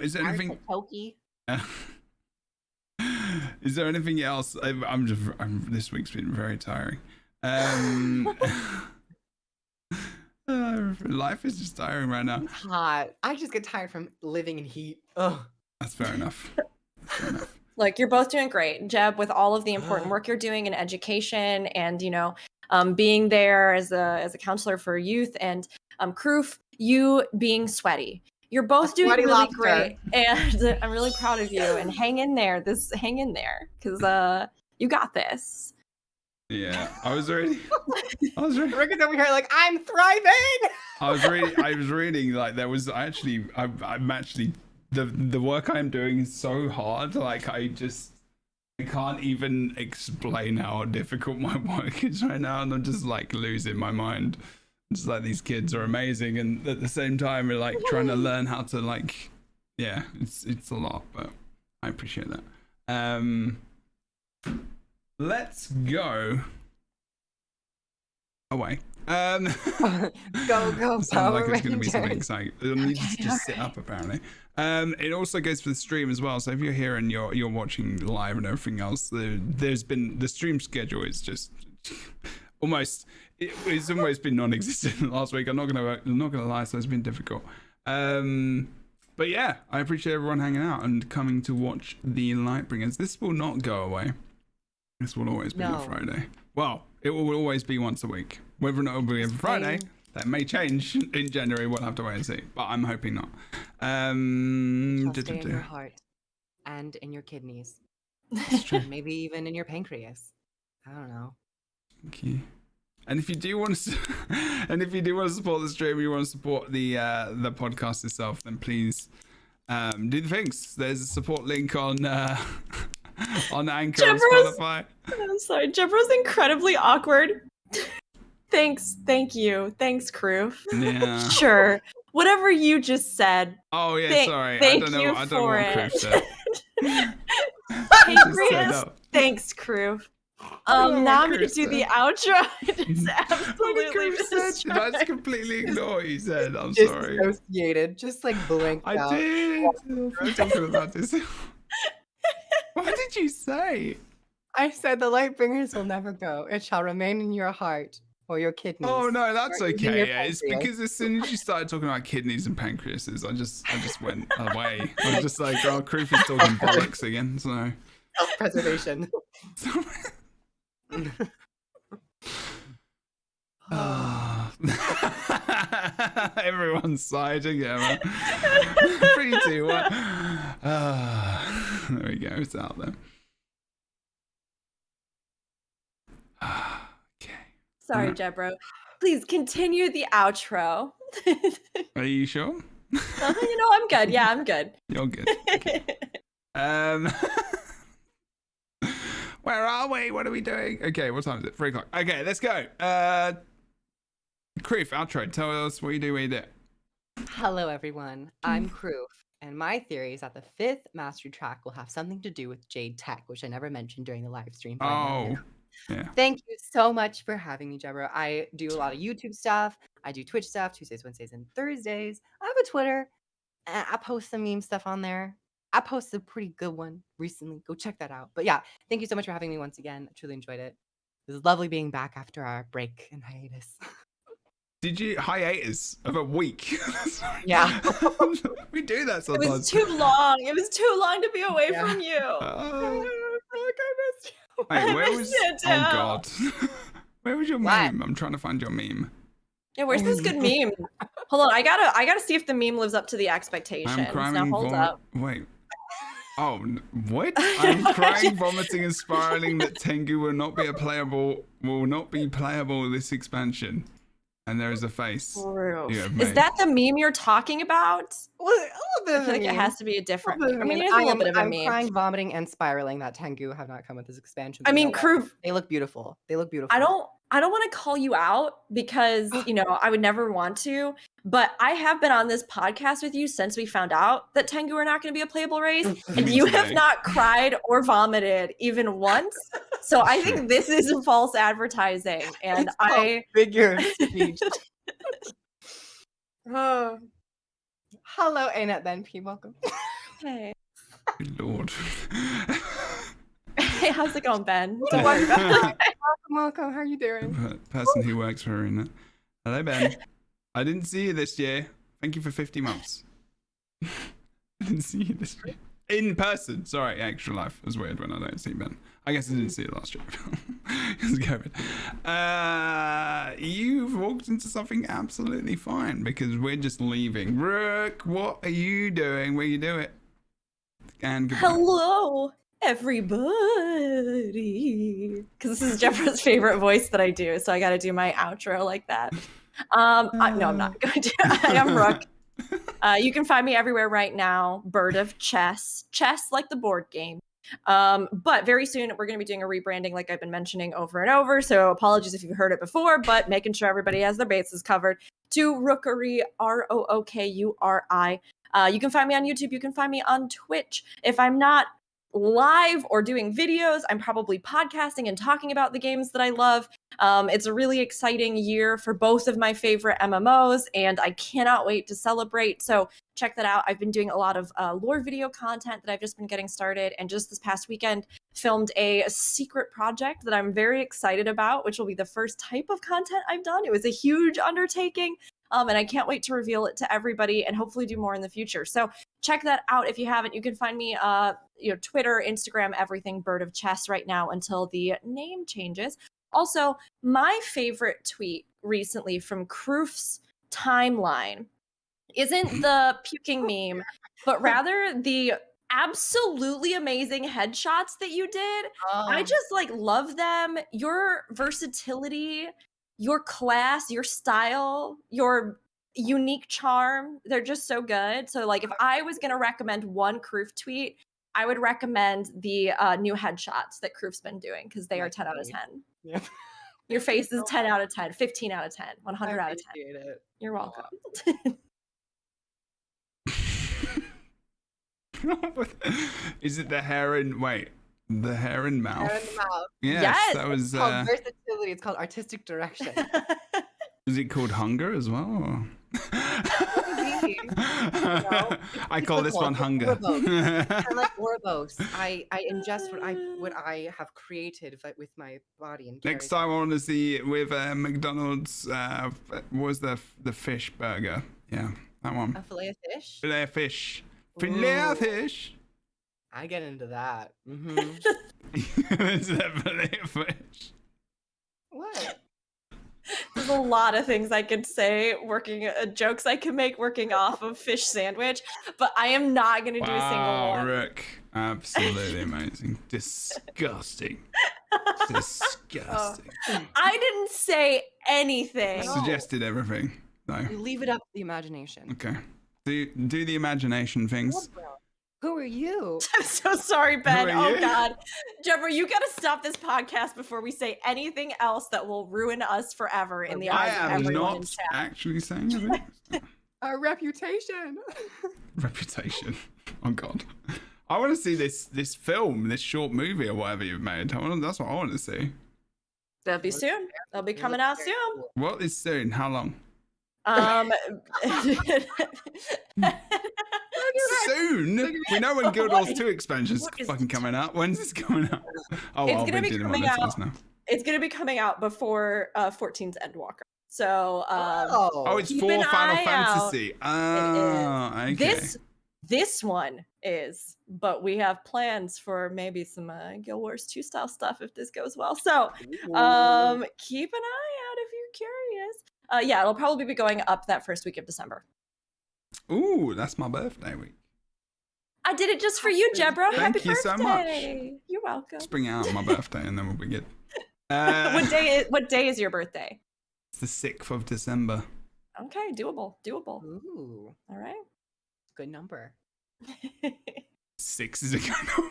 Is there anything? Is there anything else? This week's been very tiring. Life is just tiring right now. It's hot. I just get tired from living in heat. Ugh. That's fair enough. Like you're both doing great, Jeb, with all of the important work you're doing in education and, you know, being there as a counselor for youth, and Kroof, you being sweaty. You're both doing really lobster. great, and I'm really proud of you. And hang in there, because you got this. Yeah, I was ready. Rick is over here like, I'm thriving. I was reading like there was I'm actually the work I'm doing is so hard. Like I can't even explain how difficult my work is right now, and I'm just like losing my mind. It's like these kids are amazing, and at the same time we're like trying to learn how to like, yeah, it's a lot, but I appreciate that. Let's go away. Go Sounds Power like it's going to be something Rangers. exciting. You'll need to just sit up apparently. It also goes for the stream as well. So if you're here and you're watching live and everything else, there's been the stream schedule is just it's almost been non-existent last week. I'm not gonna lie, so it's been difficult. But yeah, I appreciate everyone hanging out and coming to watch the LightBringers. This will not go away. This will always be on Friday. Well, it will always be once a week. Whether or not it will be every Friday, that may change in January. We'll have to wait and see. But I'm hoping not. Stay in your heart and in your kidneys. And maybe even in your pancreas. I don't know. Thank you. And if you do want to, support the stream, you want to support the podcast itself, then please do the things. There's a support link on on Anchor and Jebro's- Spotify. I'm sorry, Jebro's incredibly awkward. Thank you. Thanks, crew. Yeah. Sure. Whatever you just said. Oh yeah, Thank- sorry. thank I don't know. you I don't know for what it. Cruz said. Pancreas. Thanks, crew. know Now what I'm gonna Cruz do the said. outro. Just What did absolutely Cruz said? Did I destroyed. just completely ignore what you said? I'm sorry. Disassociated, just like blanked I out. did. I'm talking about this. What did you say? I said the Lightbringers will never go. It shall remain in your heart or your kidneys. Oh no, that's or even okay. your Yeah, it's pancreas. because as soon as you started talking about kidneys and pancreases, I just went away. I was just like, oh, Kroof is talking bollocks again. So Self-preservation. Everyone's sighed together. 3, 2, 1. There we go. It's out there. Okay. Sorry, Jebro. Please continue the outro. Are you sure? I'm good. Yeah, I'm good. You're good. Where are we? What are we doing? Okay, what time is it? 3 o'clock. Okay, let's go. Kroof, outro. Tell us what you do, Hello, everyone. I'm Kroof, and my theory is that the 5th mastery track will have something to do with Jade Tech, which I never mentioned during the live stream. but I now Oh, will. yeah. Thank you so much for having me, Jebro. I do a lot of YouTube stuff. I do Twitch stuff Tuesdays, Wednesdays, and Thursdays. I have a Twitter. I post some meme stuff on there. I posted a pretty good one recently. Go check that out. But yeah, thank you so much for having me once again. I truly enjoyed it. It was lovely being back after our break and hiatus. Did you hiatus of a week? Yeah. We do that It sometimes. was too long. It was too long to be away Yeah. from you. Oh. I missed you. Wait, where I was? missed it, Oh Dell. God. Where was your What? meme? I'm trying to find your meme. Yeah, where's this good meme? Hold on, I gotta see if the meme lives up to the expectations. I'm crying. Now hold up. Wait. Oh, what? I'm crying, vomiting, and spiraling that Tengu will not be playable this expansion. And there is a face. you have Is made. that the meme you're talking about? A little bit I of feel a like it meme. has to be a different. A little I bit of a mean, meme. it is a little bit of a I'm meme. crying, vomiting, and spiraling that Tengu have not come with this expansion. I but mean, no matter. crew. They look beautiful. They look beautiful. I don't want to call you out because I would never want to, but I have been on this podcast with you since we found out that Tengu are not going to be a playable race, and you have Today. not cried or vomited even once. So I think this is false advertising, and It's called figure of speech. Oh. Hello, Annette Benp. Welcome. hey, Good Lord. hey, how's it going, Ben? Don't worry about it. Welcome. How are you doing? Person who works for Arena. Hello, Ben. I didn't see you this year. Thank you for 50 months. I didn't see you this year. In person. Sorry, extra life. It was weird when I don't see Ben. I guess I didn't see it last year. It's COVID. You've walked into something absolutely fine because we're just leaving. Rook, what are you doing? Where you do it? And goodbye. Hello, everybody. Because this is Jeffrey's favorite voice that I do, so I got to do my outro like that. No, I'm not going to. I am Rook. You can find me everywhere right now. Bird of Chess, chess like the board game. But very soon we're going to be doing a rebranding, like I've been mentioning over and over. So apologies if you've heard it before, but making sure everybody has their bases covered. To Rookery, Rookuri. You can find me on YouTube. You can find me on Twitch. If I'm not live or doing videos, I'm probably podcasting and talking about the games that I love. It's a really exciting year for both of my favorite MMOs, and I cannot wait to celebrate. So check that out. I've been doing a lot of lore video content that I've just been getting started, and just this past weekend filmed a secret project that I'm very excited about, which will be the first type of content I've done. It was a huge undertaking. And I can't wait to reveal it to everybody and hopefully do more in the future. So check that out if you haven't. You can find me, Twitter, Instagram, everything Bird of Chess right now until the name changes. Also, my favorite tweet recently from Kroof's timeline isn't the puking meme, but rather the absolutely amazing headshots that you did. I just love them. Your versatility, your class, your style, your unique charm, they're just so good. So if I was going to recommend one Kroof tweet, I would recommend the new headshots that Kroof's been doing because they are 10 out of 10. Yeah. Your face is 10 out of 10, 15 out of 10, 100 out of 10. It. You're welcome. Is it the hair in? Wait, the hair in mouth. Hair in the mouth. Yes, Yes, that was. It's called versatility. It's called artistic direction. Is it called hunger as well? Or? I call this one hunger. I like Orbos. I ingest what I have created with my body. And Next time I want to see it with McDonald's. What was the fish burger? Yeah, that one. A fillet of fish. Filet of fish. Filet of fish. I get into that. It's that filet of fish. What? There's a lot of things I could say, jokes I could make working off of fish sandwich, but I am not going to do a single one. Rick. Absolutely amazing. Disgusting. Disgusting. I didn't say anything. No. Suggested everything. No. You leave it up to the imagination. Okay. Do the imagination things. Who are you? I'm so sorry, Ben. Who are Oh you? God, Deborah, you got to stop this podcast before we say anything else that will ruin us forever in the I eyes of am everyone in not chat. actually saying anything. Our reputation. Reputation. Oh God. I want to see this film, this short movie or whatever you've made. That's what I want to see. That'll be soon. They'll be coming out soon. What is soon? How long? Soon? We know when Guild Wars 2 expansion's fucking coming out. When's this coming out? Oh, It's I'll gonna be be dealing coming with out. this now. It's gonna be coming out before 14's Endwalker. So Oh, it's keep for an Final eye out. Fantasy. Oh, okay. This one is, but we have plans for maybe some Guild Wars 2 style stuff if this goes well. So keep an eye out if you're curious. Yeah, it'll probably be going up that first week of December. Ooh, that's my birthday week. I did it just for you, Jebra. Thank Happy you birthday. so much. You're welcome. Just bring it out on my birthday and then we'll be good. What day is your birthday? It's the 6th of December. Okay, doable. Ooh, All right. good number. 6 is a good number.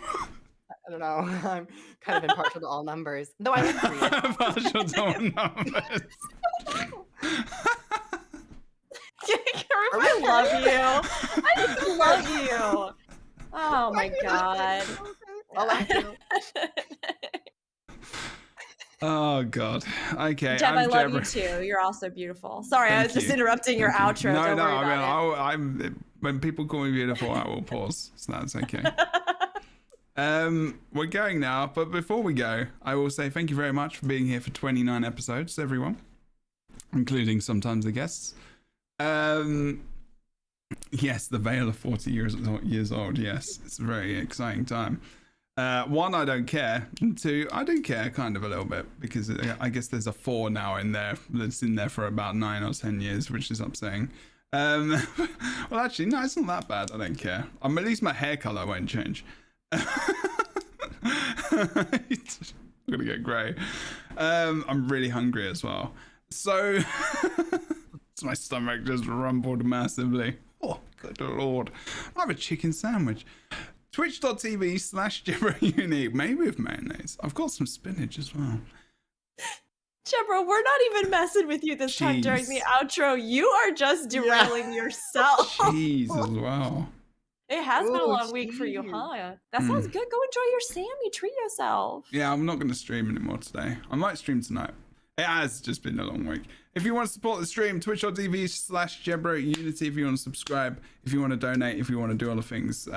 I don't know. I'm kind of impartial to all numbers. Though I like 3. Partial to all numbers. I love you. I just love you. Oh my God. I like you. Oh God. Okay. Jeb, I love you Jebra. too. You're also beautiful. Sorry, I Thank was just you. interrupting your outro. No, Don't no. worry I about it. I'm when people call me beautiful, I will pause. So that's okay. We're going now, but before we go, I will say thank you very much for being here for 29 episodes, everyone, including sometimes the guests. Yes, the veil of 40 years old. Yes, it's a very exciting time. One, I don't care. And two, I do care kind of a little bit because I guess there's a 4 now in there that's in there for about 9 or 10 years, which is upsetting. Well, actually, no, it's not that bad. I don't care. At least my hair color won't change. I'm gonna get grey. I'm really hungry as well. So, my stomach just rumbled massively. Oh, good lord. I have a chicken sandwich. Twitch.tv/JebraUnique, maybe with mayonnaise. I've got some spinach as well. Jebra, we're not even messing with you this time during the outro. You are just derailing yourself. Cheese as well. It has been a Ooh, long week for you, cheese. huh? That sounds good. Go enjoy your Sammy. Treat yourself. Yeah, I'm not going to stream anymore today. I might stream tonight. It has just been a long week. If you want to support the stream, twitch.tv/JebraUnity. If you want to subscribe, if you want to donate, if you want to do all the things,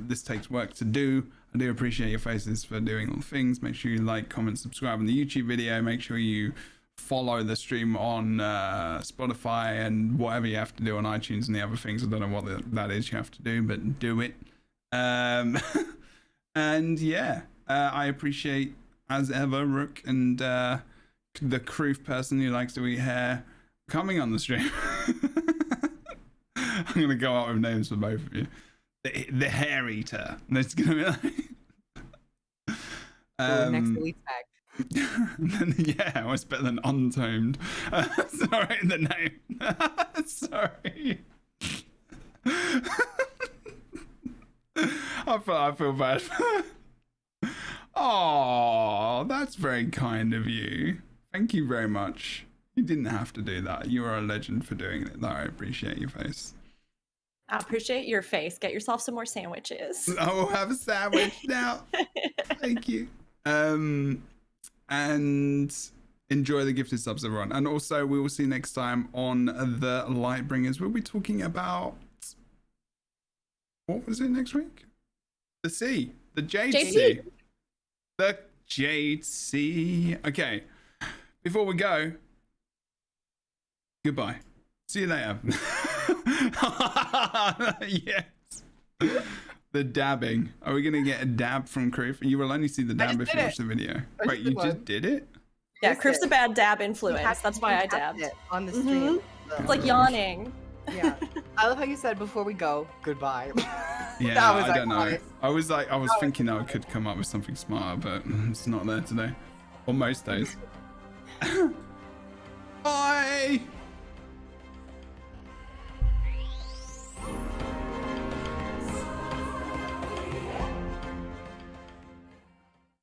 this takes work to do. I do appreciate your faces for doing all the things. Make sure you like, comment, subscribe on the YouTube video. Make sure you follow the stream on Spotify and whatever you have to do on iTunes and the other things. I don't know what that is you have to do, but do it. And yeah, I appreciate, as ever, Rook and the Kroof person who likes to eat hair coming on the stream. I'm going to go out with names for both of you. The hair eater. That's going to be like... Next elite pack. Yeah, it's better than untamed. Sorry, the name. Sorry. I feel bad. Oh, that's very kind of you. Thank you very much. You didn't have to do that. You are a legend for doing it, though. I appreciate your face. I appreciate your face. Get yourself some more sandwiches. I will have a sandwich now. Thank you. And enjoy the gifted subs, everyone. And also, we will see you next time on the Lightbringers. We'll be talking about... What was it next week? The Sea. The Jade Sea. The Jade Sea. Okay. Before we go, goodbye. See you later. Yes. The dabbing. Are we going to get a dab from Kroof? You will only see the dab if you watch the video. Wait, you just did it? Yeah, Kroof's a bad dab influence. That's why I dabbed. It on the stream. It's like yawning. Yeah. I love how you said before we go, goodbye. Yeah, That was I don't know. iconic. I was thinking I could come up with something smarter, but it's not there today. Or most days. Bye!